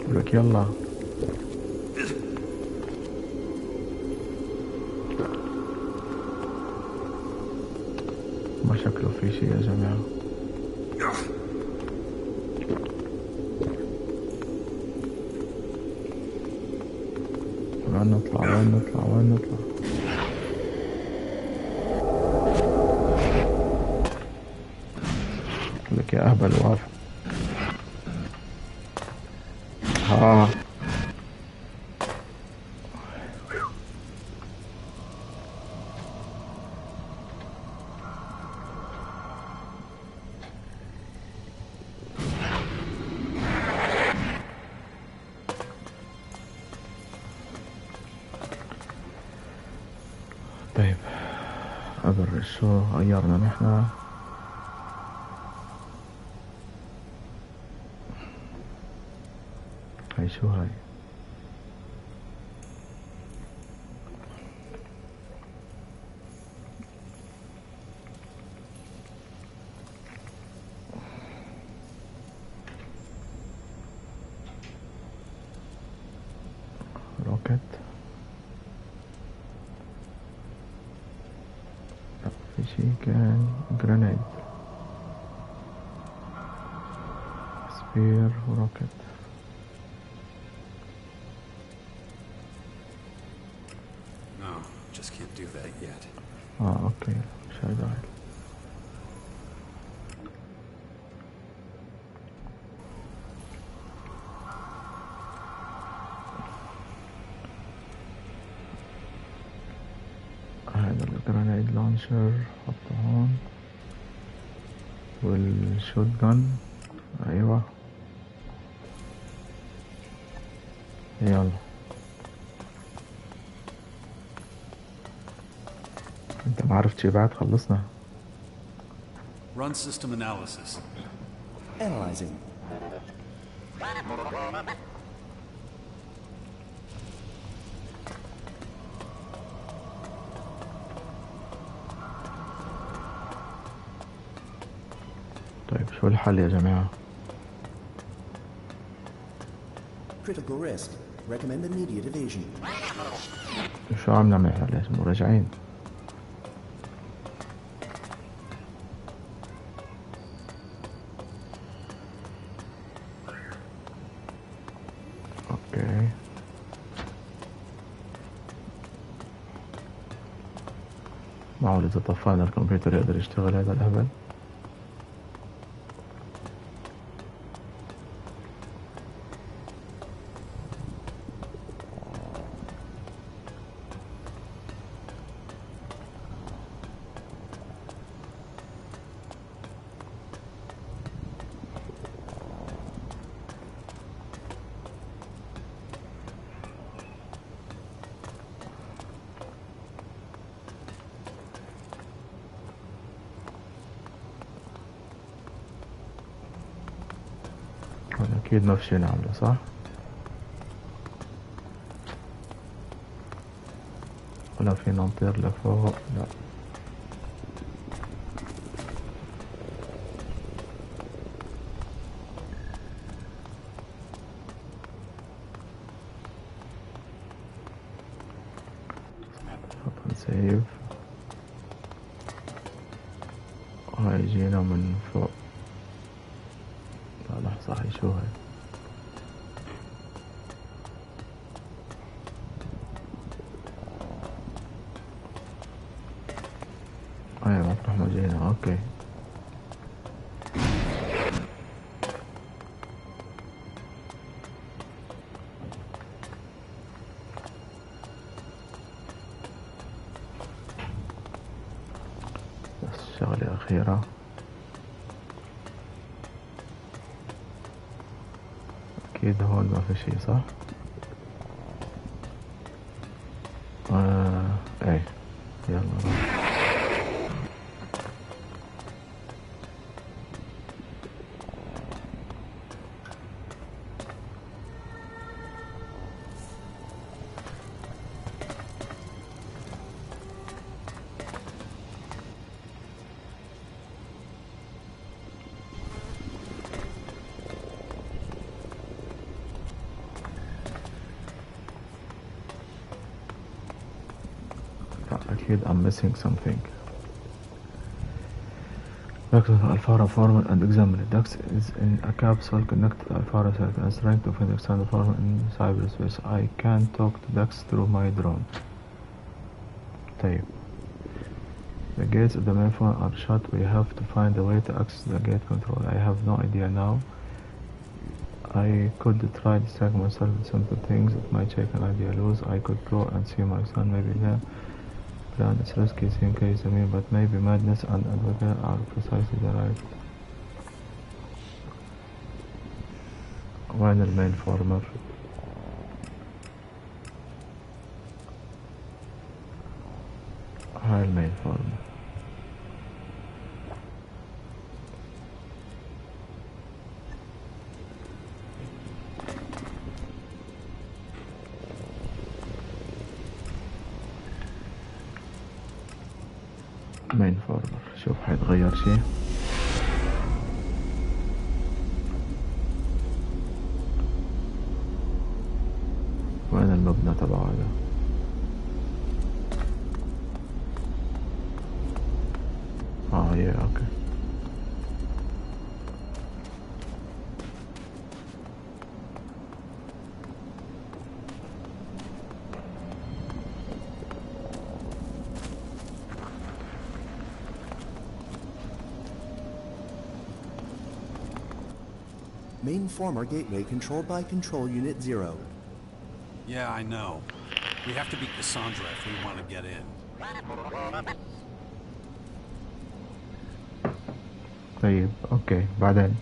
لك يلا. ما شكله في شيء يا جماعة. وين نطلع وين نطلع وين نطلع؟ لك يا أهبل واقف. طيب قبل شو غيرنا نحن؟ هاي شو هاي؟ روكت. لا في شي كان جرانيد. سبير وروكت. Do that yet. اوكي مش هيدا. هذا الجرانيد لانشر حطه هون. والشوت جن. ايوه يلا. انت ما عرفت شي بعد خلصنا. Run system analysis. Analyzing. طيب شو الحل يا جماعة؟ Critical risk. Recommend immediate evasion. شو عم نعمل هلا؟ لازم راجعين. معقول إذا طفينا الكمبيوتر يقدر يشتغل هذا الهبل؟ أكيد ما في شي نعمله صح؟ ولا فينا نطير لفوق؟ لا. نحط نسيف. وهاي جينا من فوق. لا لحظة هاي شو هاي؟ هاي مطرح ما جينا اوكي. بس شغلة أخيرة. أكيد هون ما في شي صح؟ ايه يلا روح. أكيد I'm missing something. Back to the Alfara formula and examine it. Dax is in a capsule connected to the Alfara circuit and trying to understand the formula in cyberspace. I can talk to Dax through my drone. طيب. The gates of the main phone are shut. We have to find a way to access the gate control. I have no idea now. I could try distracting myself with simple things. It might shake an idea loose. I could go and see my son. Maybe there. It's risky, in case I mean, but maybe madness and advocate are precisely the right. وين المين فورمر؟ هاي المين فورمر. مين فورمر. شوف حيتغير شي. وين المبنى تبعه هذا؟ يا اوكي. Main former gateway controlled by Control Unit 0. Yeah, I know. We have to beat Cassandra if we want to get in. طيب اوكي بعدين.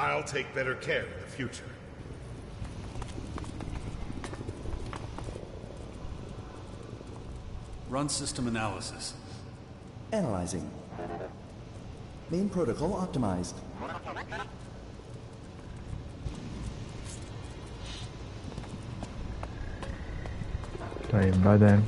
I'll take better care in the future. Run system analysis. Analyzing. Main protocol optimized. طيب بعدين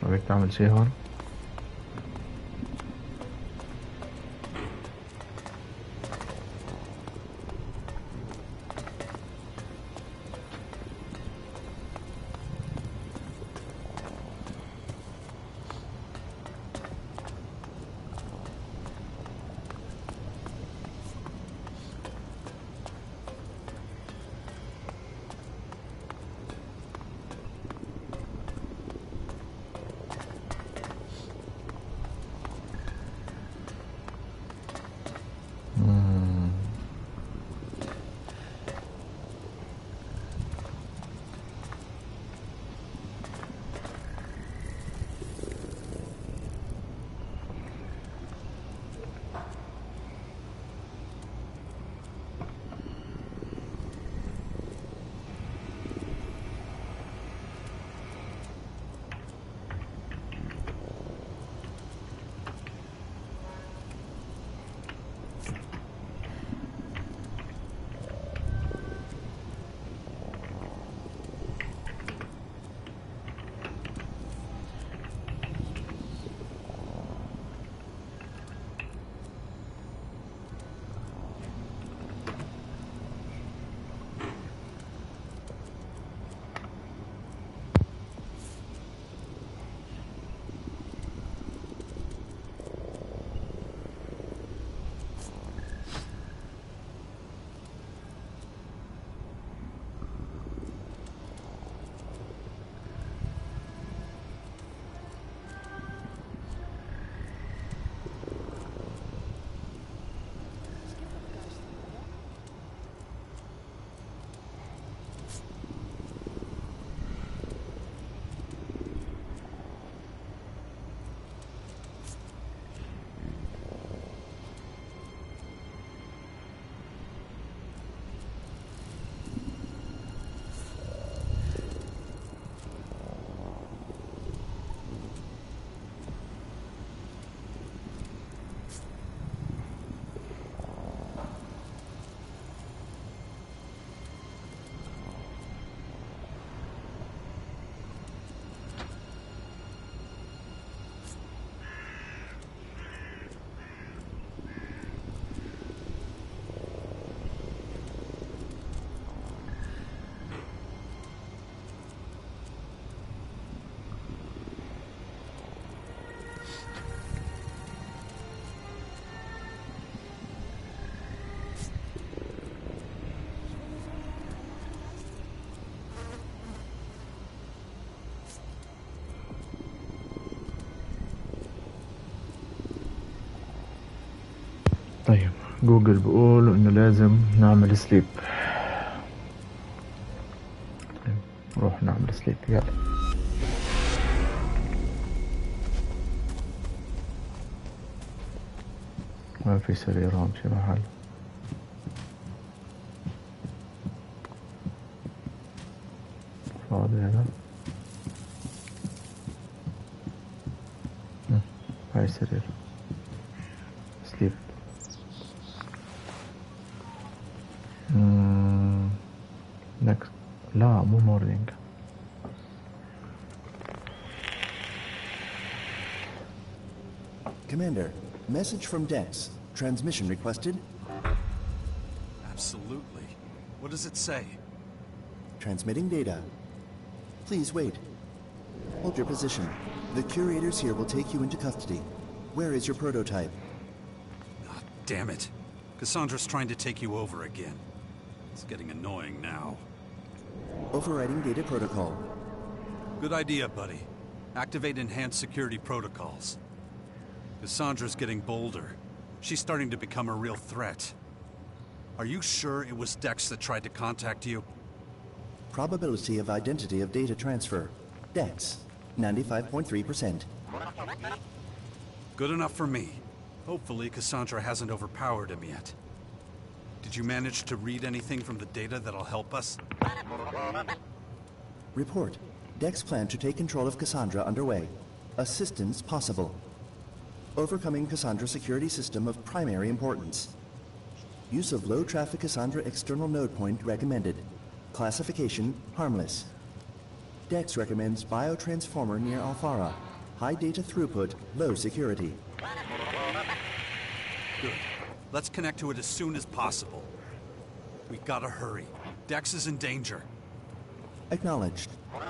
بدك تعمل شي هون؟ طيب جوجل بيقول انه لازم نعمل سليب. طيب نروح نعمل سليب يلا. ما في سرير هون شي محل. فاضي هنا. هاي سرير سليب. next لا مو morning. Commander, message from Dex. Transmission requested. Absolutely. What does it say? Transmitting data. Please wait. Hold your position. The curators here will take you into custody. Where is your prototype? Ah, damn it. Cassandra's trying to take you over again. It's getting annoying now. Overriding data protocol. Good idea, buddy. Activate enhanced security protocols. Cassandra's getting bolder. She's starting to become a real threat. Are you sure it was Dex that tried to contact you? Probability of identity of data transfer. Dex, 95.3%. Good enough for me. Hopefully Cassandra hasn't overpowered him yet. Did you manage to read anything from the data that'll help us? Report. Dex plan to take control of Cassandra underway. Assistance possible. Overcoming Cassandra security system of primary importance. Use of low-traffic Cassandra external node point recommended. Classification, harmless. Dex recommends biotransformer near Alfara. High data throughput, low security. Good. Let's connect to it as soon as possible. We've got to hurry. Dex is in danger. Acknowledged. Oh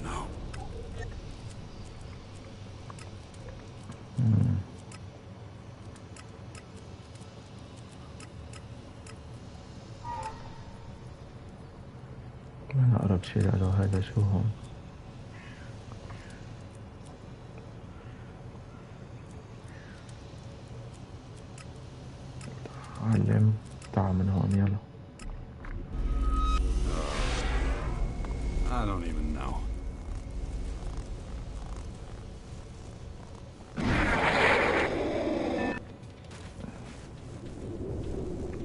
no. من أقرب شيء له هذا شو هون؟ علم تعال من هون يلا. I don't even know.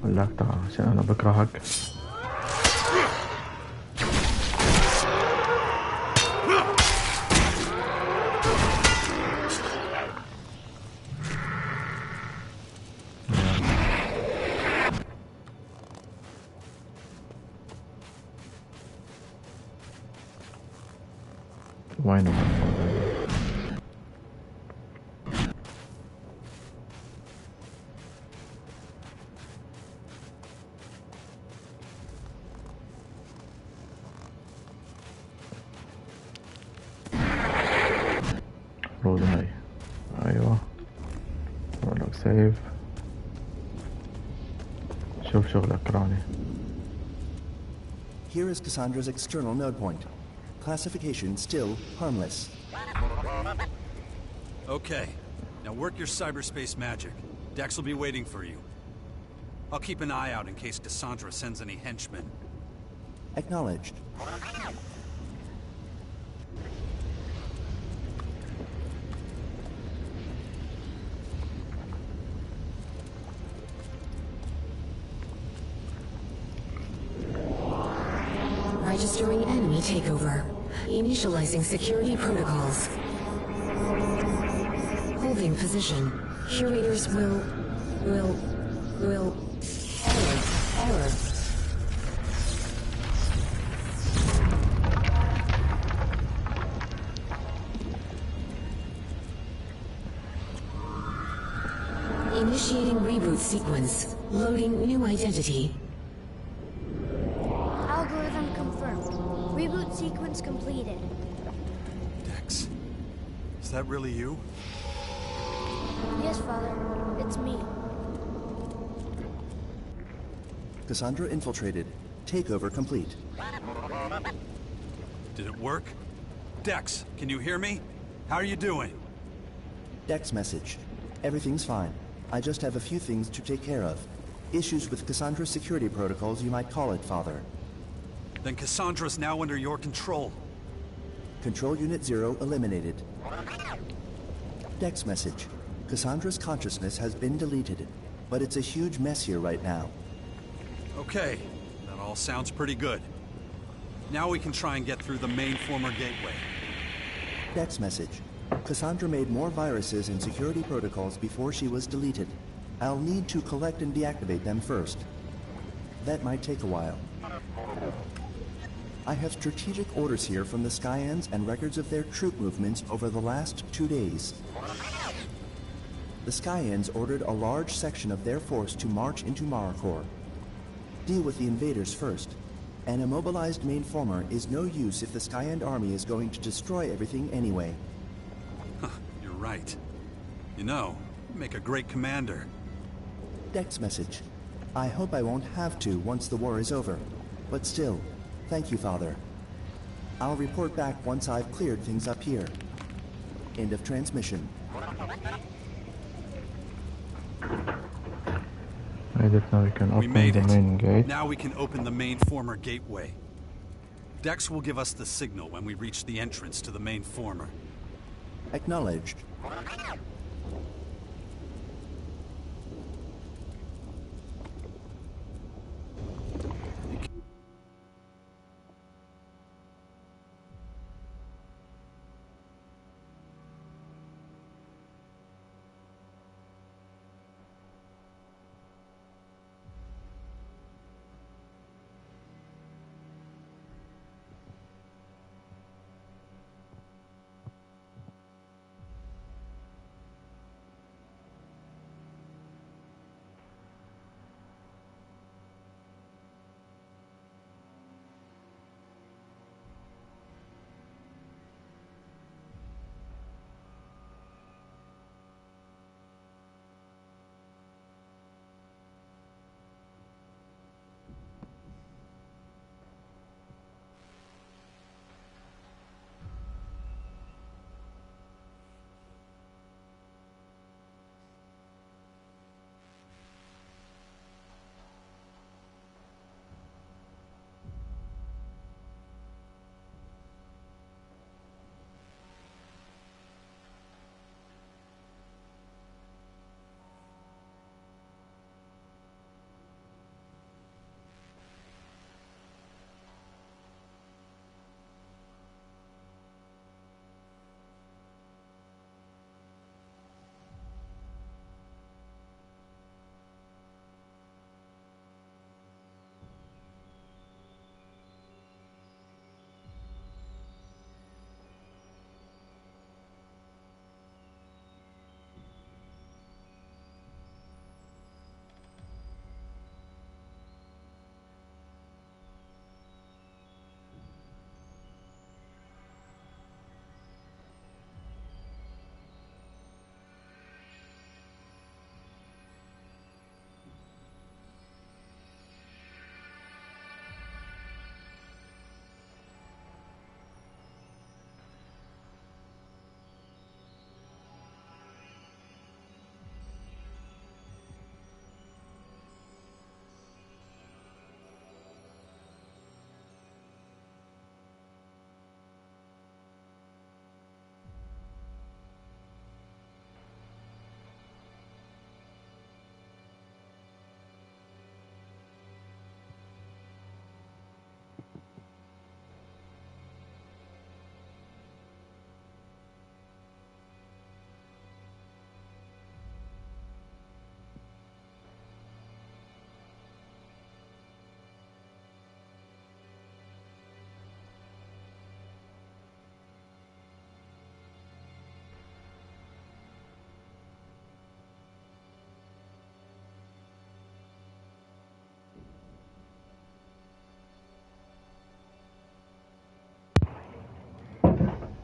قول لك تعال عشان أنا بكرهك. وينه رود هاي ايوه لك سيف شوف شغلك راني. Here is Cassandra's external node point. Classification still harmless. Okay. Now work your cyberspace magic. Dex will be waiting for you. I'll keep an eye out in case Cassandra sends any henchmen. Acknowledged. Registering enemy takeover. Initializing security protocols. Holding position. Curators will... Error. Initiating reboot sequence. Loading new identity. Algorithm confirmed. Reboot sequence completed. Dex, is that really you? Yes, Father. It's me. Cassandra infiltrated. Takeover complete. Did it work? Dex, can you hear me? How are you doing? Dex message. Everything's fine. I just have a few things to take care of. Issues with Cassandra's security protocols, you might call it, Father. Then Cassandra's now under your control. Control Unit 0 eliminated. Dex message. Cassandra's consciousness has been deleted, but it's a huge mess here right now. Okay, that all sounds pretty good. Now we can try and get through the main former gateway. Dex message. Cassandra made more viruses and security protocols before she was deleted. I'll need to collect and deactivate them first. That might take a while. I have strategic orders here from the Skyans and records of their troop movements over the last 2 days. The Skyans ordered a large section of their force to march into Maracor. Deal with the invaders first. An immobilized mainformer is no use if the Skyan army is going to destroy everything anyway. You're right. You know, you make a great commander. Dex message. I hope I won't have to once the war is over. But still, thank you, Father. I'll report back once I've cleared things up here. End of transmission. Made it, now we can We open made the it. main gate. Now we can open the main former gateway. Dex will give us the signal when we reach the entrance to the main former. Acknowledged.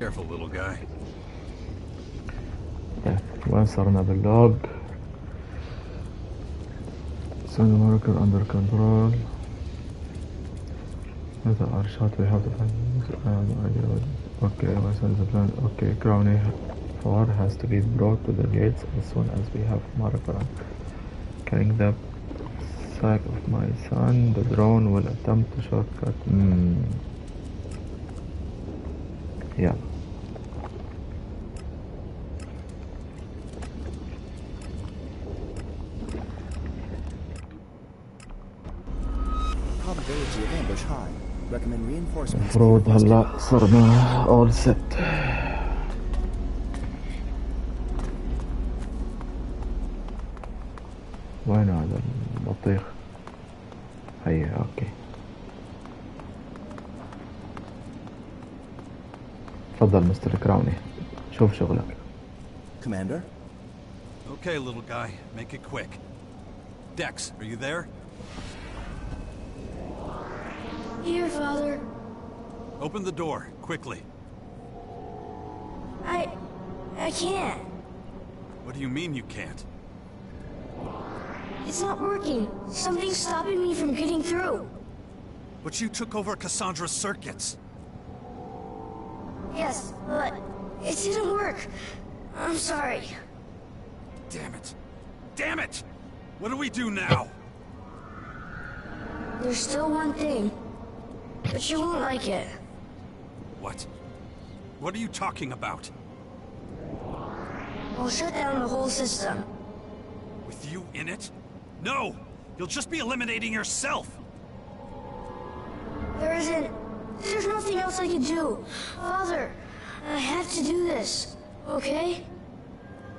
Careful, little guy. وين صرنا باللوج. Send the marker under control. With our shot we have to find okay, my son is a plan. Okay, Crowley 4 has to be brought to the gates as soon as we have marker on. Killing the sack of my son, the drone will attempt to shortcut. Yeah. Probability of ambush high. Recommend reinforcements. المفروض هلا صرنا all set. وين هذا البطيخ؟ هيا اوكي. تفضل مستر كراوني، شوف شغلك. Commander? Okay, little guy, make it quick. Dex, are you there? Here, Father. Open the door, quickly. I can't. What do you mean you can't? It's not working. Something's stopping me from getting through. But you took over Cassandra's circuits. Yes, but it didn't work. I'm sorry. Damn it. Damn it! What do we do now? There's still one thing, but you won't like it. What? What are you talking about? I'll shut down the whole system. With you in it? No! You'll just be eliminating yourself! There's nothing else I can do. Father, I have to do this, okay?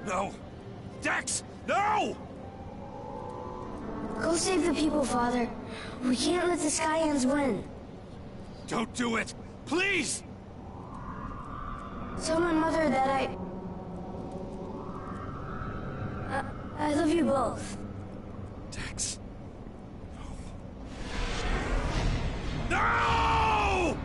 No! Dex! No! Go save the people, Father. We can't let the Skyans win. Don't do it! Please! Tell my mother that I love you both. Dex. No! No!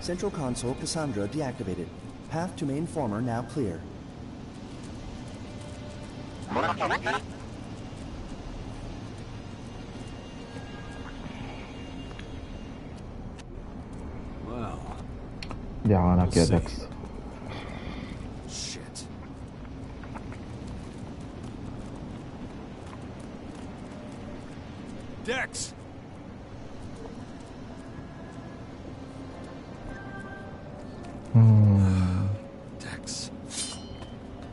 Central console Cassandra deactivated. Path to main former now clear. Well. جعانك يا دكس. Shit. Dex! Dex,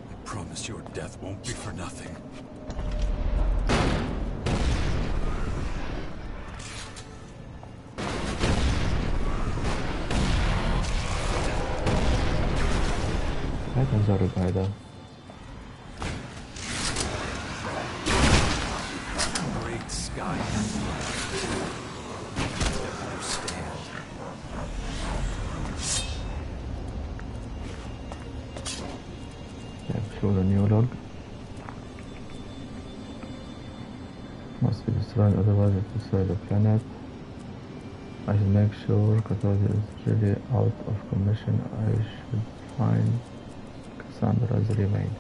I promise your death won't be for nothing. هات نجرب هذا. Great sky. Show the new log. Must be destroyed, otherwise it will destroy the planet. I should make sure Cassandra is really out of commission. I should find Cassandra's remains.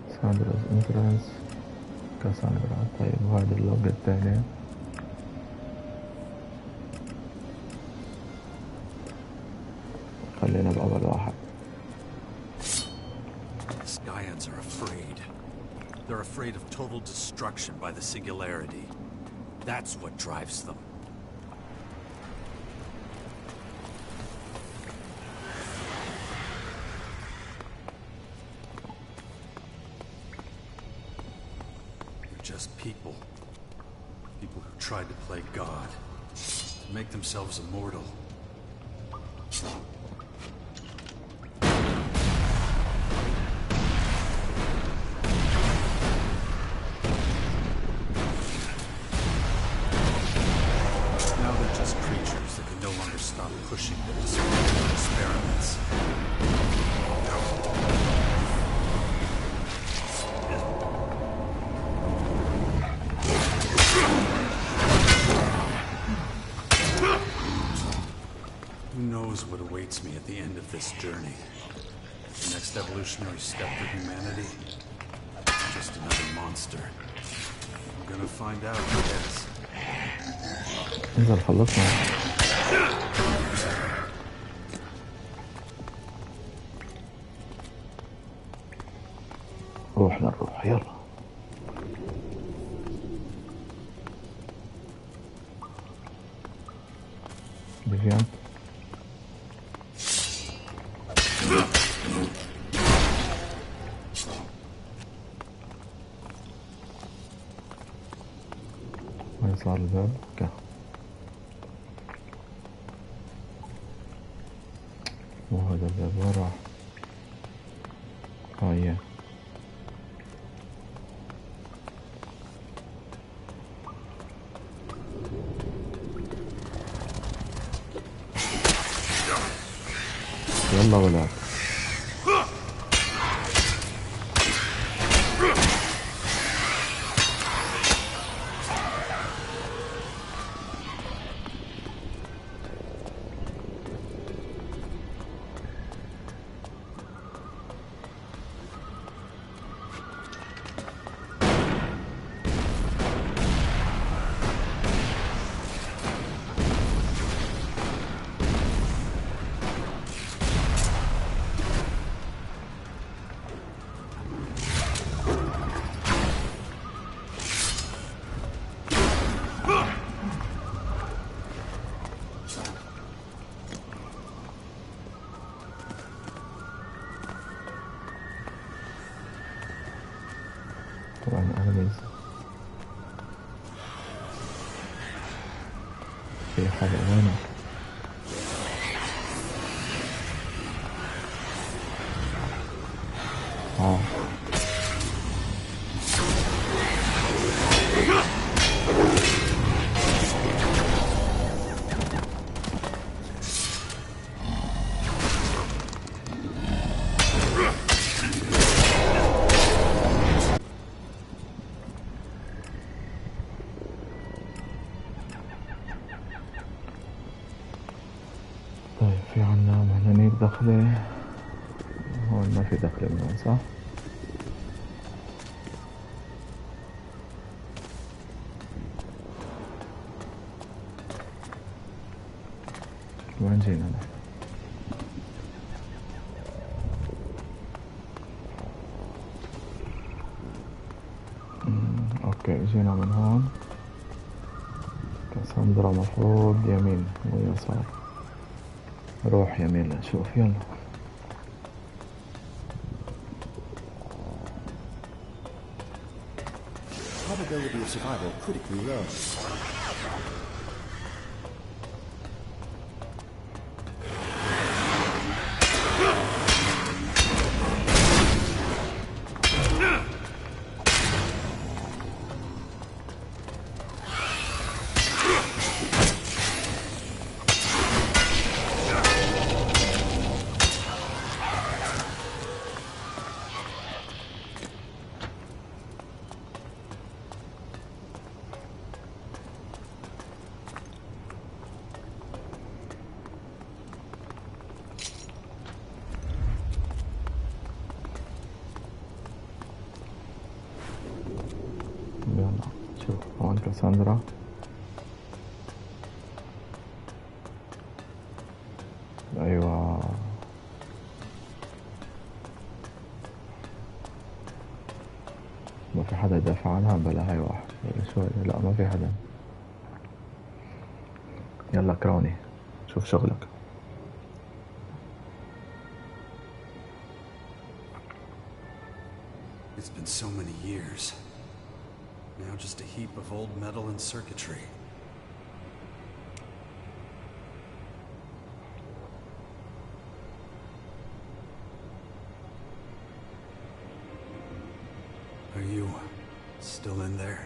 Cassandra's entrance. Cassandra. طيب وهذا اللوج الثاني. خلينا بأول واحد. Skyans are afraid. They're afraid of total destruction by the Singularity. That's what drives them. They're just people. People who tried to play God. To make themselves immortal. Pushing the experiments. Who knows what awaits me at the end of this journey? The next evolutionary step for humanity? Just another monster. I'm gonna find out, I guess. انزل خلصنا. روح للروح يلا. بفيان وين صار الباب؟ اوكي مو هذا الباب وين راح؟ اياه يلا ولاد. طبعا أنميز. في حاجة وينك؟ طيب في عنا هناك دخلة، هون ما في دخلة من هون صح؟ وين جينا نحن؟ اوكي جينا من هون. كاساندرا مفروض يمين ويسار. روح يمين لنشوف يلا. Probability of survival critically low. يلا شوف هون كاساندرا. ايوه ما في حدا يدافع عنها بلا هاي واحد بلا شوي. لا ما في حدا. يلا كروني شوف شغلك. It's been so many years. Now just a heap of old metal and circuitry. Are you still in there?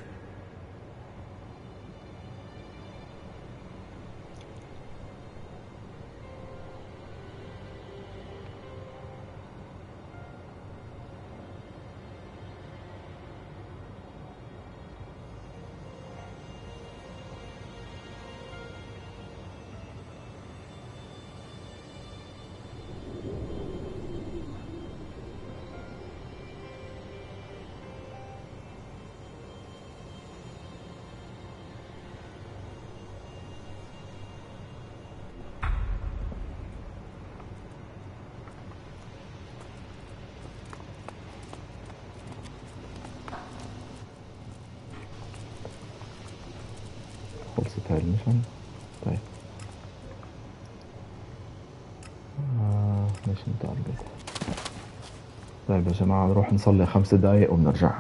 خلصت هاي المشن. طيب ميشن تارجت. طيب يا جماعة نروح نصلي 5 دقايق وبنرجع.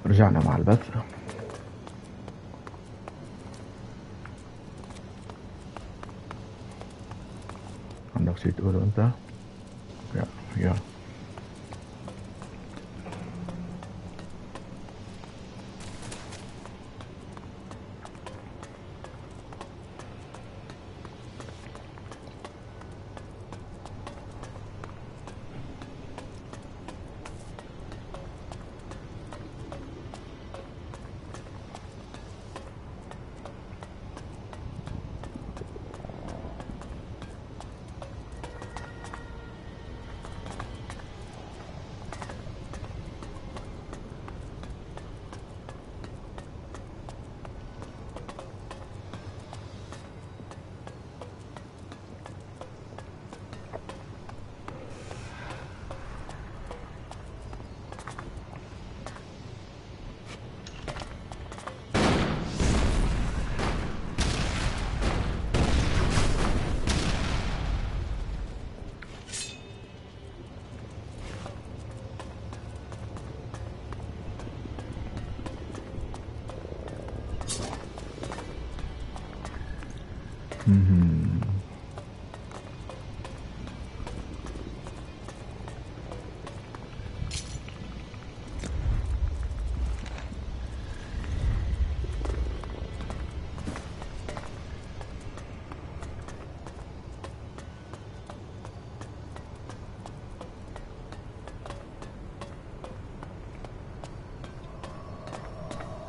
رجعنا مع البث. عندك شي تقوله انت؟ يا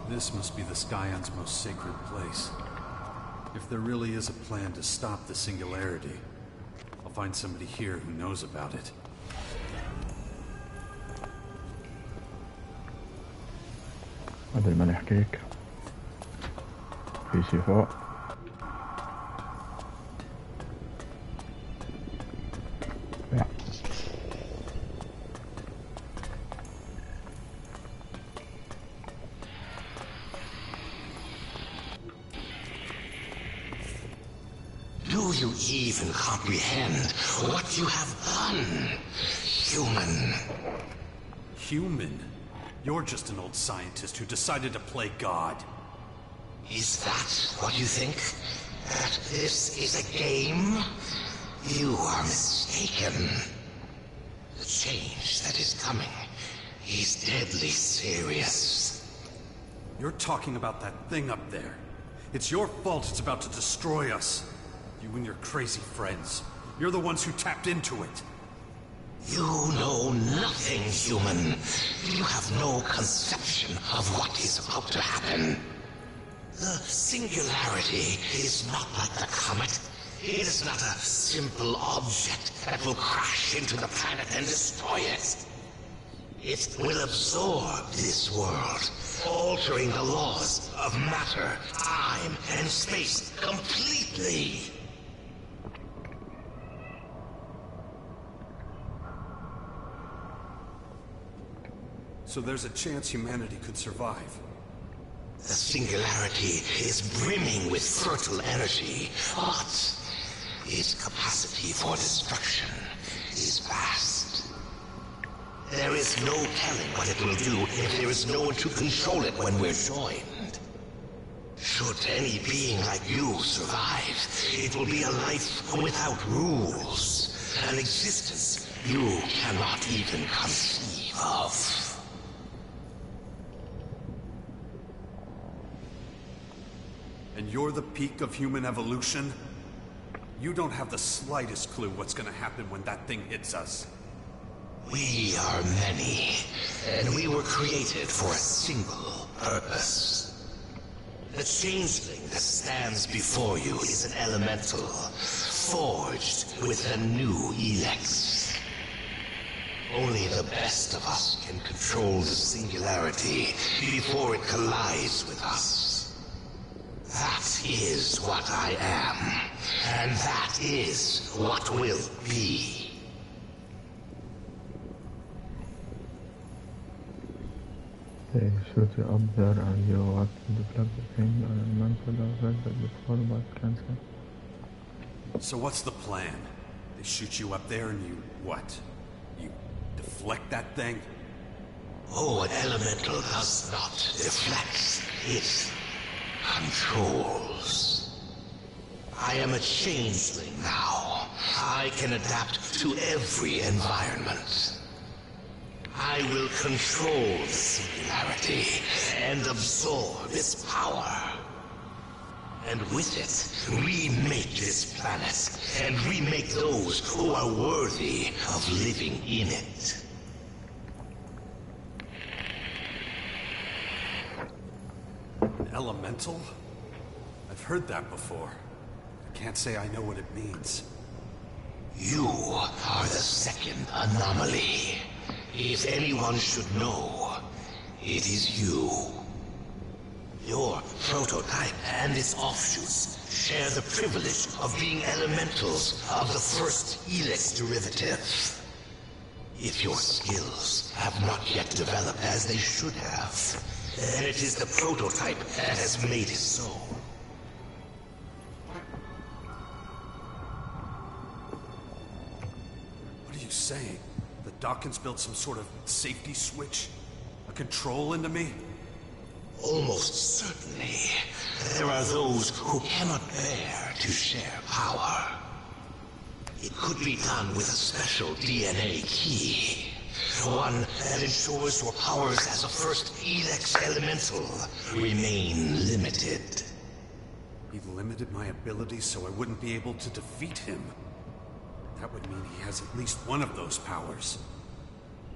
This must be the Skyon's most sacred place. If there really is a plan to stop the singularity, I'll find somebody here who knows about it. قبل ما نحكيك في شي فوق. Do you even comprehend what you have done, human? Human? You're just an old scientist who decided to play God. Is that what you think? That this is a game? You are mistaken. The change that is coming is deadly serious. You're talking about that thing up there. It's your fault it's about to destroy us. You and your crazy friends. You're the ones who tapped into it. You know nothing, human. You have no conception of what is about to happen. The singularity is not like the comet. It is not a simple object that will crash into the planet and destroy it. It will absorb this world, altering the laws of matter, time, and space completely. So there's a chance humanity could survive. The singularity is brimming with fertile energy, but its capacity for destruction is vast. There is no telling what it will do if there is no one to control it when we're joined. Should any being like you survive, it will be a life without rules, an existence you cannot even conceive of. And you're the peak of human evolution? You don't have the slightest clue what's gonna happen when that thing hits us. We are many, and we were created for a single purpose. The changeling that stands before you is an elemental, forged with a new ELEX. Only the best of us can control the singularity before it collides with us. That is what I am, and that is what will be. They shoot you up there and you what to plug the thing on a mental level before but cancel. So what's the plan? They shoot you up there and you what? You deflect that thing? Oh, an elemental does not deflect. It controls. I am a changeling now. I can adapt to every environment. I will control the singularity and absorb its power. And with it, remake this planet and remake those who are worthy of living in it. Elemental? I've heard that before. I can't say I know what it means. You are the second anomaly. If anyone should know, it is you. Your prototype and its offshoots share the privilege of being elementals of the first ELEX derivative. If your skills have not yet developed as they should have, then it is the prototype that has made it so. What are you saying? The Dawkins built some sort of safety switch? A control into me? Almost certainly. There are those who cannot bear to share power. It could be done with a special DNA key. One that ensures your powers as a first ELEX elemental remain limited. He limited my abilities so I wouldn't be able to defeat him. That would mean he has at least one of those powers.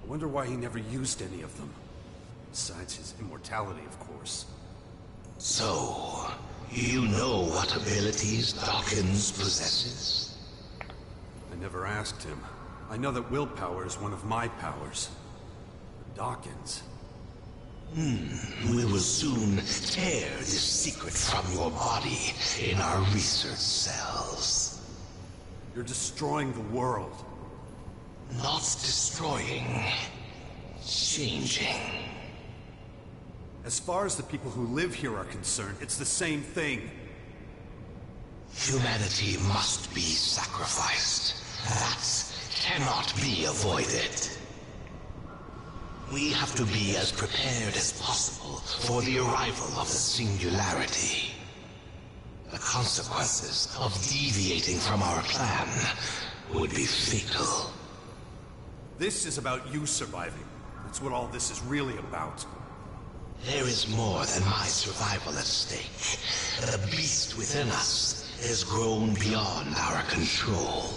I wonder why he never used any of them. Besides his immortality, of course. So, you know what abilities Dawkins possesses? I never asked him. I know that willpower is one of my powers. But Dawkins... We will soon tear this secret from your body in our research cells. You're destroying the world. Not destroying. Changing. As far as the people who live here are concerned, it's the same thing. Humanity must be sacrificed. That cannot be avoided. We have to be as prepared as possible for the arrival of the singularity. The consequences of deviating from our plan would be fatal. This is about you surviving. That's what all this is really about. There is more than my survival at stake. The beast within us has grown beyond our control.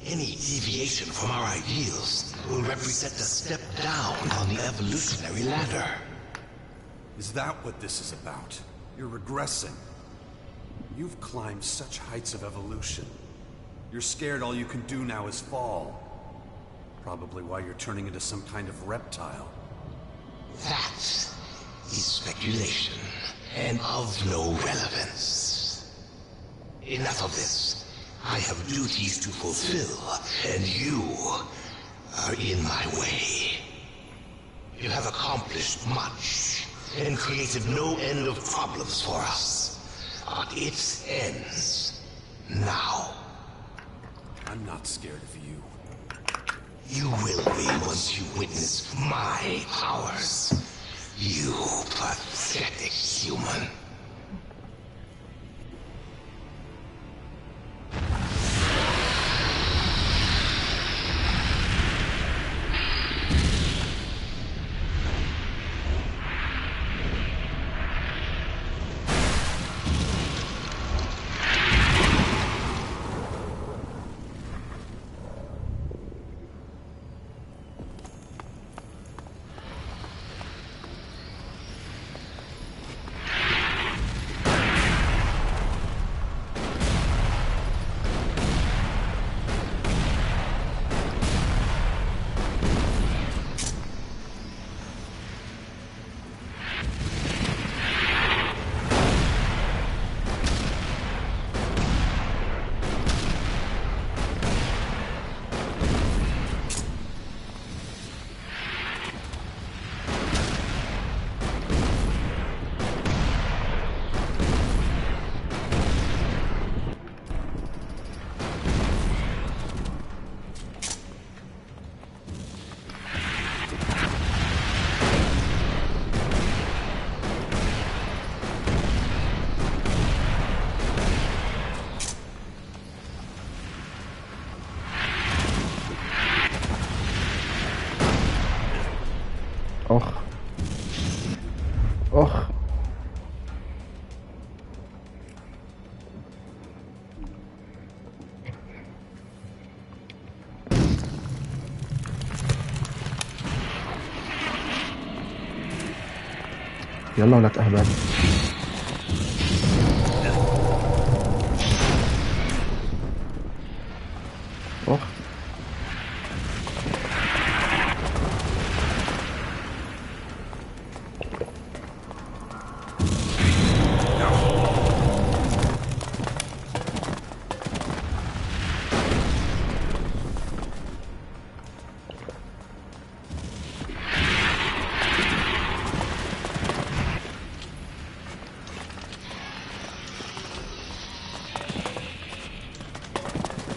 Any deviation from our ideals will represent a step down on the evolutionary ladder. Is that what this is about? You're regressing. You've climbed such heights of evolution. You're scared all you can do now is fall. Probably why you're turning into some kind of reptile. That is speculation, and of no relevance. Enough of this. I have duties to fulfill, and you are in my way. You have accomplished much, and created no end of problems for us. But it ends now. I'm not scared of you. You will be once you witness my powers. You pathetic human. اخ يلا ولك اهبل. اخ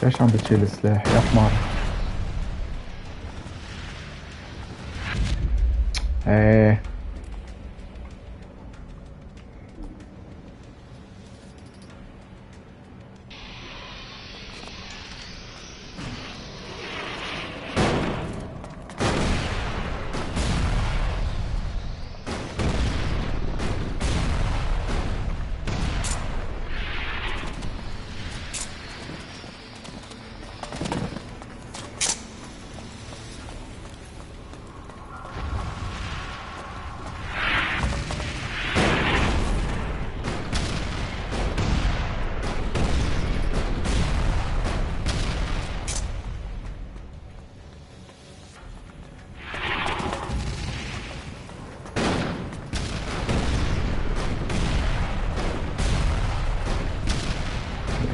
ليش عم بتشيل السلاح يا حمار؟ ايه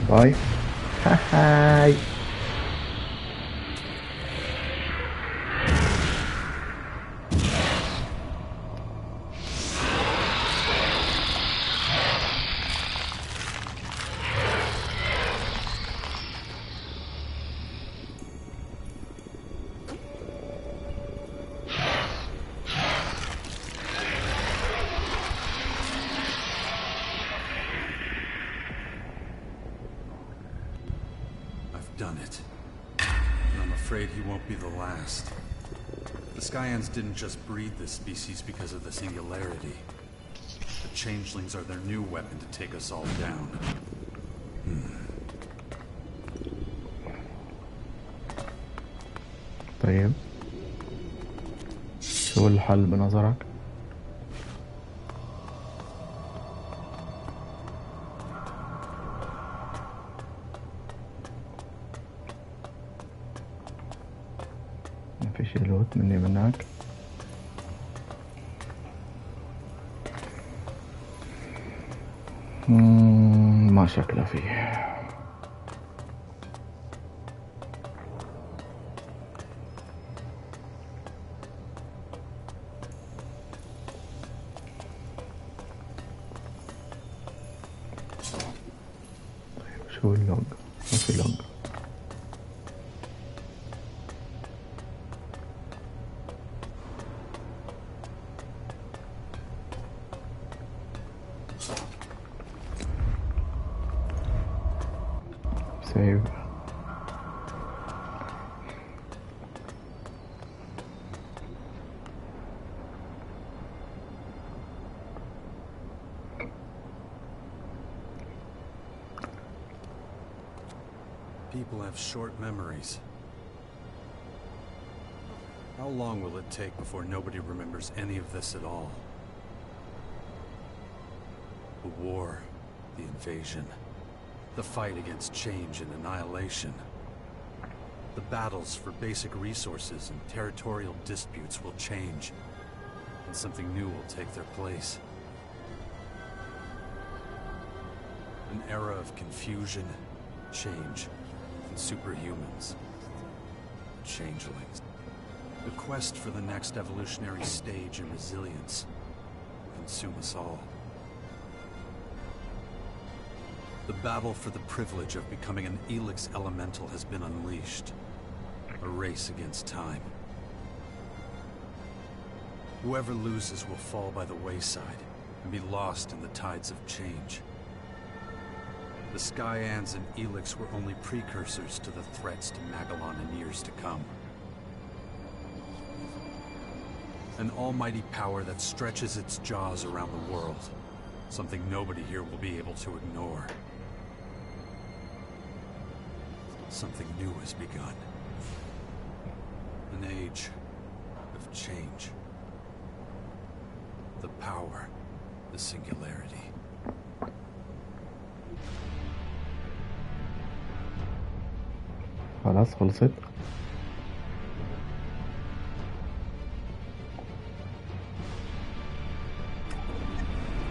باي هاي. Done it. And I'm afraid he won't be the last. The Skyans didn't just breed this species because of the singularity. The changelings are their new weapon to take us all down. طيب شو الحل بنظرك؟ فيش لوت مني منك. ما شكله فيه. طيب شو اللوج؟ ما في لوج. Save. People have short memories. How long will it take before nobody remembers any of this at all? The war, the invasion, the fight against change and annihilation. The battles for basic resources and territorial disputes will change, and something new will take their place. An era of confusion, change, and superhumans. Changelings. The quest for the next evolutionary stage in resilience will consume us all. The battle for the privilege of becoming an ELEX elemental has been unleashed. A race against time. Whoever loses will fall by the wayside and be lost in the tides of change. The Skyans and ELEX were only precursors to the threats to Magellan in years to come. An almighty power that stretches its jaws around the world. Something nobody here will be able to ignore. Something new has begun. An age of change. The power, the singularity. خلاص خلصت.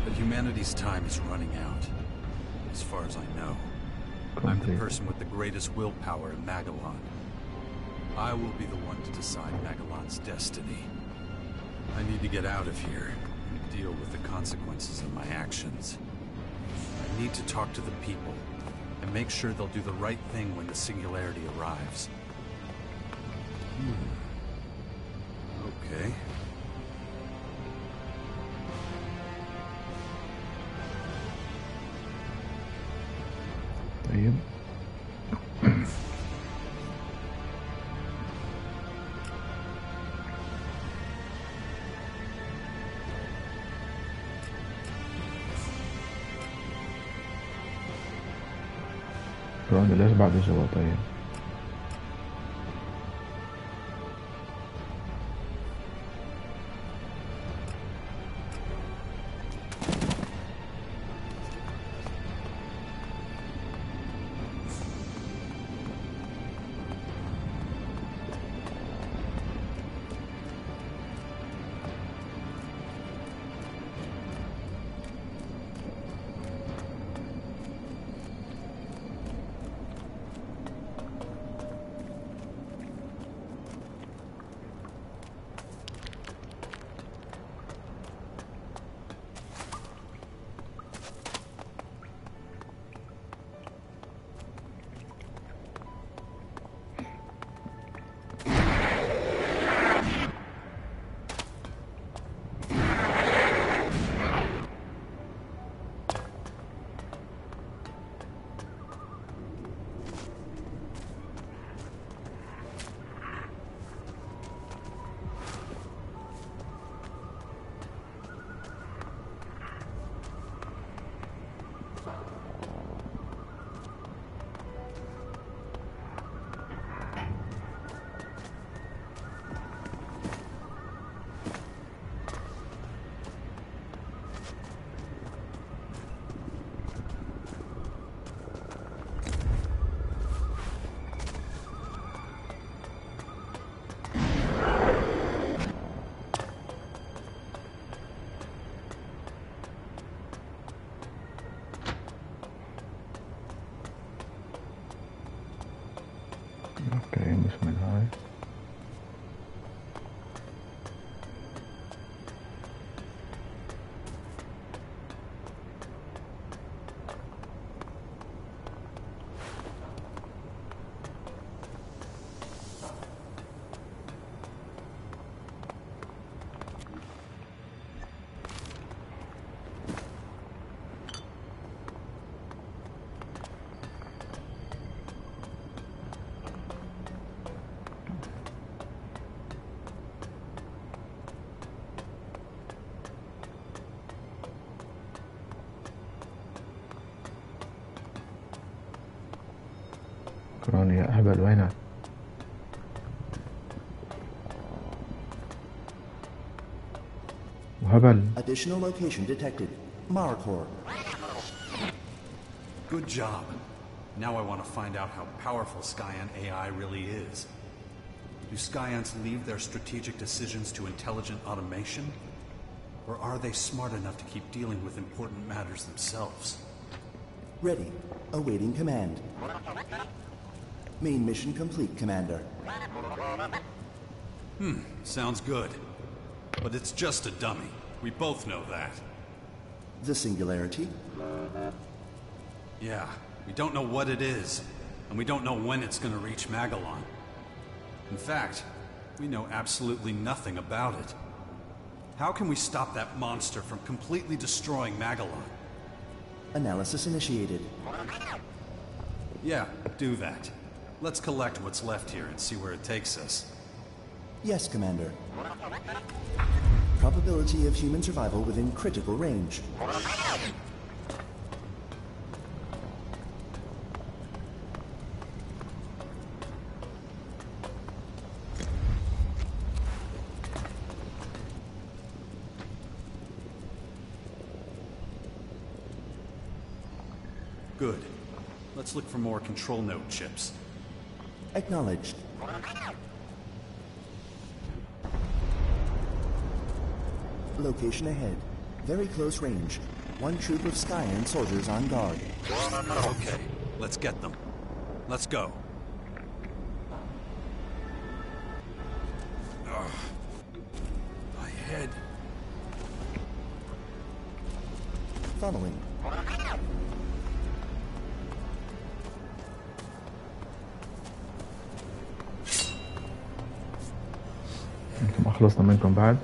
But humanity's time is running out, as far as I know. I'm the person with the greatest willpower in Magellan. I will be the one to decide Magellan's destiny. I need to get out of here and deal with the consequences of my actions. I need to talk to the people and make sure they'll do the right thing when the singularity arrives. Okay. طيب. كمان ليش بعد الجواب طيب؟ اوكي مش من هاي. كروني يا أهبل وينك؟ وهبل. Additional location detected. Maricor. Good job. Now I want to find out how powerful Skyan AI really is. Do Skyans leave their strategic decisions to intelligent automation? Or are they smart enough to keep dealing with important matters themselves? Ready. Awaiting command. Main mission complete, Commander. Sounds good. But it's just a dummy. We both know that. The singularity? Yeah, we don't know what it is, and we don't know when it's gonna reach Magellan. In fact, we know absolutely nothing about it. How can we stop that monster from completely destroying Magellan? Analysis initiated. Yeah, do that. Let's collect what's left here and see where it takes us. Yes, Commander. Probability of human survival within critical range. Good. Let's look for more control node chips. Acknowledged. Location ahead. Very close range. One troop of Skyan soldiers on guard. Okay, let's get them. Let's go. My head. Following. انتم ما خلصنا منكم بعد؟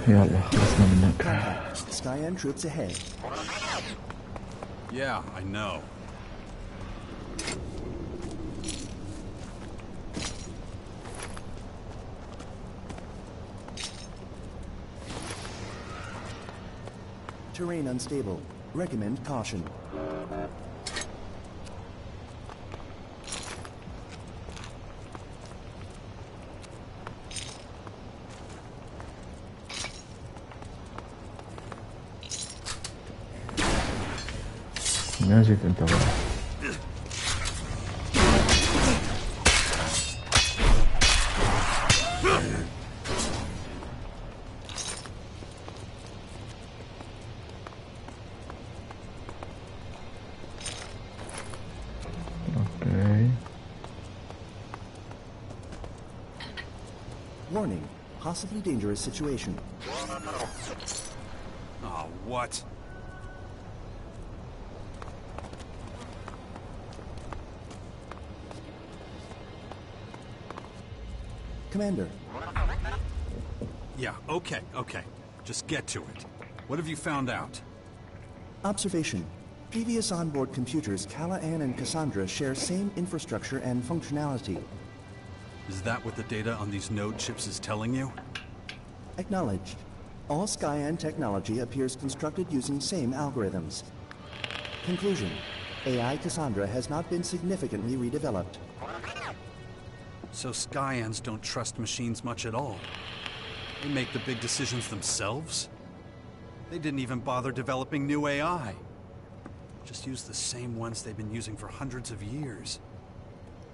يلا خلصنا منك. Skyan troops ahead. Yeah, I know. Terrain unstable. Recommend caution. ما جيت انت بقى. Okay. Warning. Possibly dangerous situation. Oh, what? Commander. Yeah, okay. Just get to it. What have you found out? Observation. Previous onboard computers, Callahan and Cassandra, share same infrastructure and functionality. Is that what the data on these node chips is telling you? Acknowledged. All Skyan technology appears constructed using same algorithms. Conclusion. AI Cassandra has not been significantly redeveloped. So Skyans don't trust machines much at all. They make the big decisions themselves? They didn't even bother developing new AI. Just use the same ones they've been using for hundreds of years.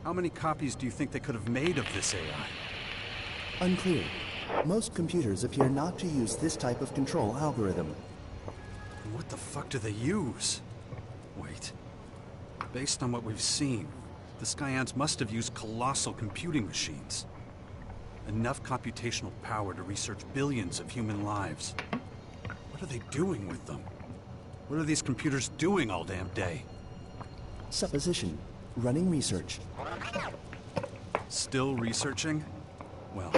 How many copies do you think they could have made of this AI? Unclear. Most computers appear not to use this type of control algorithm. What the fuck do they use? Wait. Based on what we've seen, the Skyans must have used colossal computing machines. Enough computational power to research billions of human lives. What are they doing with them? What are these computers doing all damn day? Supposition. Running research. Still researching? Well,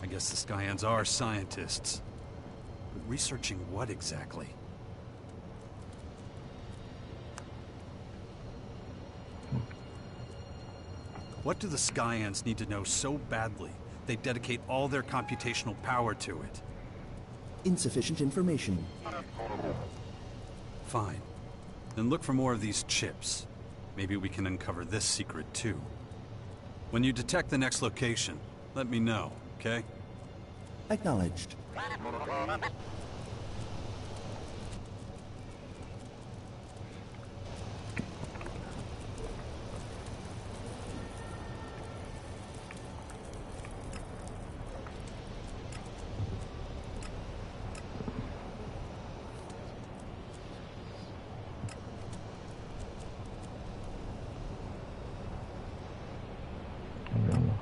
I guess the Skyans are scientists. But researching what exactly? What do the Skyans need to know so badly they dedicate all their computational power to it? Insufficient information. Fine. Then look for more of these chips. Maybe we can uncover this secret too. When you detect the next location, let me know, okay? Acknowledged.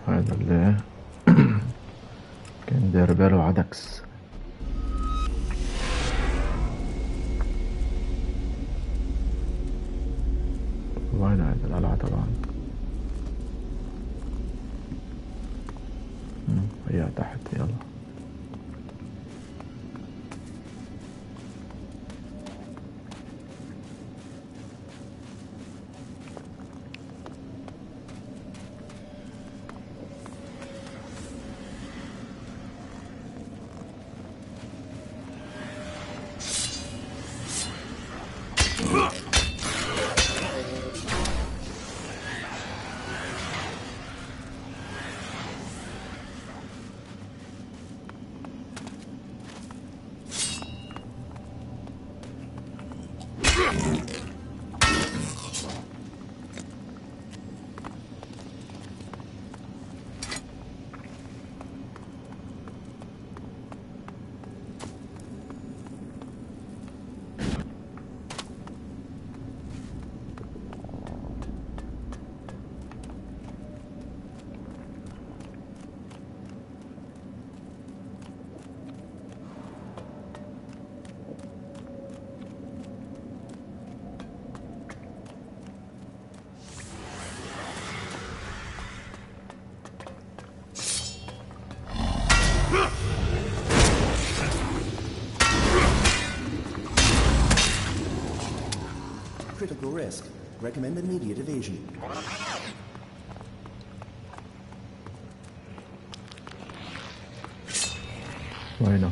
هذا اللي كان داير باله عدكس. وين هذا القلعة طبعا؟ هي تحت. يلا Critical risk. Recommend immediate evasion. وينه؟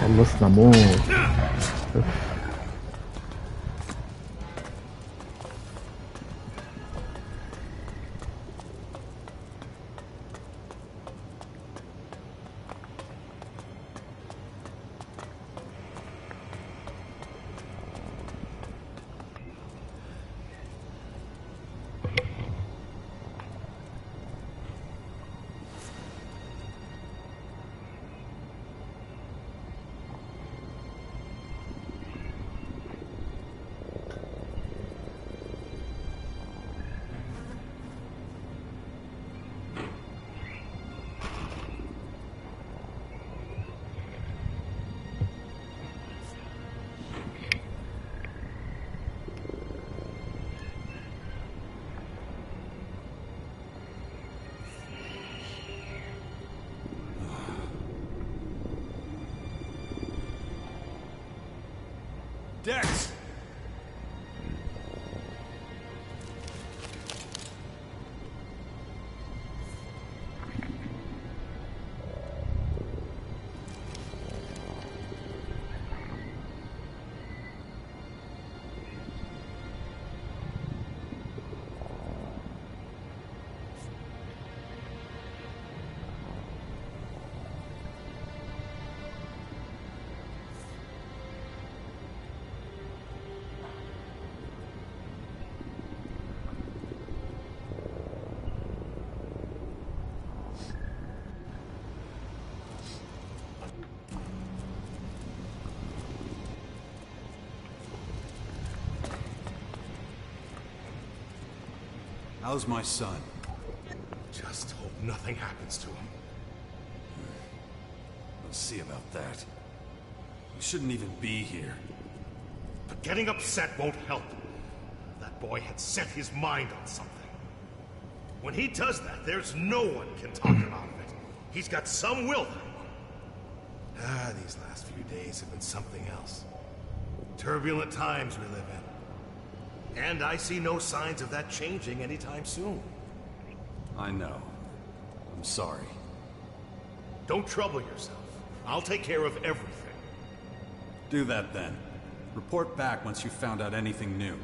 خلصنا موت. decks! How's my son? Just hope nothing happens to him. We'll see about that. You shouldn't even be here. But getting upset won't help. That boy had set his mind on something. When he does that, there's no one can talk him out of it. He's got some will. These last few days have been something else. Turbulent times we live in. And I see no signs of that changing anytime soon. I know. I'm sorry. Don't trouble yourself. I'll take care of everything. Do that then. Report back once you've found out anything new.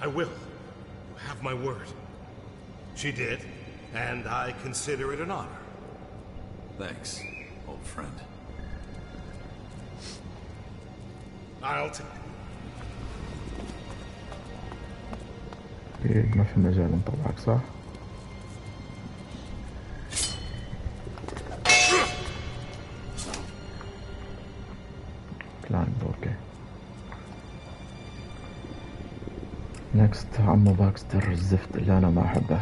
I will. You have my word. She did, and I consider it an honor. Thanks, old friend. I'll take أكيد ما في مجال نطلعك صح؟ كلايمب اوكي. نكست عمو باكستر الزفت اللي أنا ما أحبه.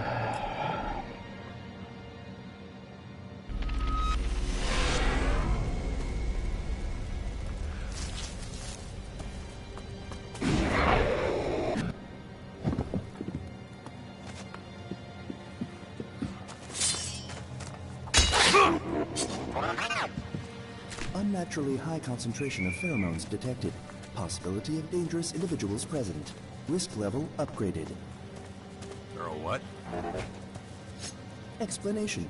Unnaturally high concentration of pheromones detected. Possibility of dangerous individuals present. Risk level upgraded. Girl, what? Explanation.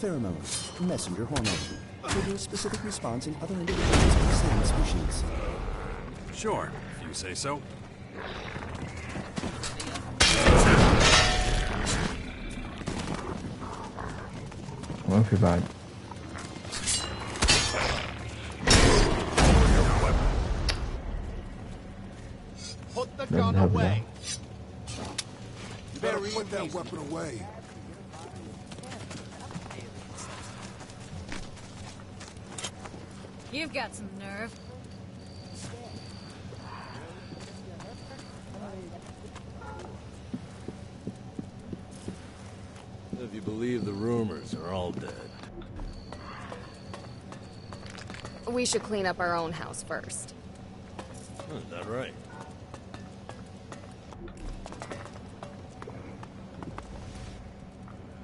Pheromones, messenger hormone. Triggers specific response in other individuals of the same species. Sure, if you say so. ما في بعد. Put the gun away. You better put that weapon away. You've got some nerve. If you believe the rumors, are all dead. We should clean up our own house first. Is that right?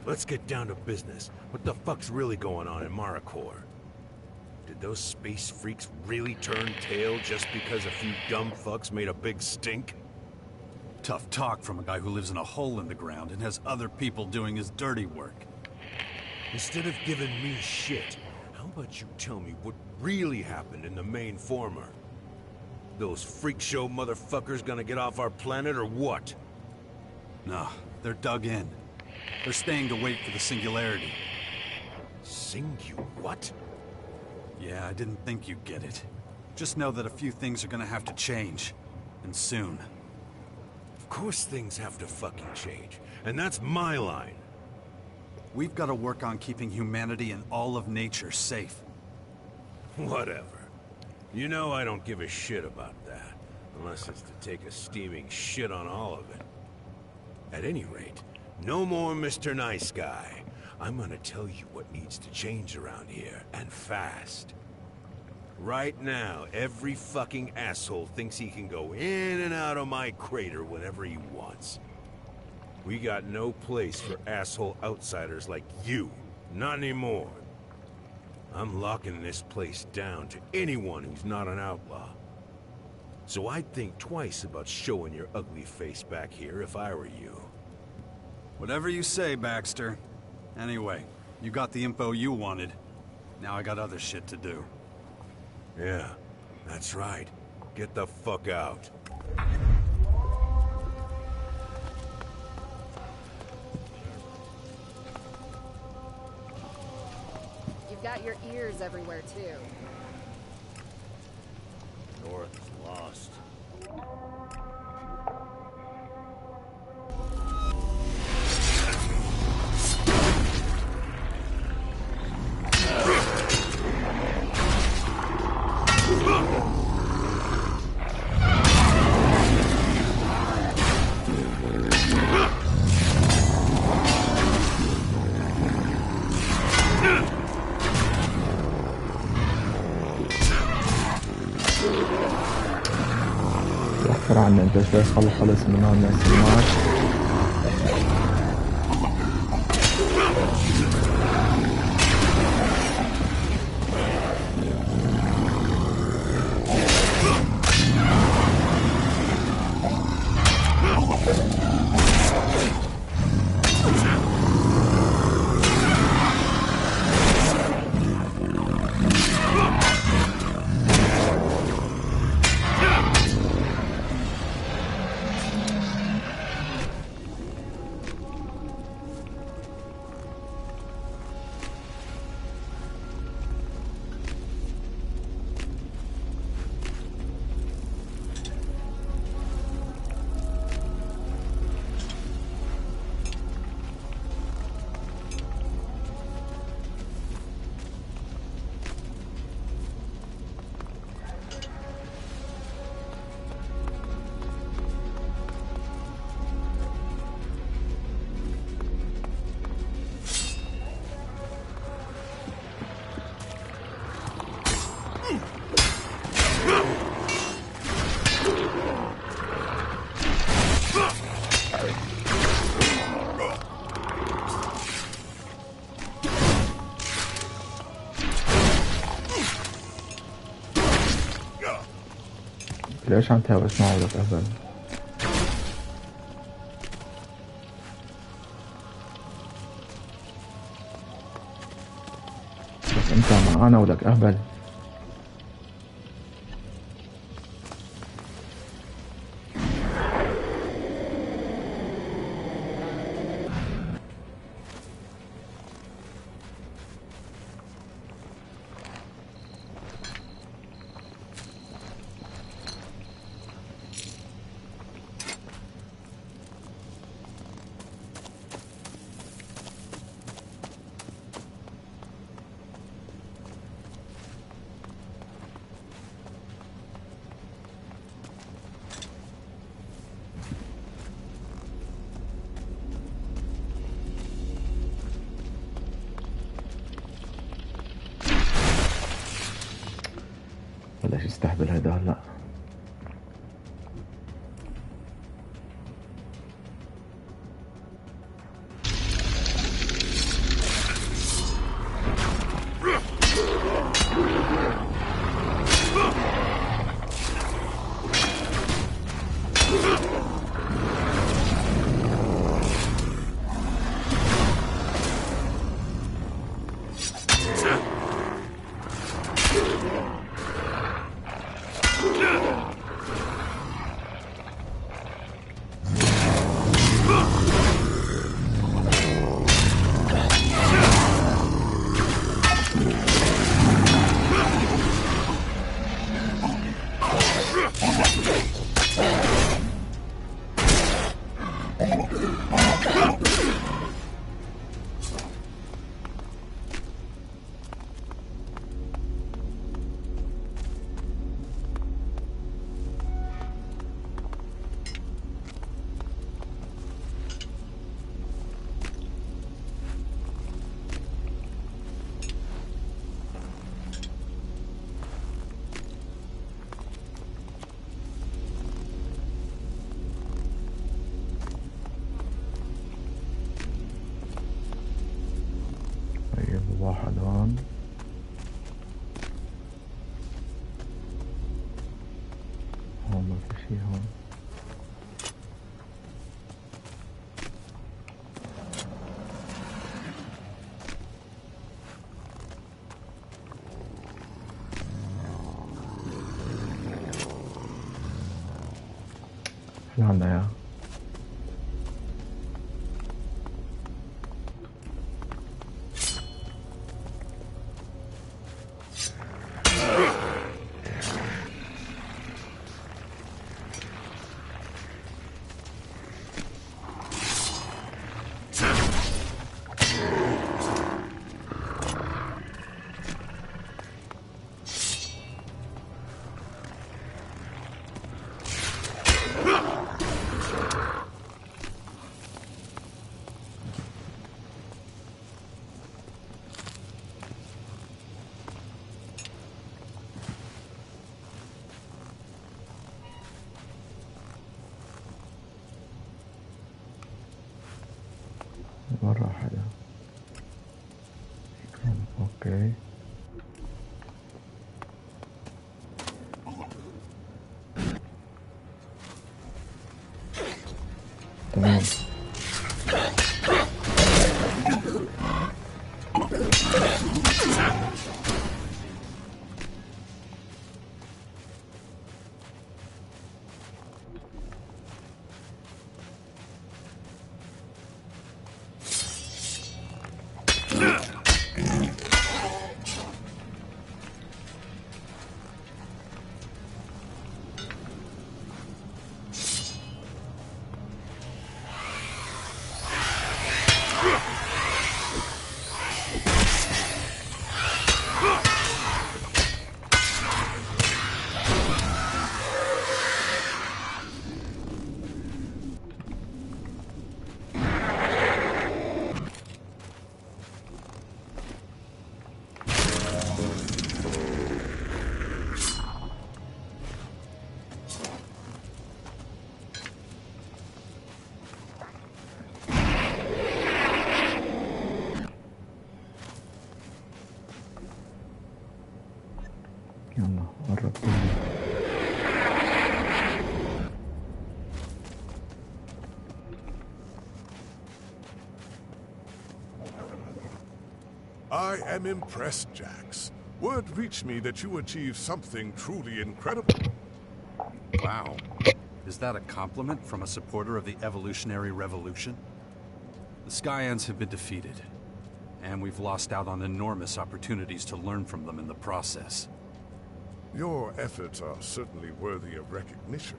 Let's get down to business. What the fuck's really going on in Maricor? Did those space freaks really turn tail just because a few dumb fucks made a big stink? Tough talk from a guy who lives in a hole in the ground and has other people doing his dirty work. Instead of giving me shit, how about you tell me what really happened in the main former? Those freak show motherfuckers gonna get off our planet or what? No, they're dug in. They're staying to wait for the singularity. What? Yeah, I didn't think you'd get it. Just know that a few things are gonna have to change. And soon. Of course things have to fucking change. And that's my line. We've got to work on keeping humanity and all of nature safe. Whatever. You know I don't give a shit about that. Unless it's to take a steaming shit on all of it. At any rate, no more Mr. Nice Guy. I'm gonna tell you what needs to change around here, and fast. Right now, every fucking asshole thinks he can go in and out of my crater whenever he wants. We got no place for asshole outsiders like you. Not anymore. I'm locking this place down to anyone who's not an outlaw. So I'd think twice about showing your ugly face back here if I were you. Whatever you say, Baxter. Anyway, you got the info you wanted. Now I got other shit to do. Yeah, that's right. Get the fuck out. You've got your ears everywhere, too. North is lost. وفر عنا انت شوي خلص من هون الناس معك. ليش عم تهوس معه ولك أهبل؟ بس انت معانا ولك أهبل. بلاش يستهبل هيدا هلا. واحد هون. هون عنا اياها. مرة واحدة. اوكي تمام. يلا قربت مني. I am impressed, Jax. Word reached me that you achieved something truly incredible. Wow. Is that a compliment from a supporter of the evolutionary revolution? The Skyans have been defeated, and we've lost out on enormous opportunities to learn from them in the process. Your efforts are certainly worthy of recognition,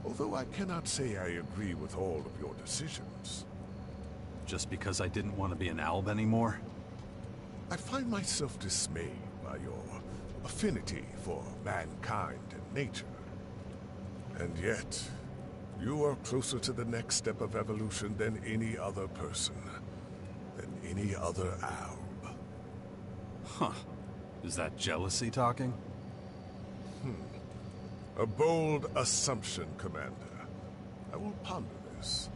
although I cannot say I agree with all of your decisions. Just because I didn't want to be an Alb anymore? I find myself dismayed by your affinity for mankind and nature. And yet, you are closer to the next step of evolution than any other person, than any other Alb. Huh. Is that jealousy talking? A bold assumption, Commander. I will ponder this.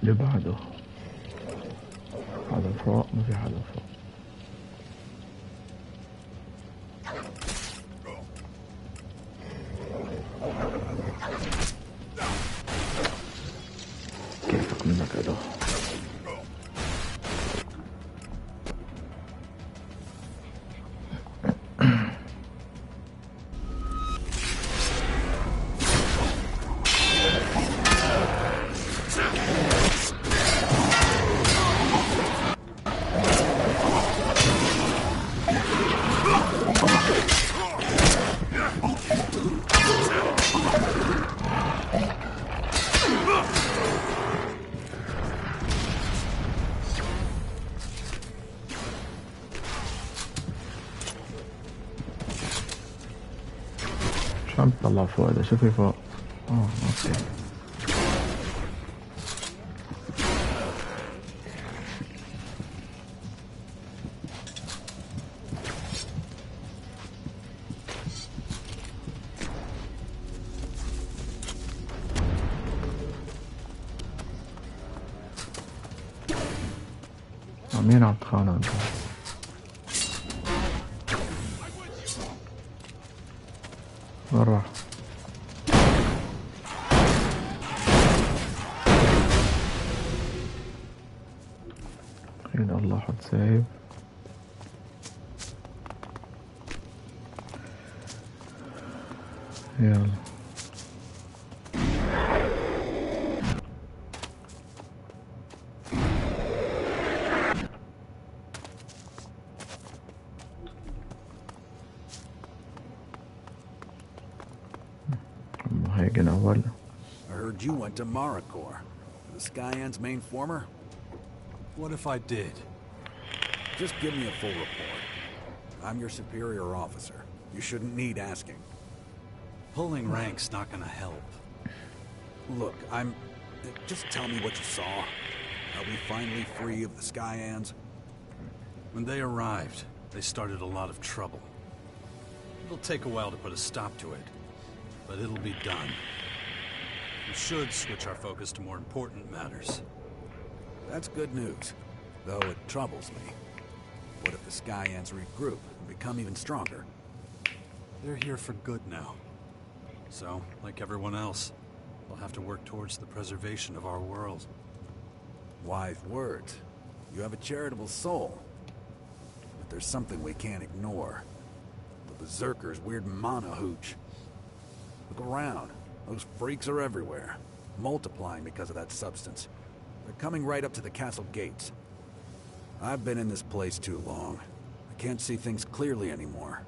اللي بعده هذا فوق، ما في حدا فوق. كيفك منك هذا؟ شو عم تطلع فوق هذا؟ شو في فوق؟ اوكي. مين عم تخانق انت؟ وين راح؟ خلينا الله حط سيف. يلا هيجي أول. I heard you went to Maricor, the Skyan's main former. What if I did? Just give me a full report. I'm your superior officer. You shouldn't need asking. Pulling rank's not gonna help. Look, just tell me what you saw. Are we finally free of the Skyans? When they arrived, they started a lot of trouble. It'll take a while to put a stop to it, but it'll be done. We should switch our focus to more important matters. That's good news, though it troubles me. What if the Skyans regroup and become even stronger? They're here for good now. So, like everyone else, we'll have to work towards the preservation of our world. Wise words. You have a charitable soul. But there's something we can't ignore. The Berserker's weird mana hooch. Look around. Those freaks are everywhere. Multiplying because of that substance. They're coming right up to the castle gates. I've been in this place too long. I can't see things clearly anymore.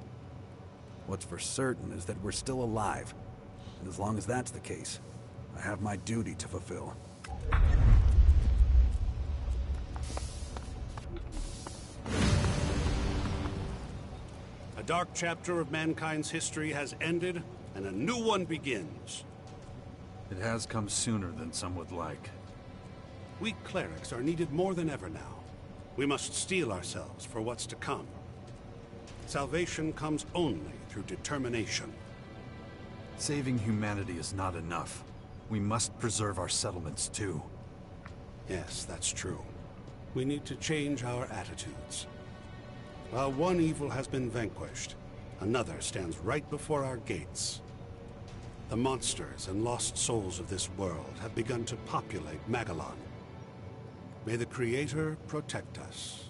What's for certain is that we're still alive. And as long as that's the case, I have my duty to fulfill. A dark chapter of mankind's history has ended, and a new one begins. It has come sooner than some would like. We clerics are needed more than ever now. We must steel ourselves for what's to come. Salvation comes only through determination. Saving humanity is not enough. We must preserve our settlements too. Yes, that's true. We need to change our attitudes. While one evil has been vanquished, another stands right before our gates. The monsters and lost souls of this world have begun to populate Magellan. May the Creator protect us.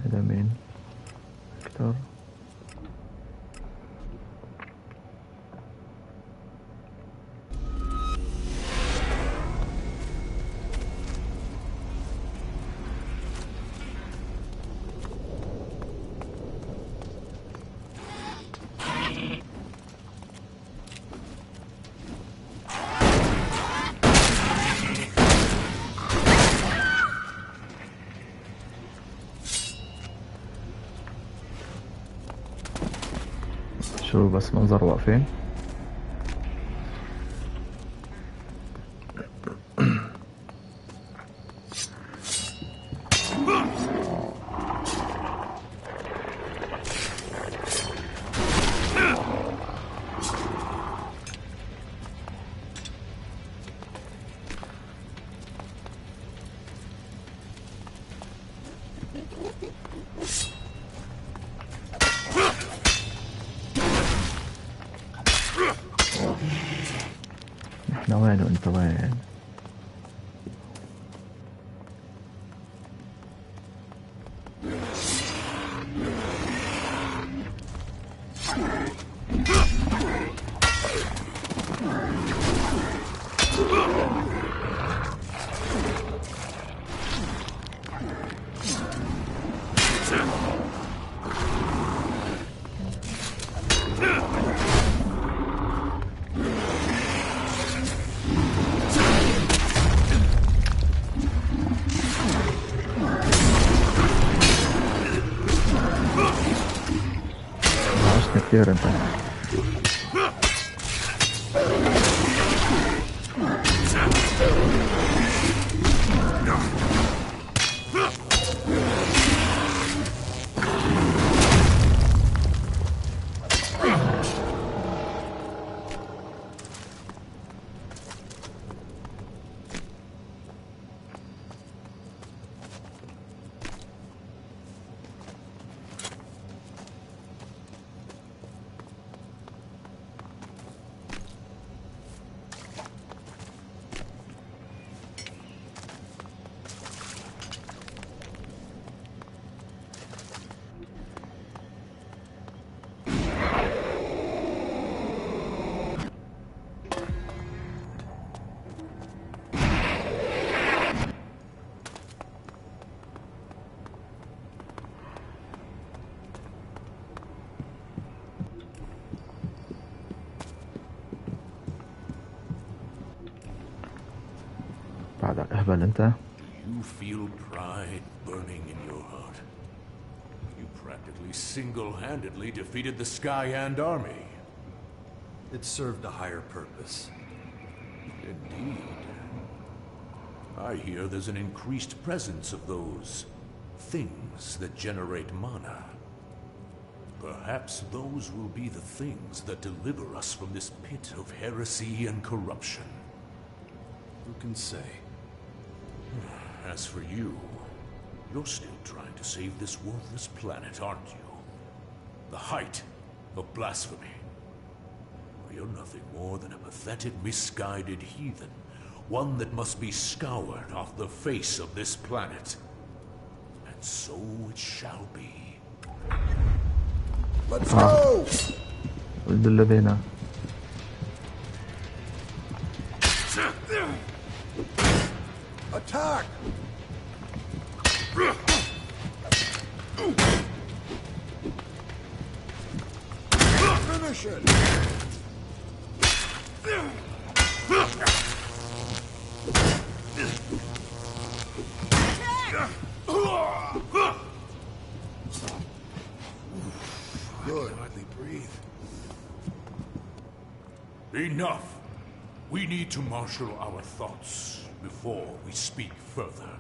هذا مين؟ أكتر شو بس منظر واقفين احنا وين وانت وين كثير انت تهبل انت. You feel pride burning in your heart. You practically single-handedly defeated the Skyand army. It served a higher purpose. Indeed. I hear there's an increased presence of those things that generate mana. Perhaps those will be the things that deliver us from this pit of heresy and corruption. Who can say? As for you, you're still trying to save this worthless planet, aren't you? The height of blasphemy. You're nothing more than a pathetic, misguided heathen. One that must be scoured off the face of this planet. And so it shall be. Let's go! ولد الذين. Attack! Finish it! Good. Hardly breathe. Enough! We need to marshal our thoughts before we speak further.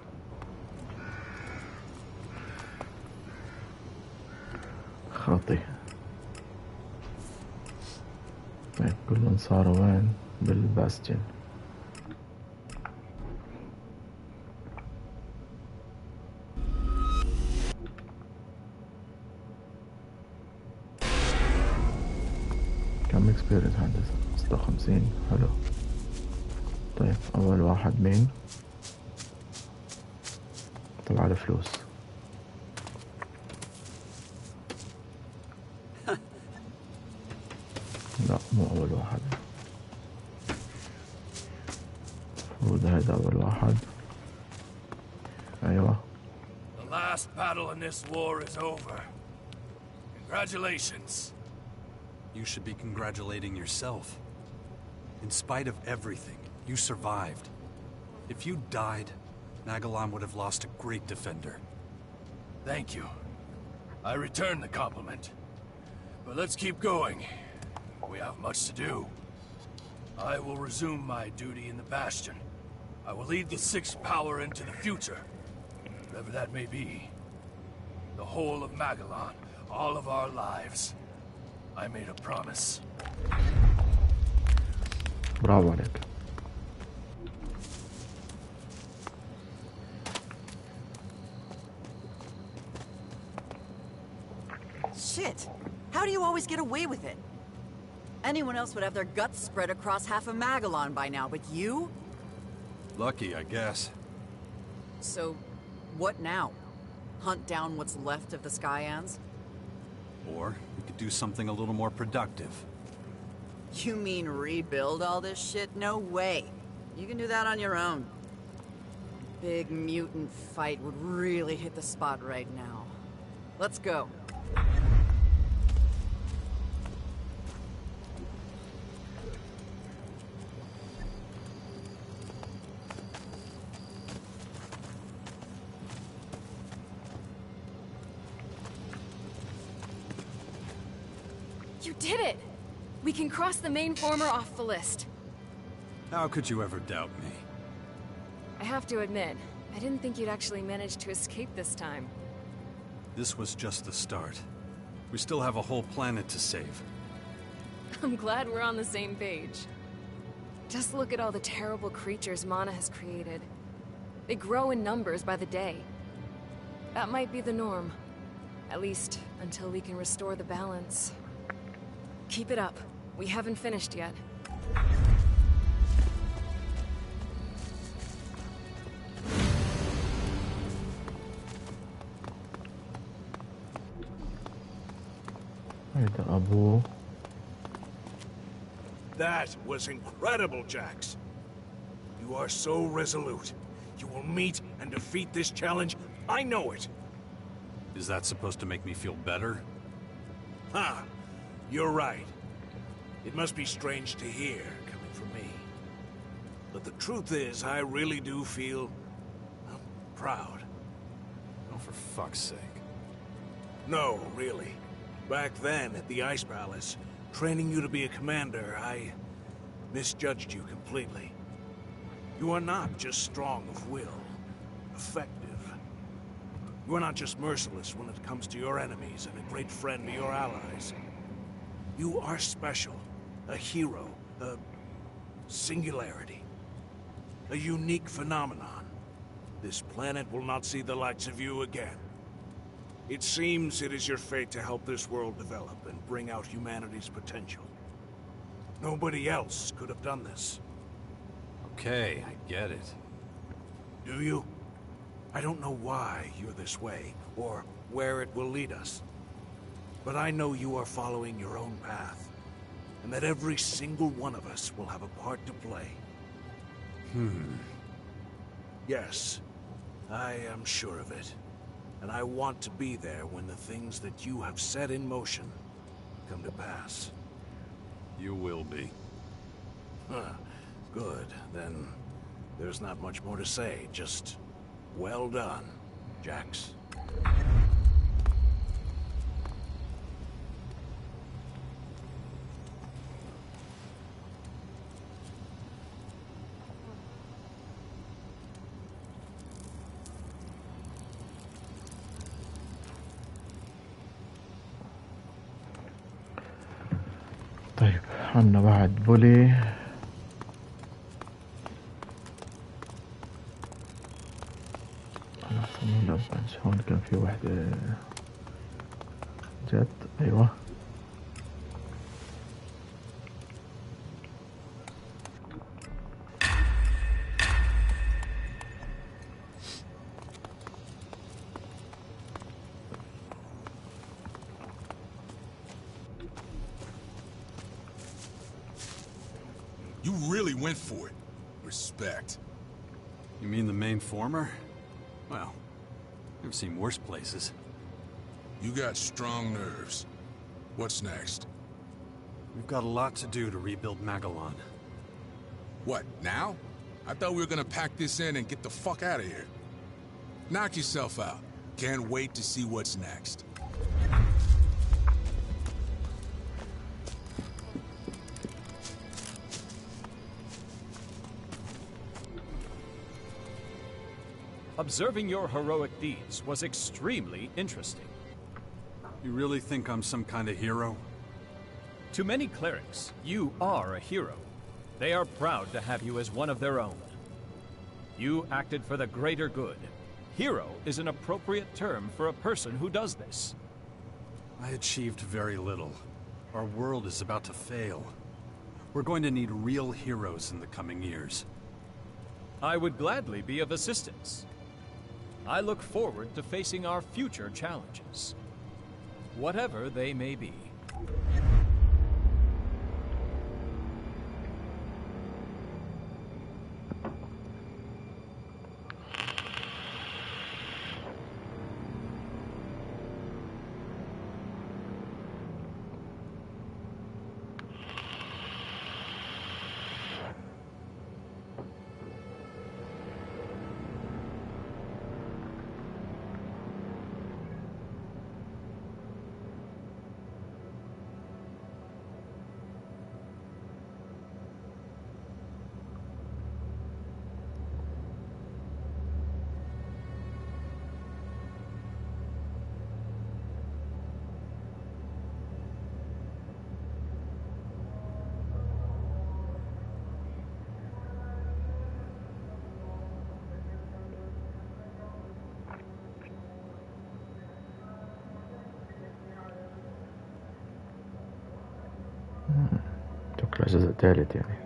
خطي. طيب كلهم صاروا وين؟ بالباستيون. كم اكسبيرينس هندسة؟ 56. حلو. طيب أول واحد مين؟ طلع له فلوس. لا مو أول واحد. وهذا أول واحد. أيوة. The last battle in this war is over. Congratulations. You should be congratulating yourself. In spite of everything, you survived. If you died, Nagalon would have lost a great defender. Thank you. I return the compliment. But let's keep going. We have much to do. I will resume my duty in the Bastion. I will lead the Sixth Power into the future, whatever that may be. The whole of Magellan, all of our lives. I made a promise. برافو عليك. Shit! How do you always get away with it? Anyone else would have their guts spread across half of Magellan by now, but you? Lucky, I guess. So, what now? Hunt down what's left of the Skyans? Or we could do something a little more productive. You mean rebuild all this shit? No way. You can do that on your own. Big mutant fight would really hit the spot right now. Let's go. You did it! We can cross the main former off the list. How could you ever doubt me? I have to admit, I didn't think you'd actually manage to escape this time. This was just the start. We still have a whole planet to save. I'm glad we're on the same page. Just look at all the terrible creatures Mana has created. They grow in numbers by the day. That might be the norm. At least, until we can restore the balance. Keep it up. We haven't finished yet. هيدا أبوه. That was incredible, Jax. You are so resolute. You will meet and defeat this challenge. I know it. Is that supposed to make me feel better? Ha! You're right. It must be strange to hear, coming from me. But the truth is, I really do feel proud. Oh, for fuck's sake. No, really. Back then, at the Ice Palace, training you to be a commander, I misjudged you completely. You are not just strong of will, effective. You are not just merciless when it comes to your enemies and a great friend to your allies. You are special, a hero, a singularity, a unique phenomenon. This planet will not see the likes of you again. It seems it is your fate to help this world develop and bring out humanity's potential. Nobody else could have done this. Okay, I get it. Do you? I don't know why you're this way, or where it will lead us. But I know you are following your own path, and that every single one of us will have a part to play. Yes, I am sure of it. And I want to be there when the things that you have set in motion come to pass. You will be. Good. Then there's not much more to say. Just well done, Jax. طيب عنا بعد بولي. هون كان في وحدة جت. أيوة You really went for it. Respect. You mean the main former? Well, I've seen worse places. You got strong nerves. What's next? We've got a lot to do to rebuild Magellan. What, now? I thought we were gonna pack this in and get the fuck out of here. Knock yourself out. Can't wait to see what's next. Observing your heroic deeds was extremely interesting. You really think I'm some kind of hero? To many clerics, you are a hero. They are proud to have you as one of their own. You acted for the greater good. Hero is an appropriate term for a person who does this. I achieved very little. Our world is about to fail. We're going to need real heroes in the coming years. I would gladly be of assistance. I look forward to facing our future challenges, whatever they may be. شكله الجزء الثالث يعني.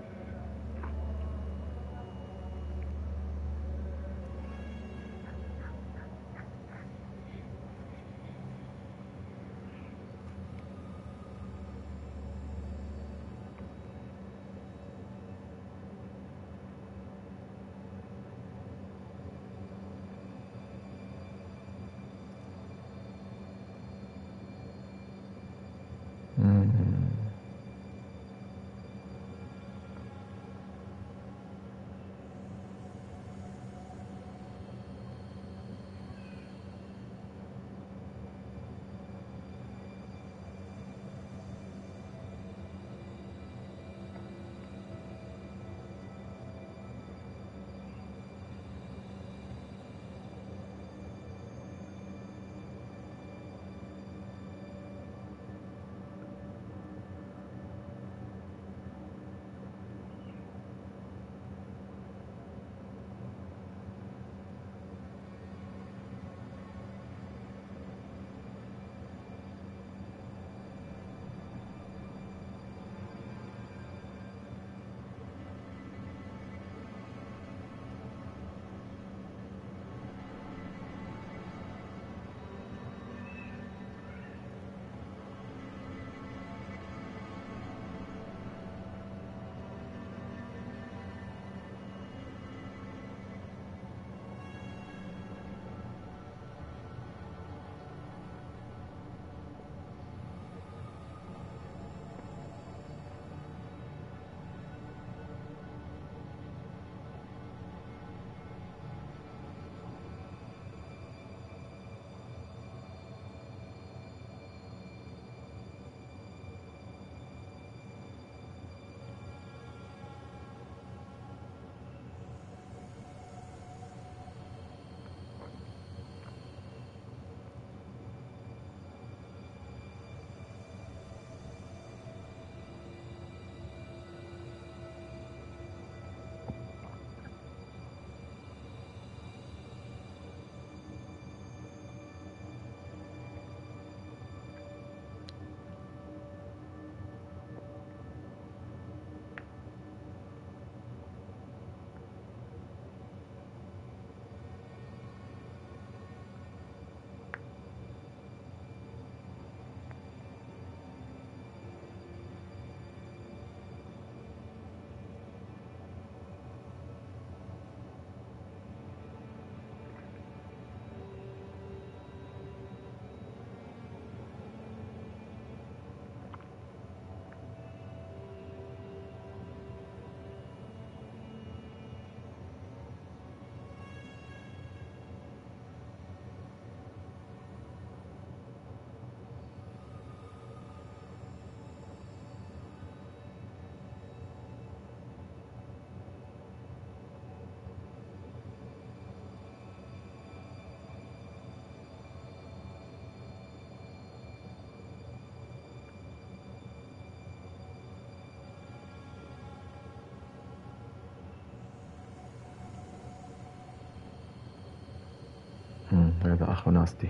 هذا أخو ناستي.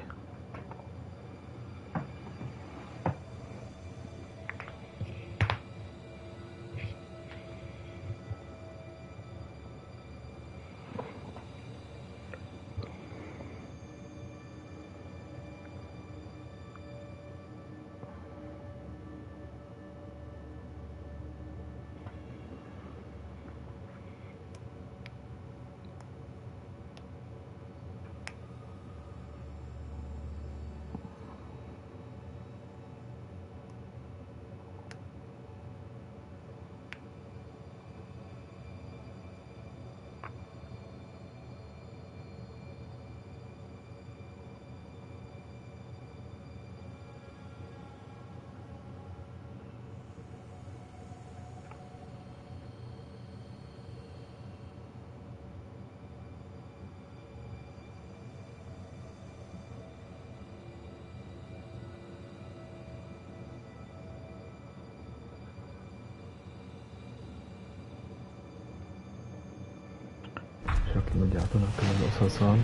شكل بدي أعطونا كل القصصان.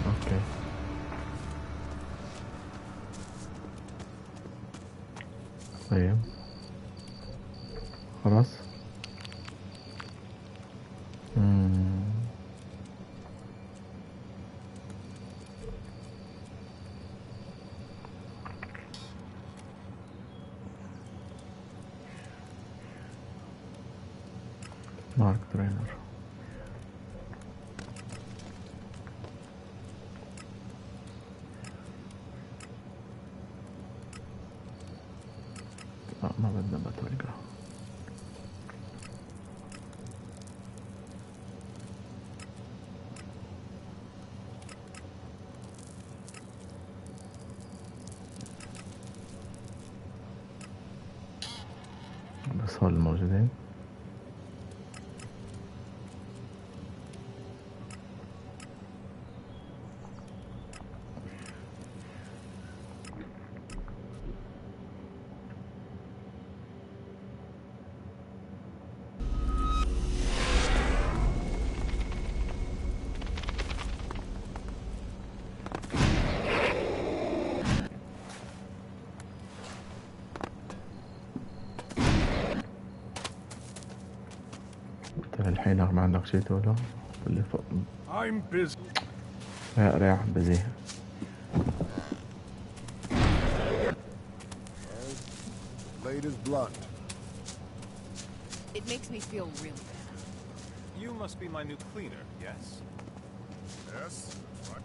أوكي طيب خلاص. مارك ترينر. ما بدنا بتلقى. بس هول الموجودين. الحين ما عندك شيء تقوله؟ اللي فوق. I'm busy. ريح بزي. Blade is blunt. It makes me feel really bad. You must be my new cleaner, yes? Yes? What?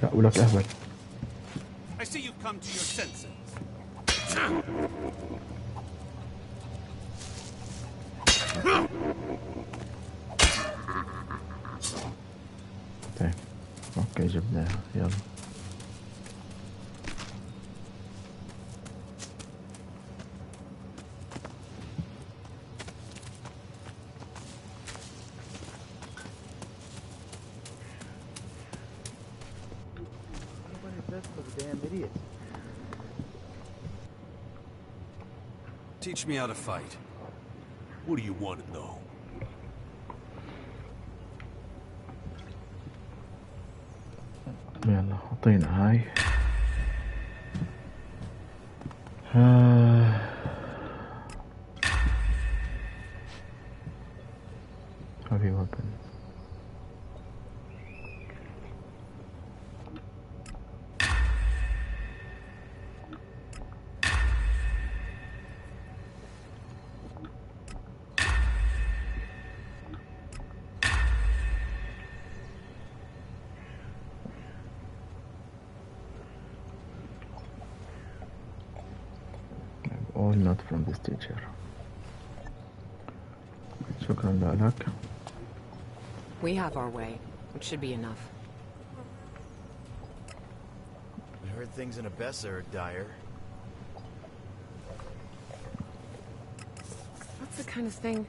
لا ولك أهبل. I see you've come to your senses. طيب اوكي جبناها يلا. Teach me how to fight. What do you want to know? يلا حطينا هاي. heavy weapon. All not from this teacher. شكرا لك. We have our way, which should be enough. I heard things in Abessa are dire. That's the kind of thing...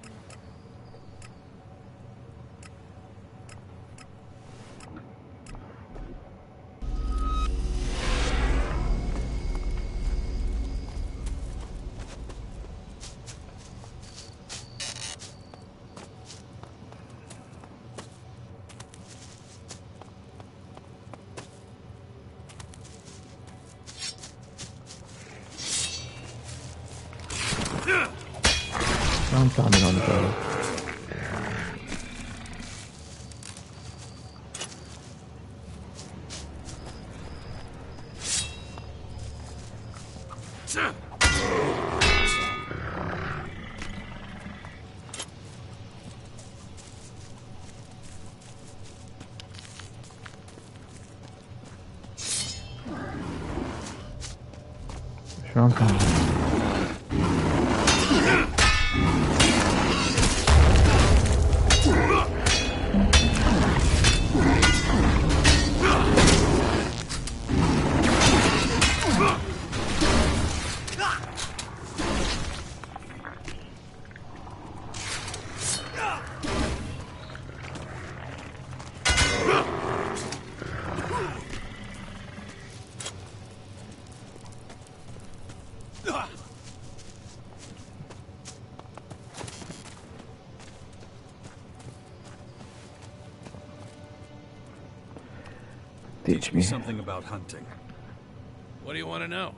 شلون تعملون هذا؟ شلون تعملون؟ Teach me. Something about hunting. What do you want to know?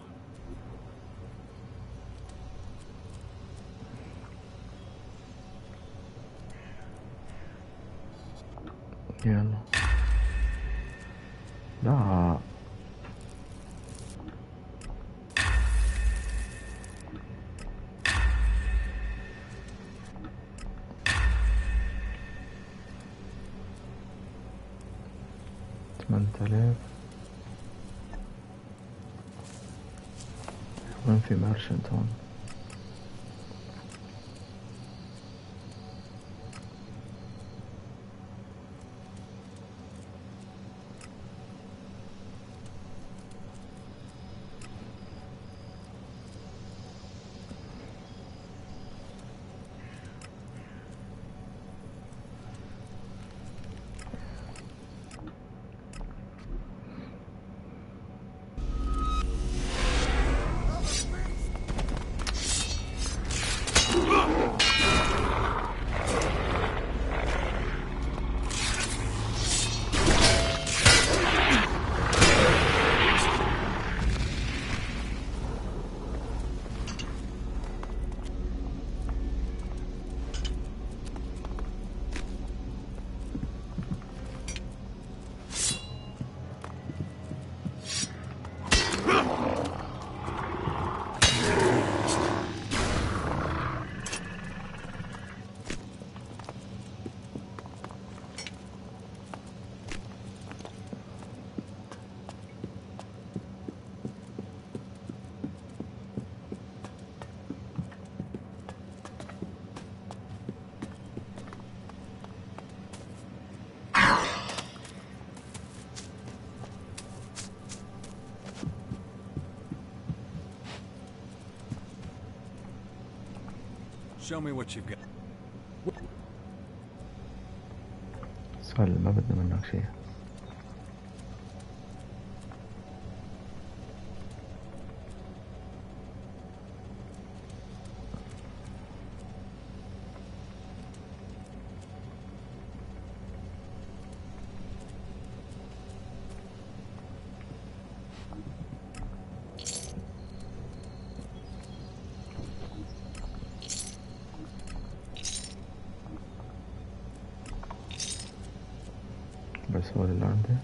يلا. لا. وين في مارشنت هون؟ Show me what you've got. سؤال ما بدنا منك شيء. بس هو اللي عندي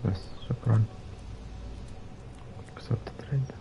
بس. شكرا، كسبت تريد.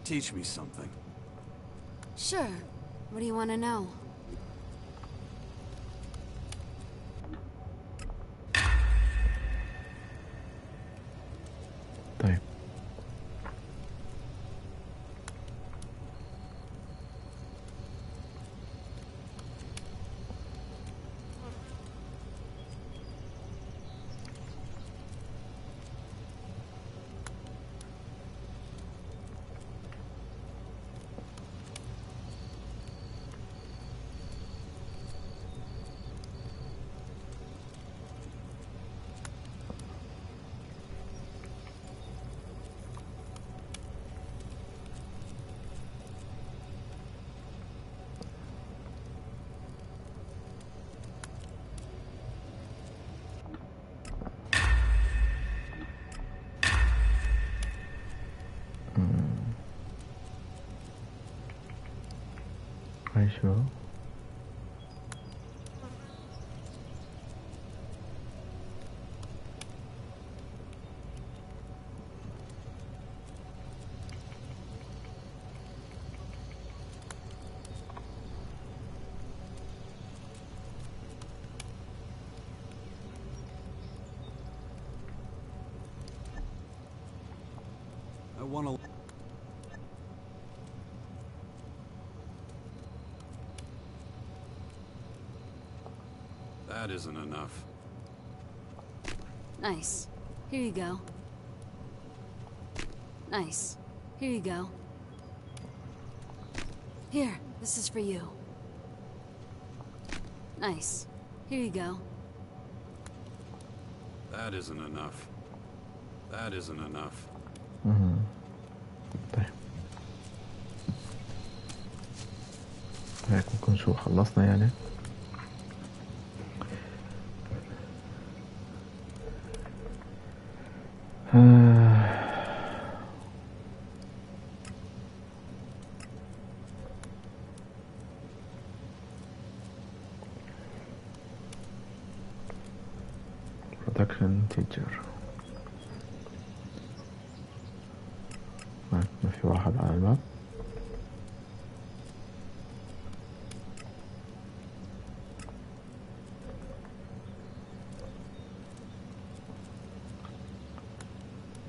Teach me something. Sure. What do you want to know? طيب. Are you sure? I want to... That isn't enough. Nice. Here you go. Nice. Here you go. Here, this is for you. Nice. Here you go. That isn't enough. That isn't enough. طيب. هيك ممكن شو خلصنا يعني. Production teacher. ما في واحد على الباب.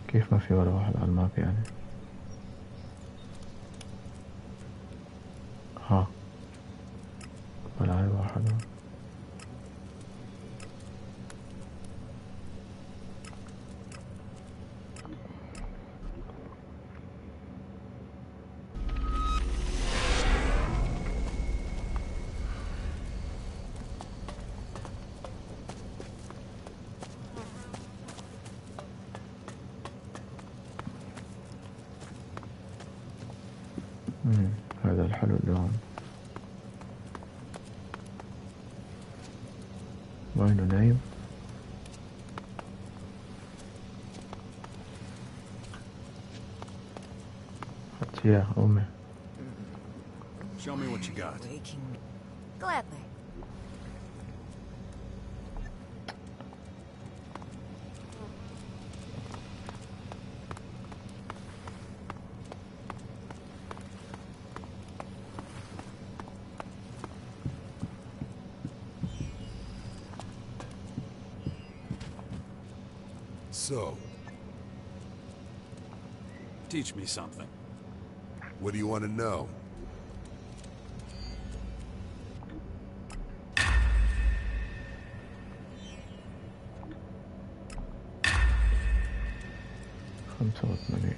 كيف ما في ولا واحد على الماب يعني؟ ها ولا هاي واحد. هذا الحلو اللي هون. وينه نايم؟ حطي يا أمي. Show me what you got. Gladly. So, Teach me something. what do you want to know? خمسة وثمانين.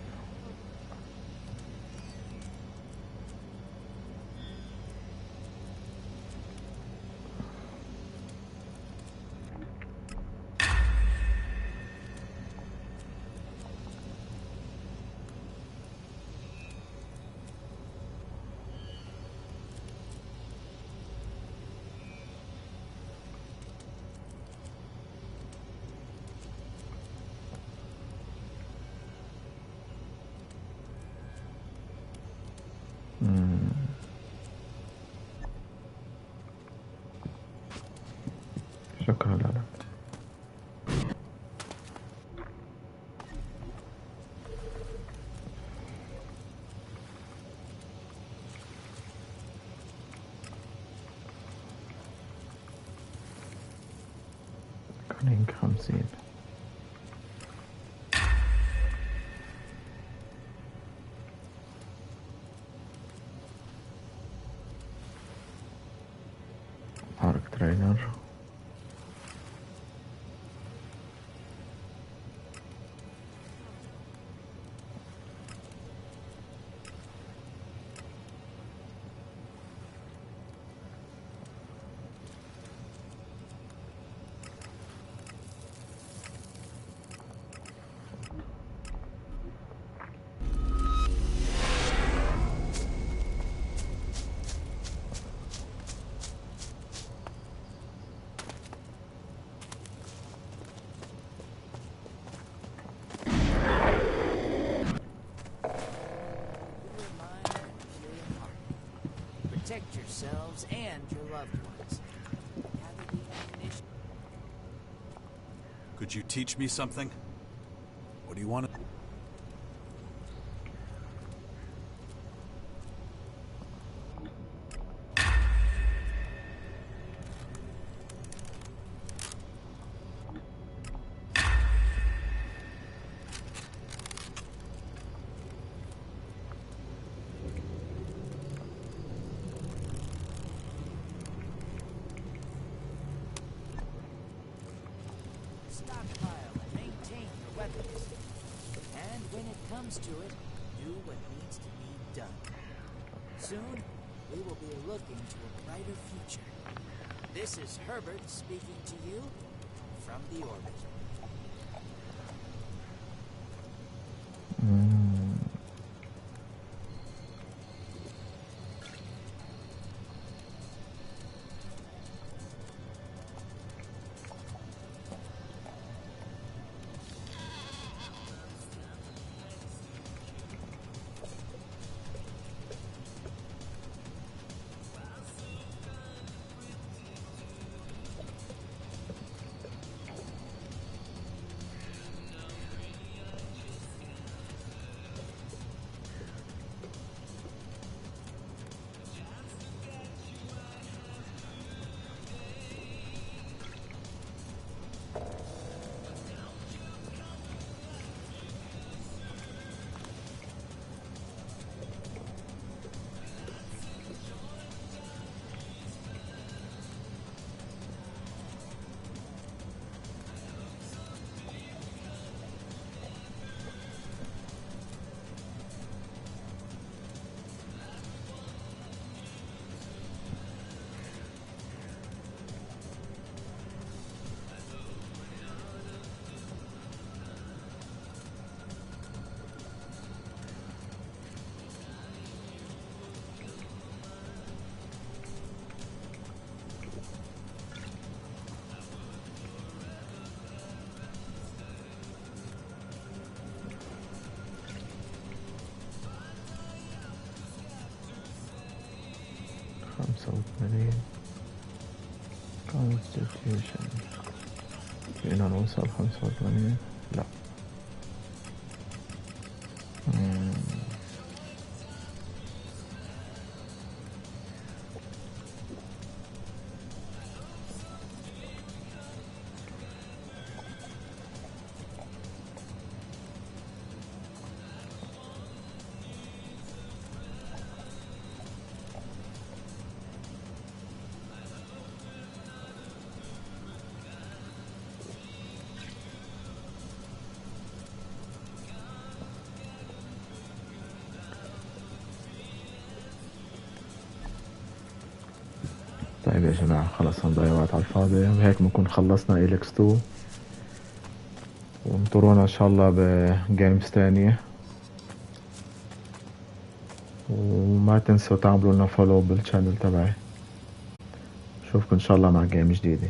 رينج 50. Arc Trainer. Protect yourselves and your loved ones. Gather the ammunition. Could you teach me something? What do you want to... Stockpile and maintain your weapons. And when it comes to it, do what needs to be done. Soon, we will be looking to a brighter future. This is Herbert speaking to you from the orbit. Constitution. فينا نوصل 85. لا. طيب يا جماعة خلص هنضيع وقت على الفاضي، وهيك بنكون خلصنا إيلكس 2، وانطرونا إن شاء الله بجيمز تانية، وما تنسوا تعملوا لنا فولو بالشانل تبعي. نشوفكم إن شاء الله مع جيم جديدة.